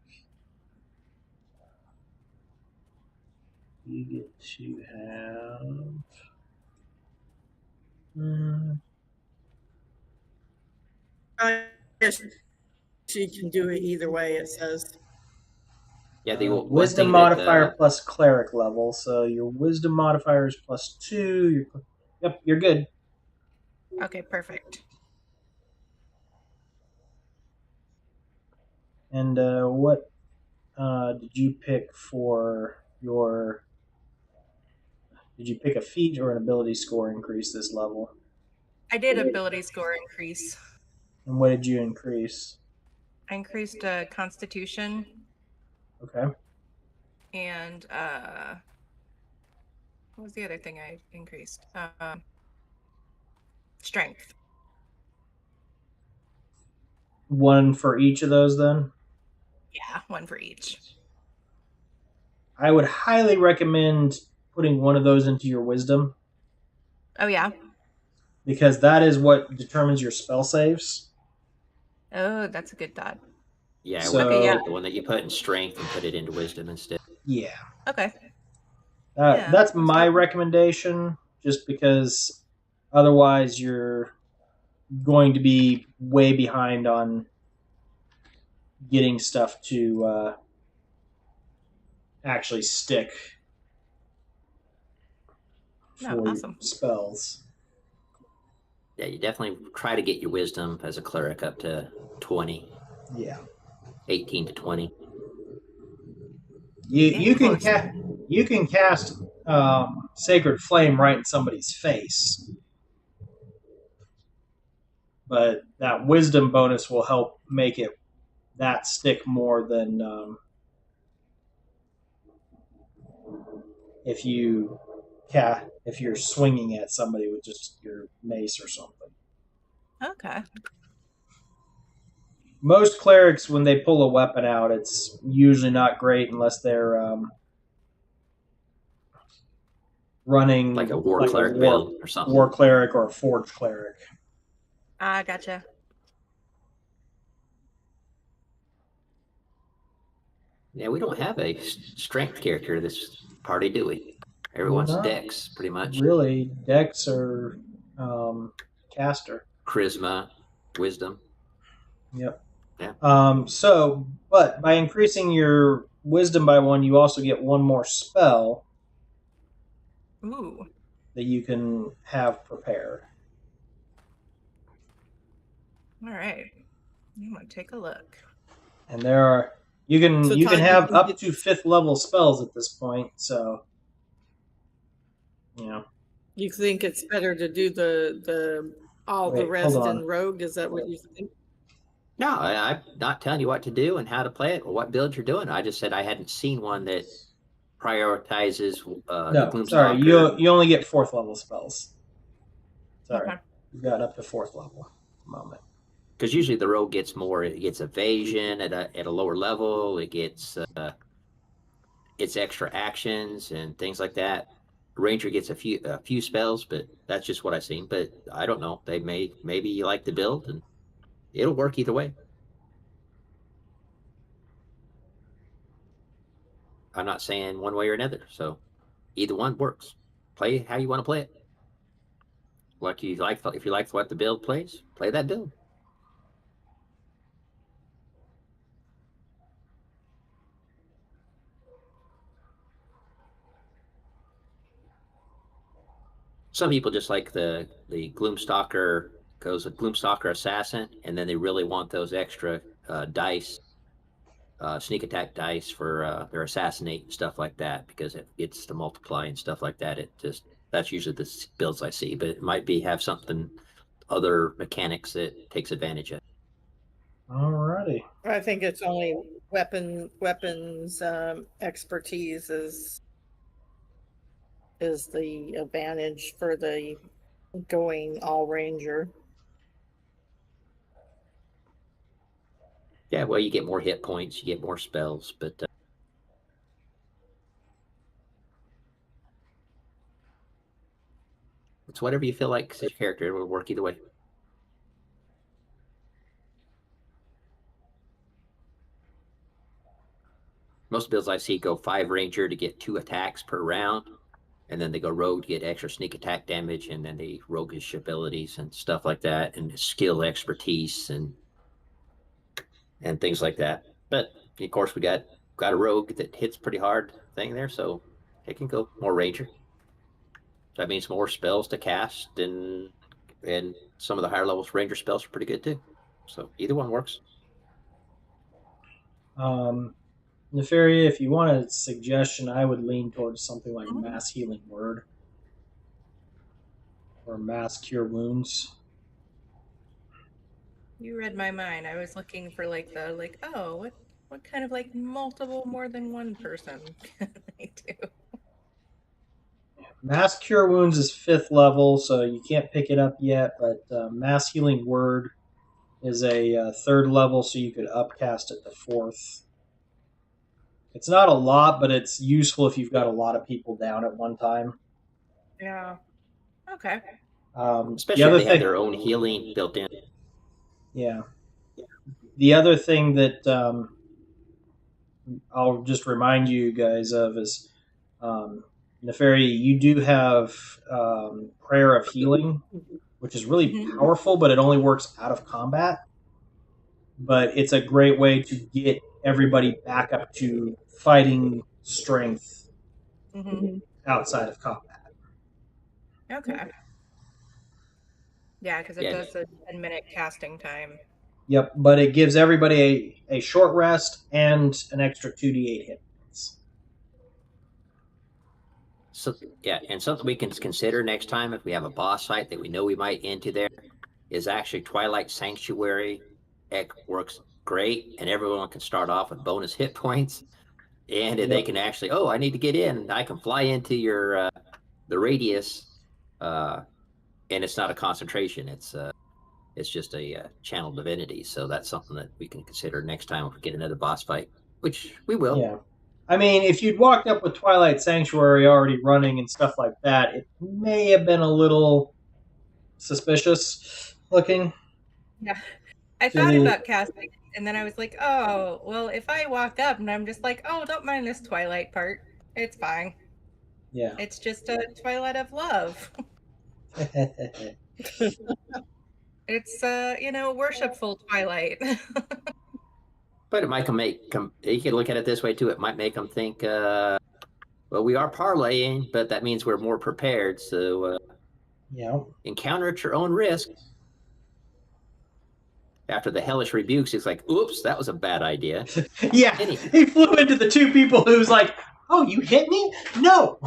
you get to have. Yes, she can do it either way, it says. Yeah, the one Wisdom thing modifier that, plus cleric level. So your wisdom modifier is +2. Yep, you're good. Okay, perfect. And what did you pick for your? Did you pick a feat or an ability score increase this level? I did ability score increase. And what did you increase? I increased Constitution Okay. and what was the other thing I increased? Strength. One for each of those, then? Yeah, one for each. I would highly recommend putting one of those into your wisdom, Oh, yeah. because that is what determines your spell saves. Oh, that's a good thought. yeah, So- Okay, yeah. the one that you put in strength and put it into wisdom instead. Yeah. Okay. Yeah, That's that's my good. recommendation, just because otherwise you're going to be way behind on getting stuff to actually stick No, for awesome. spells. Yeah, you definitely try to get your wisdom as a cleric up to 20, Yeah. 18 to 20. You can close. you can cast Sacred Flame right in somebody's face, but that wisdom bonus will help make it that stick more than if you're swinging at somebody with just your mace or something. Okay. Most clerics, when they pull a weapon out, it's usually not great unless they're running Like a war like cleric a build or something. war cleric or a forge cleric. Gotcha. Yeah, we don't have a strength character this party, do we? Everyone's Not dex, pretty much. Really, dex or caster. Charisma, wisdom. Yep. Yeah. But by increasing your wisdom by 1, you also get one more spell Ooh. that you can have prepared. All right. I'm gonna take a look. And there are you can So, you can Todd, have you up can to 5th level spells at this point. So, you know. You think it's better to do the all the Wait, rest hold on. in rogue? Is that what you think? No, I'm not telling you what to do and how to play it or what build you're doing. I just said I hadn't seen one that prioritizes the No, Gloomstalker. sorry, you only get 4th level spells. Sorry, Okay. you've got up to 4th level at the moment. Because usually the rogue gets more. It gets evasion at a lower level. It gets its extra actions and things like that. Ranger gets a few spells, but that's just what I've seen. But I don't know. Maybe you like the build and it'll work either way. I'm not saying one way or another. So either one works. Play how you want to play it. If you like what the build plays, play that build. Some people just like the Gloomstalker goes with Gloomstalker Assassin, and then they really want those extra dice sneak attack dice for their assassinate and stuff like that, because it gets to multiply and stuff like that. That's usually the builds I see, but it might have something, other mechanics that takes advantage of. Alrighty. I think it's only weapons expertise is the advantage for the going all ranger. Yeah, well, you get more hit points, you get more spells, but it's whatever you feel like as your character. It will work either way. Most builds I see go 5 ranger to get 2 attacks per round, and then they go rogue to get extra sneak attack damage, and then the roguish abilities and stuff like that, and skill expertise and things like that. But of course, we got a rogue that hits pretty hard thing there, so it can go more ranger. That means more spells to cast, and some of the higher levels ranger spells are pretty good too. So either one works. Nefaria, if you want a suggestion, I would lean towards something like Mass Healing Word or Mass Cure Wounds. You read my mind. I was looking for what kind of like multiple, more than one person can I do? Mass Cure Wounds is 5th level, so you can't pick it up yet, but Mass Healing Word is a 3rd level, so you could upcast it to 4th. It's not a lot, but it's useful if you've got a lot of people down at one time. Yeah. Okay. Especially if they have their own healing built in. Yeah. The other thing that I'll just remind you guys of is Nefaria, you do have Prayer of Healing, which is really powerful, but it only works out of combat. But it's a great way to get everybody back up to fighting strength outside of combat. Okay. Yeah, because it does a 10-minute casting time. Yep, but it gives everybody a short rest and an extra 2d8 hit points. So yeah, and something we can consider next time if we have a boss fight that we know we might into there is actually Twilight Sanctuary. It works great, and everyone can start off with bonus hit points, and they can actually, I need to get in. I can fly into your the radius, and it's not a concentration. It's just a channel divinity. So that's something that we can consider next time if we get another boss fight, which we will. Yeah. I mean, if you'd walked up with Twilight Sanctuary already running and stuff like that, it may have been a little suspicious looking. Yeah. I thought about casting, and then I was like, oh, well, if I walk up and I'm just like, oh, don't mind this Twilight part. It's fine. Yeah. It's just a Twilight of love. It's, worshipful Twilight. But it might you can look at it this way too. It might make them think, well, we are parlaying, but that means we're more prepared. So, encounter at your own risk. After the hellish rebukes, it's like, oops, that was a bad idea. Yeah, he flew into the 2 people who's like, oh, you hit me? No.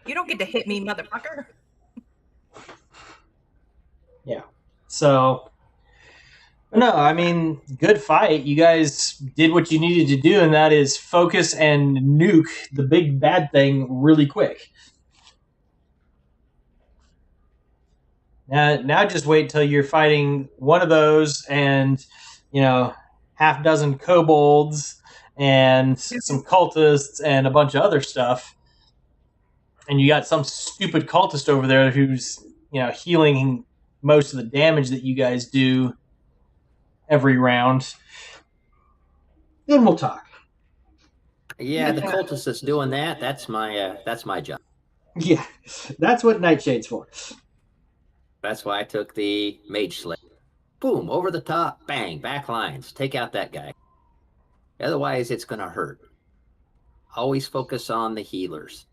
You don't get to hit me, motherfucker. Yeah. So, no, I mean, good fight. You guys did what you needed to do, and that is focus and nuke the big bad thing really quick. Now just wait till you're fighting one of those and, half dozen kobolds and some cultists and a bunch of other stuff. And you got some stupid cultist over there who's, healing most of the damage that you guys do every round. Then we'll talk. Yeah, the cultist that's doing that, that's my job. Yeah, that's what Nightshade's for. That's why I took the Mage Slay. Boom, over the top, bang, back lines. Take out that guy. Otherwise, it's going to hurt. Always focus on the healers.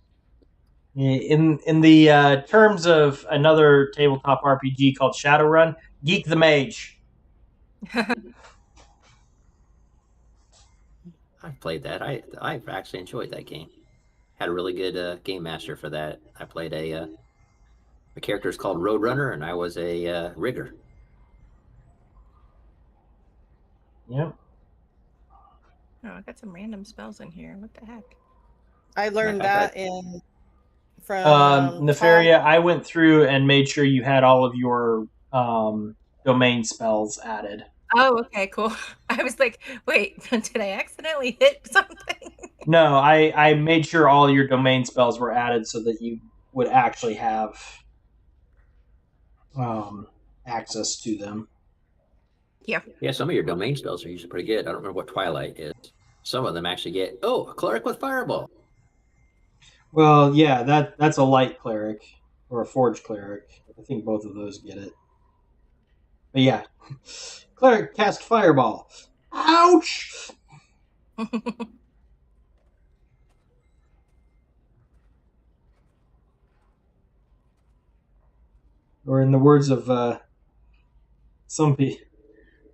In the terms of another tabletop RPG called Shadowrun, geek the mage. I've played that. I've actually enjoyed that game. Had a really good game master for that. I played a character is called Roadrunner, and I was a rigger. Yep. Oh, I got some random spells in here. What the heck? I learned I've that read- in from Tom. Nefaria, I went through and made sure you had all of your domain spells added. Oh, okay, cool. I was like, wait, did I accidentally hit something? No, I made sure all your domain spells were added so that you would actually have access to them. Yeah. Yeah, some of your domain spells are usually pretty good. I don't remember what Twilight is. Some of them actually get, a cleric with fireball. Well, yeah, that's a light cleric or a forge cleric. I think both of those get it. But yeah, cleric cast fireball. Ouch! Or in the words of some people,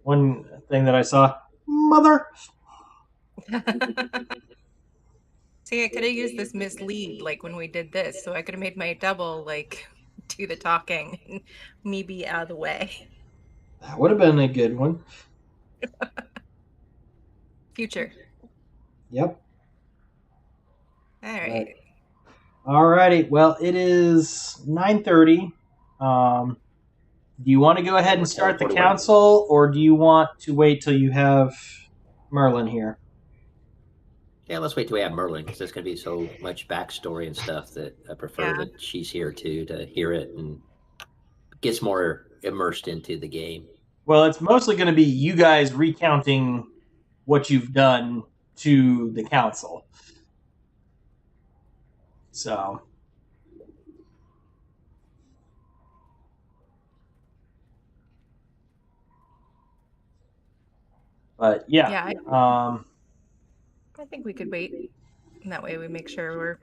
one thing that I saw, mother. See, I could have used this mislead like when we did this, so I could have made my double like do the talking and me be out of the way. That would have been a good one. Future. Yep. All right. Alrighty. Well, it is 9:30. Do you want to go ahead and start the council, or do you want to wait till you have Merlin here? Yeah, let's wait till we have Merlin because there's going to be so much backstory and stuff that I prefer that she's here too to hear it and gets more immersed into the game. Well, it's mostly going to be you guys recounting what you've done to the council. So, but yeah, I think we could wait. And that way we make sure we're